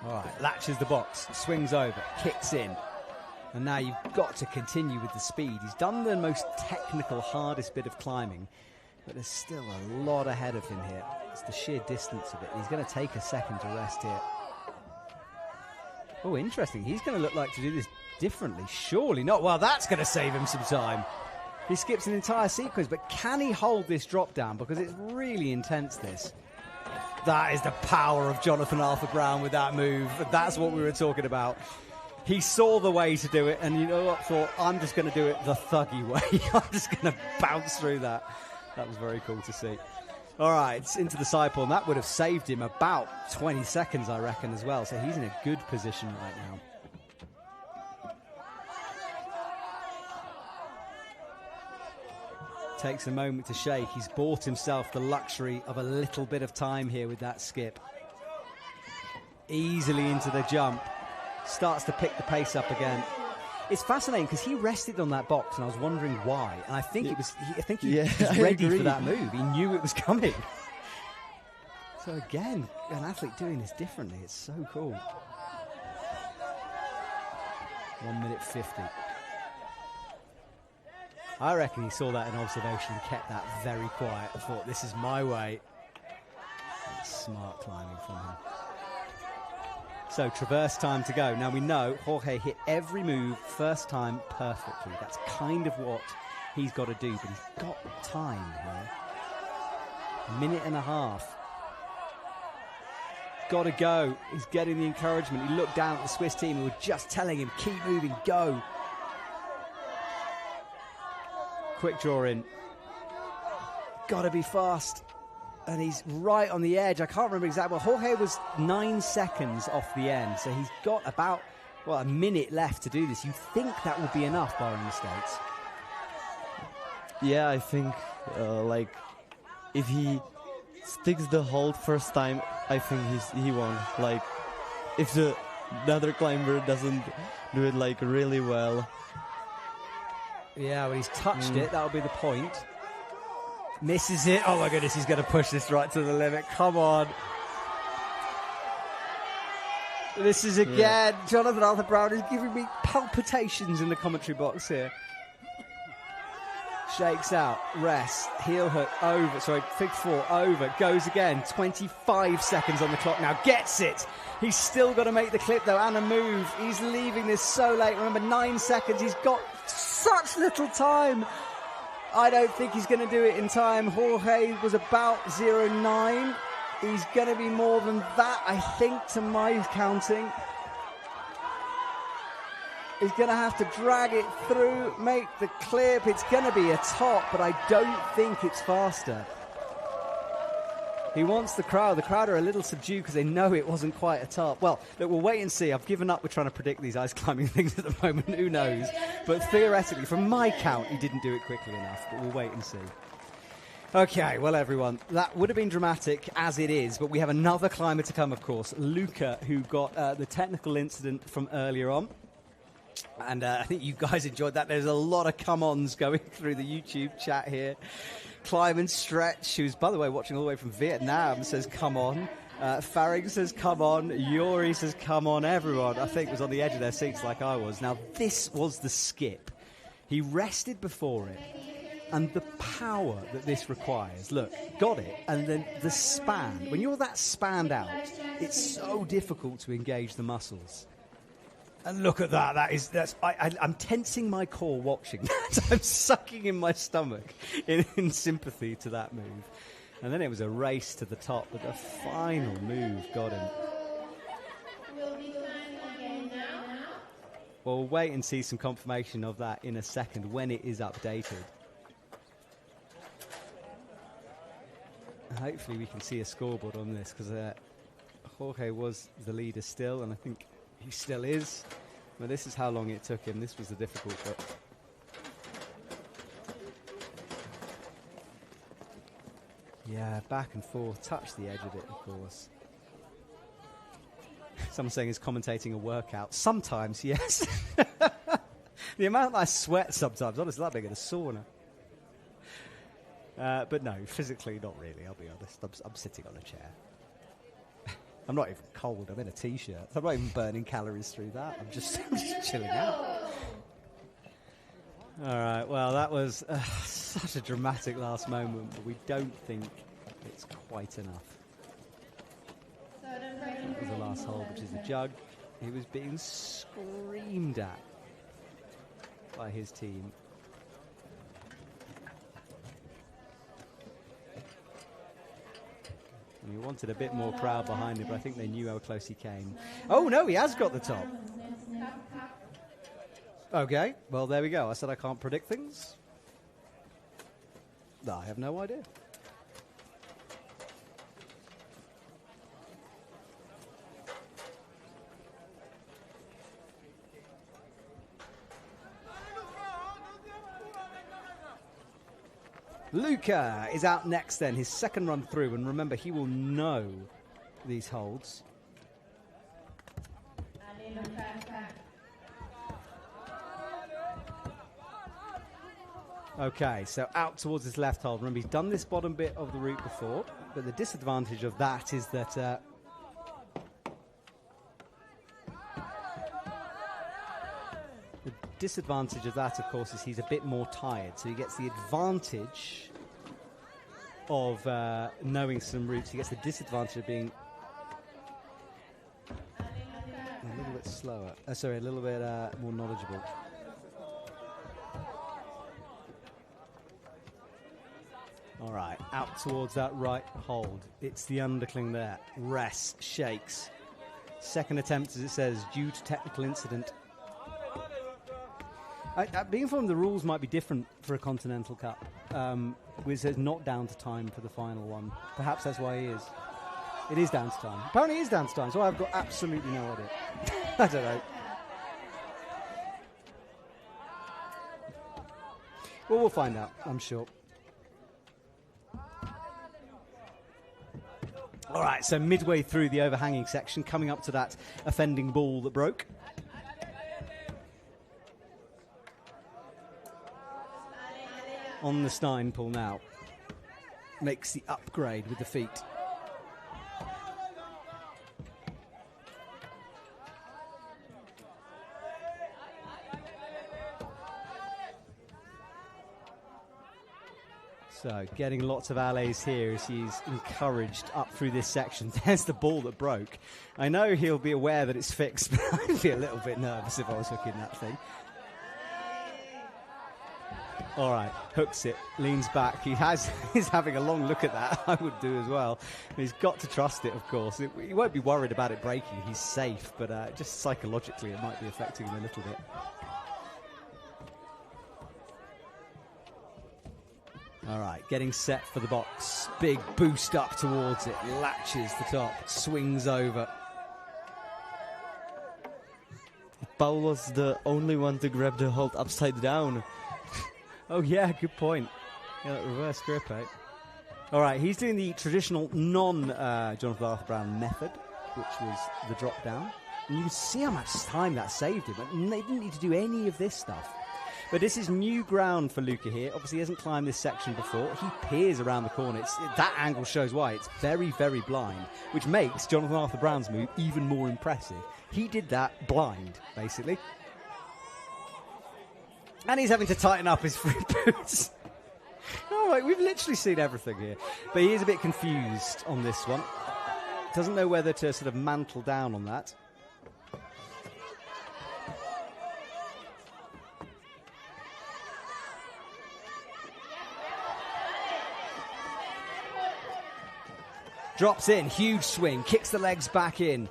Speaker 1: All right, latches the box, swings over, kicks in. And now you've got to continue with the speed. He's done the most technical, hardest bit of climbing, but there's still a lot ahead of him here. It's the sheer distance of it. He's going to take a second to rest here. Oh, interesting. He's going to look like to do this differently. Surely not. Well, that's going to save him some time. He skips an entire sequence, but can he hold this drop down? Because it's really intense, this. That is the power of Jonathan Arthur Brown with that move. That's what we were talking about. He saw the way to do it, and you know what? Thought, I'm just going to do it the thuggy way. I'm just going to bounce through that. That was very cool to see. All right, into the side pull, and that would have saved him about 20 seconds, I reckon, as well. So he's in a good position right now. Takes a moment to shake. He's bought himself the luxury of a little bit of time here with that skip. Easily into the jump. Starts to pick the pace up again. It's fascinating because he rested on that box, and I was wondering why. And I think he was ready for that move. He knew it was coming. So again, an athlete doing this differently. It's so cool. 1 minute 50. I reckon he saw that in observation and kept that very quiet. I thought, this is my way. That's smart climbing from him. So, traverse time to go. Now, we know Jorge hit every move first time perfectly. That's kind of what he's got to do, but he's got time here. A minute and a half. Got to go. He's getting the encouragement. He looked down at the Swiss team who were just telling him, keep moving, go. Quick draw in. Got to be fast. And he's right on the edge. I can't remember exactly. Well, Jorge was 9 seconds off the end. So he's got about, a minute left to do this. You think that would be enough, barring mistakes?
Speaker 5: Yeah, I think if he sticks the hold first time, I think he won. Like if the other climber doesn't do it like really well.
Speaker 1: Yeah, well, he's touched it. That'll be the point. Misses it. Oh my goodness, he's going to push this right to the limit. Come on. This is again, Jonathan Arthur Brown is giving me palpitations in the commentary box here. Shakes out, rests, heel hook, over, fig four, over, goes again, 25 seconds on the clock now, gets it! He's still got to make the clip though, and a move. He's leaving this so late, remember 9 seconds, he's got such little time. I don't think he's going to do it in time. Jorge was about 0.9. He's going to be more than that, I think, to my counting. He's going to have to drag it through, make the clip. It's going to be a top, but I don't think it's faster. He wants the crowd. The crowd are a little subdued because they know it wasn't quite a top. Well, look, we'll wait and see. I've given up with trying to predict these ice climbing things at the moment. Who knows? But theoretically, from my count, he didn't do it quickly enough. But we'll wait and see. Okay, well, everyone, that would have been dramatic as it is, but we have another climber to come, of course. Luca, who got the technical incident from earlier on. And I think you guys enjoyed that. There's a lot of come-ons going through the YouTube chat here. Climb and Stretch, who's, by the way, watching all the way from Vietnam, says, come on. Faring says, come on. Yuri says, come on. Everyone, I think, was on the edge of their seats like I was. Now, this was the skip. He rested before it. And the power that this requires, look, got it, and then the span. When you're that spanned out, it's so difficult to engage the muscles. And look at that. I'm tensing my core watching that. I'm sucking in my stomach in sympathy to that move. And then it was a race to the top, but the final move got him. Well, we'll wait and see some confirmation of that in a second when it is updated. Hopefully we can see a scoreboard on this, because Jorge was the leader still, and I think he still is. Well, this is how long it took him. This was the difficult bit. Yeah, back and forth. Touch the edge of it, of course. Someone saying he's commentating a workout. Sometimes, yes. The amount I sweat sometimes, honestly, like being in a sauna. But no, physically not really, I'll be honest. I'm sitting on a chair. I'm not even cold, I'm in a t-shirt. I'm not even burning calories through that. I'm just chilling out. All right, well, that was such a dramatic last moment, but we don't think it's quite enough. That was the last hole, which is the jug. He was being screamed at by his team. And he wanted a bit more crowd behind him, but I think they knew how close he came. Oh, no, he has got the top. Okay, well, there we go. I said I can't predict things. No, I have no idea. Luca is out next then, his second run through, and remember, he will know these holds. Okay, so out towards his left hold. Remember, he's done this bottom bit of the route before, but the disadvantage of that is that disadvantage of that, of course, is he's a bit more tired, so he gets the advantage of knowing some routes. He gets the disadvantage of being a little bit slower. Sorry, a little bit more knowledgeable. All right, out towards that right hold. It's the undercling there. Rests, shakes. Second attempt, as it says, due to technical incident. Being informed the rules might be different for a Continental Cup, which says not down to time for the final one. Perhaps that's why he is. It is down to time. Apparently it is down to time, so I've got absolutely no idea. I don't know. Well, we'll find out, I'm sure. All right, so midway through the overhanging section, coming up to that offending ball that broke. On the Stein pull now. Makes the upgrade with the feet. So, getting lots of allées here as he's encouraged up through this section. There's the ball that broke. I know he'll be aware that it's fixed, but I'd be a little bit nervous if I was hooking that thing. All right, hooks it, leans back. He's having a long look at that. I would do as well. He's got to trust it, of course. He won't be worried about it breaking. He's safe, but just psychologically it might be affecting him a little bit. All right, getting set for the box. Big boost up towards it. Latches the top. Swings over.
Speaker 5: Paul was the only one to grab the hold upside down.
Speaker 1: Oh, yeah, good point. Yeah, that reverse grip, eh? All right, he's doing the traditional non-Jonathan Arthur Brown method, which was the drop down. And you can see how much time that saved him. And they didn't need to do any of this stuff. But this is new ground for Luca here. Obviously, he hasn't climbed this section before. He peers around the corner. That angle shows why. It's very, very blind, which makes Jonathan Arthur Brown's move even more impressive. He did that blind, basically. And he's having to tighten up his free boots. All right, we've literally seen everything here. But he is a bit confused on this one. Doesn't know whether to sort of mantle down on that. Drops in, huge swing, kicks the legs back in,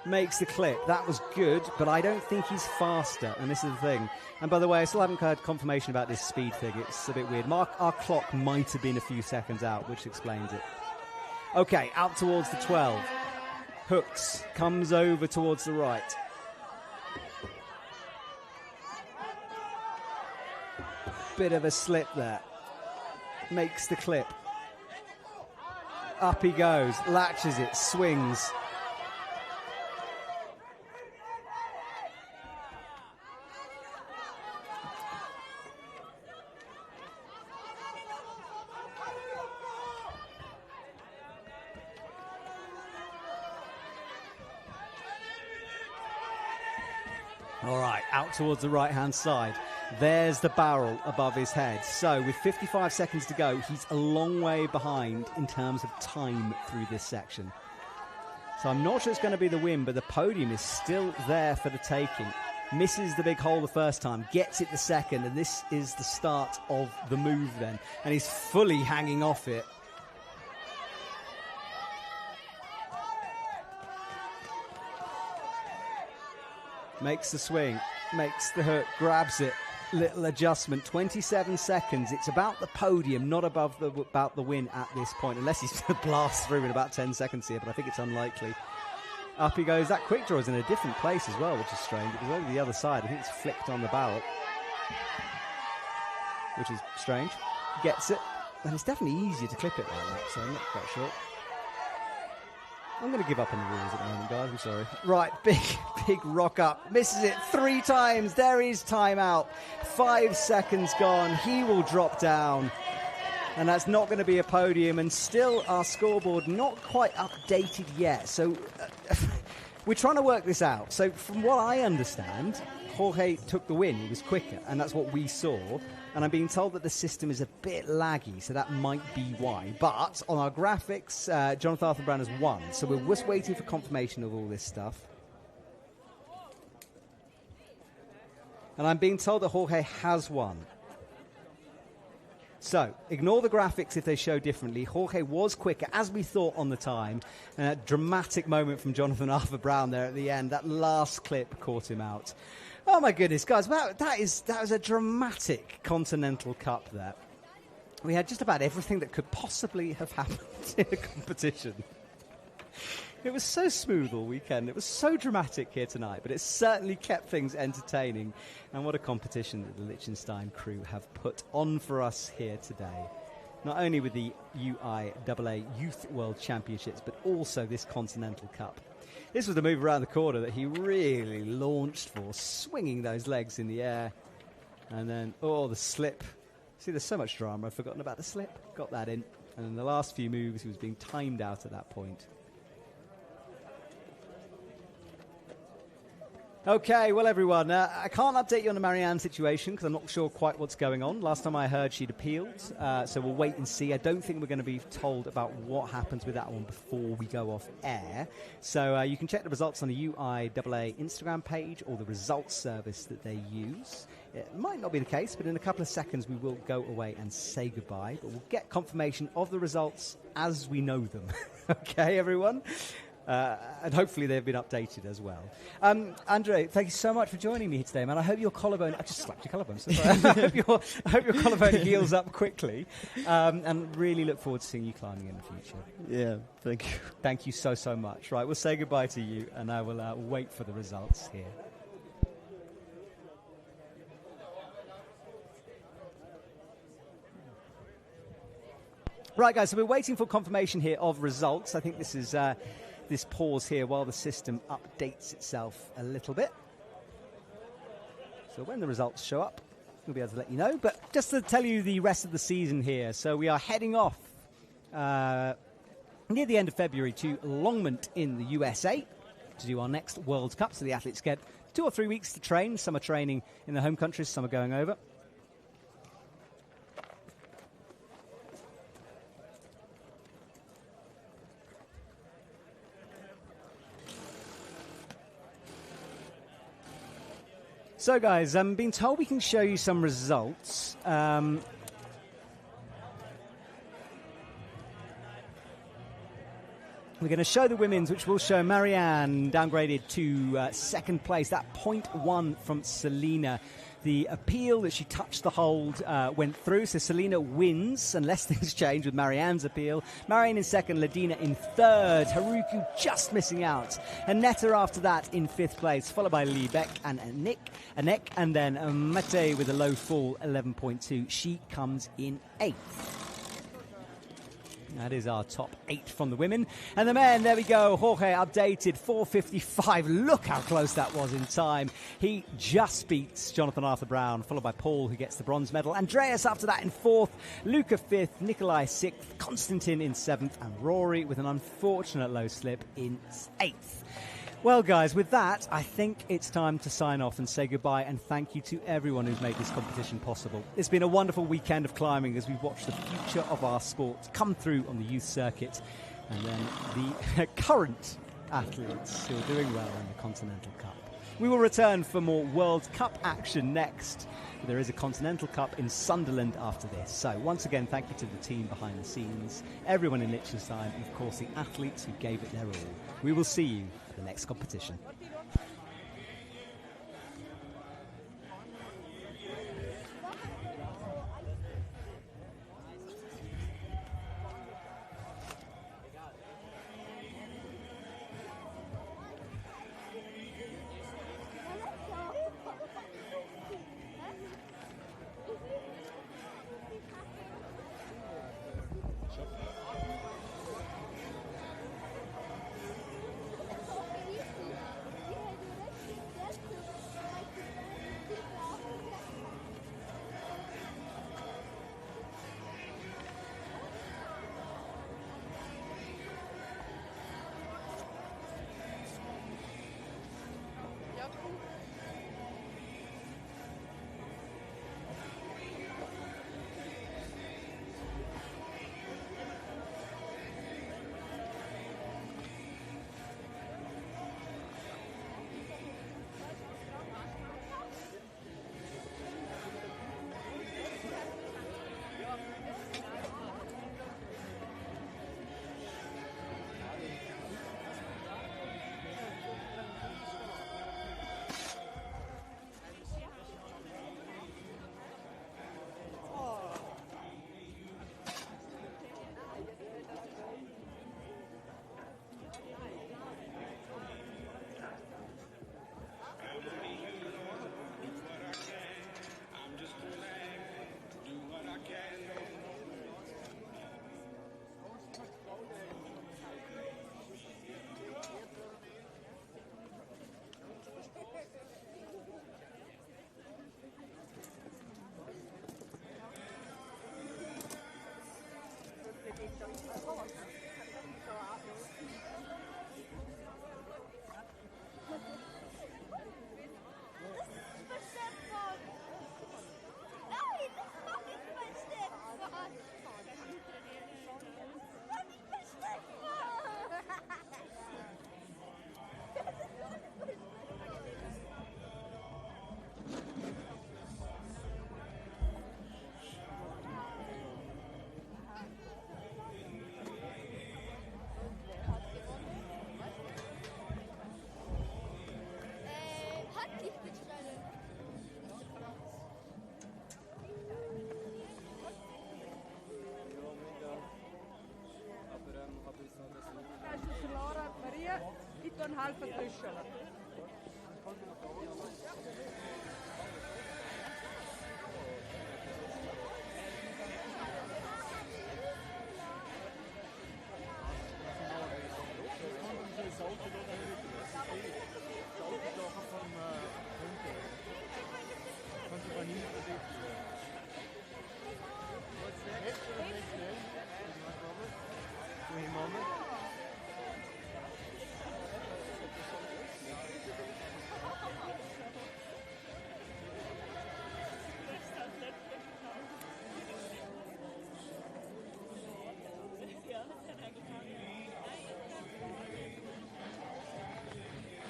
Speaker 1: makes the clip. That was good, but I don't think he's faster, and this is the thing. And by the way, I still haven't heard confirmation about this speed thing. It's a bit weird. Our clock might have been a few seconds out, which explains it. Okay, out towards the 12. Hooks, comes over towards the right. Bit of a slip there. Makes the clip. Up he goes, latches it, swings. All right, out towards the right-hand side. There's the barrel above his head. So with 55 seconds to go, he's a long way behind in terms of time through this section. So I'm not sure it's going to be the win, but the podium is still there for the taking. Misses the big hole the first time, gets it the second, and this is the start of the move then. And he's fully hanging off it. Makes the swing, makes the hook, grabs it. Little adjustment, 27 seconds. It's about the podium, not about the win at this point, unless he's going to blast through in about 10 seconds here, but I think it's unlikely. Up he goes. That quick draw is in a different place as well, which is strange. It was over the other side. I think it's flicked on the barrel, which is strange. Gets it, and it's definitely easier to clip it like that, so I'm not quite sure. I'm going to give up on the rules at the moment, guys. I'm sorry. Right, big rock up. Misses it 3 times. There is timeout. 5 seconds gone. He will drop down. And that's not going to be a podium. And still our scoreboard not quite updated yet. So we're trying to work this out. So from what I understand, Jorge took the win. He was quicker. And that's what we saw. And I'm being told that the system is a bit laggy, so that might be why. But on our graphics, Jonathan Arthur Brown has won. So we're just waiting for confirmation of all this stuff. And I'm being told that Jorge has won. So, ignore the graphics if they show differently. Jorge was quicker, as we thought on the time. And a dramatic moment from Jonathan Arthur Brown there at the end. That last clip caught him out. Oh my goodness, guys, that was a dramatic Continental Cup there. We had just about everything that could possibly have happened in a competition. It was so smooth all weekend. It was so dramatic here tonight, but it certainly kept things entertaining. And what a competition that the Liechtenstein crew have put on for us here today. Not only with the UIAA Youth World Championships, but also this Continental Cup. This was the move around the corner that he really launched for, swinging those legs in the air. And then, the slip. See, there's so much drama. I've forgotten about the slip. Got that in. And in the last few moves, he was being timed out at that point. Okay, well, everyone, I can't update you on the Marianne situation because I'm not sure quite what's going on. Last time I heard, she'd appealed, so we'll wait and see. I don't think we're going to be told about what happens with that one before we go off air. So you can check the results on the UIAA Instagram page or the results service that they use. It might not be the case, but in a couple of seconds we will go away and say goodbye. But we'll get confirmation of the results as we know them. Okay, everyone? And hopefully they've been updated as well. Andre, thank you so much for joining me here today, man. I hope your collarbone... I just slapped your collarbone. So I hope your collarbone heals up quickly. And really look forward to seeing you climbing in the future.
Speaker 5: Yeah, thank you.
Speaker 1: Thank you so, so much. Right, we'll say goodbye to you, and I will wait for the results here. Right, guys, so we're waiting for confirmation here of results. I think this is... this pause here while the system updates itself a little bit. So when the results show up, we'll be able to let you know. But just to tell you the rest of the season here, so we are heading off near the end of February to Longmont in the USA to do our next World Cup. So the athletes get 2 or 3 weeks to train. Some are training in the home countries, some are going over. So, guys, I'm being told we can show you some results. We're going to show the women's, which will show Marianne downgraded to second place. That 0.1 from Celina. The appeal that she touched the hold went through, so Celina wins, unless things change with Marianne's appeal. Marianne in second, Ladina in third, Haruko just missing out. Aneta after that in fifth place, followed by Lea Beck and Annick, and then Maite with a low fall, 11.2. She comes in eighth. That is our top 8 from the women. And the men, there we go. Jorge updated, 4:55. Look how close that was in time. He just beats Jonathan Arthur Brown, followed by Paul, who gets the bronze medal. Andreas after that in 4th. Luca 5th. Nikolai 6th. Constantin in 7th. And Rory with an unfortunate low slip in 8th. Well, guys, with that, I think it's time to sign off and say goodbye and thank you to everyone who's made this competition possible. It's been a wonderful weekend of climbing as we've watched the future of our sport come through on the youth circuit and then the current athletes who are doing well in the Continental Cup. We will return for more World Cup action next. There is a Continental Cup in Sunderland after this. So once again, thank you to the team behind the scenes, everyone in Liechtenstein, and of course the athletes who gave it their all. We will see you at the next competition.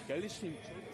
Speaker 7: Gell, das stimmt schon.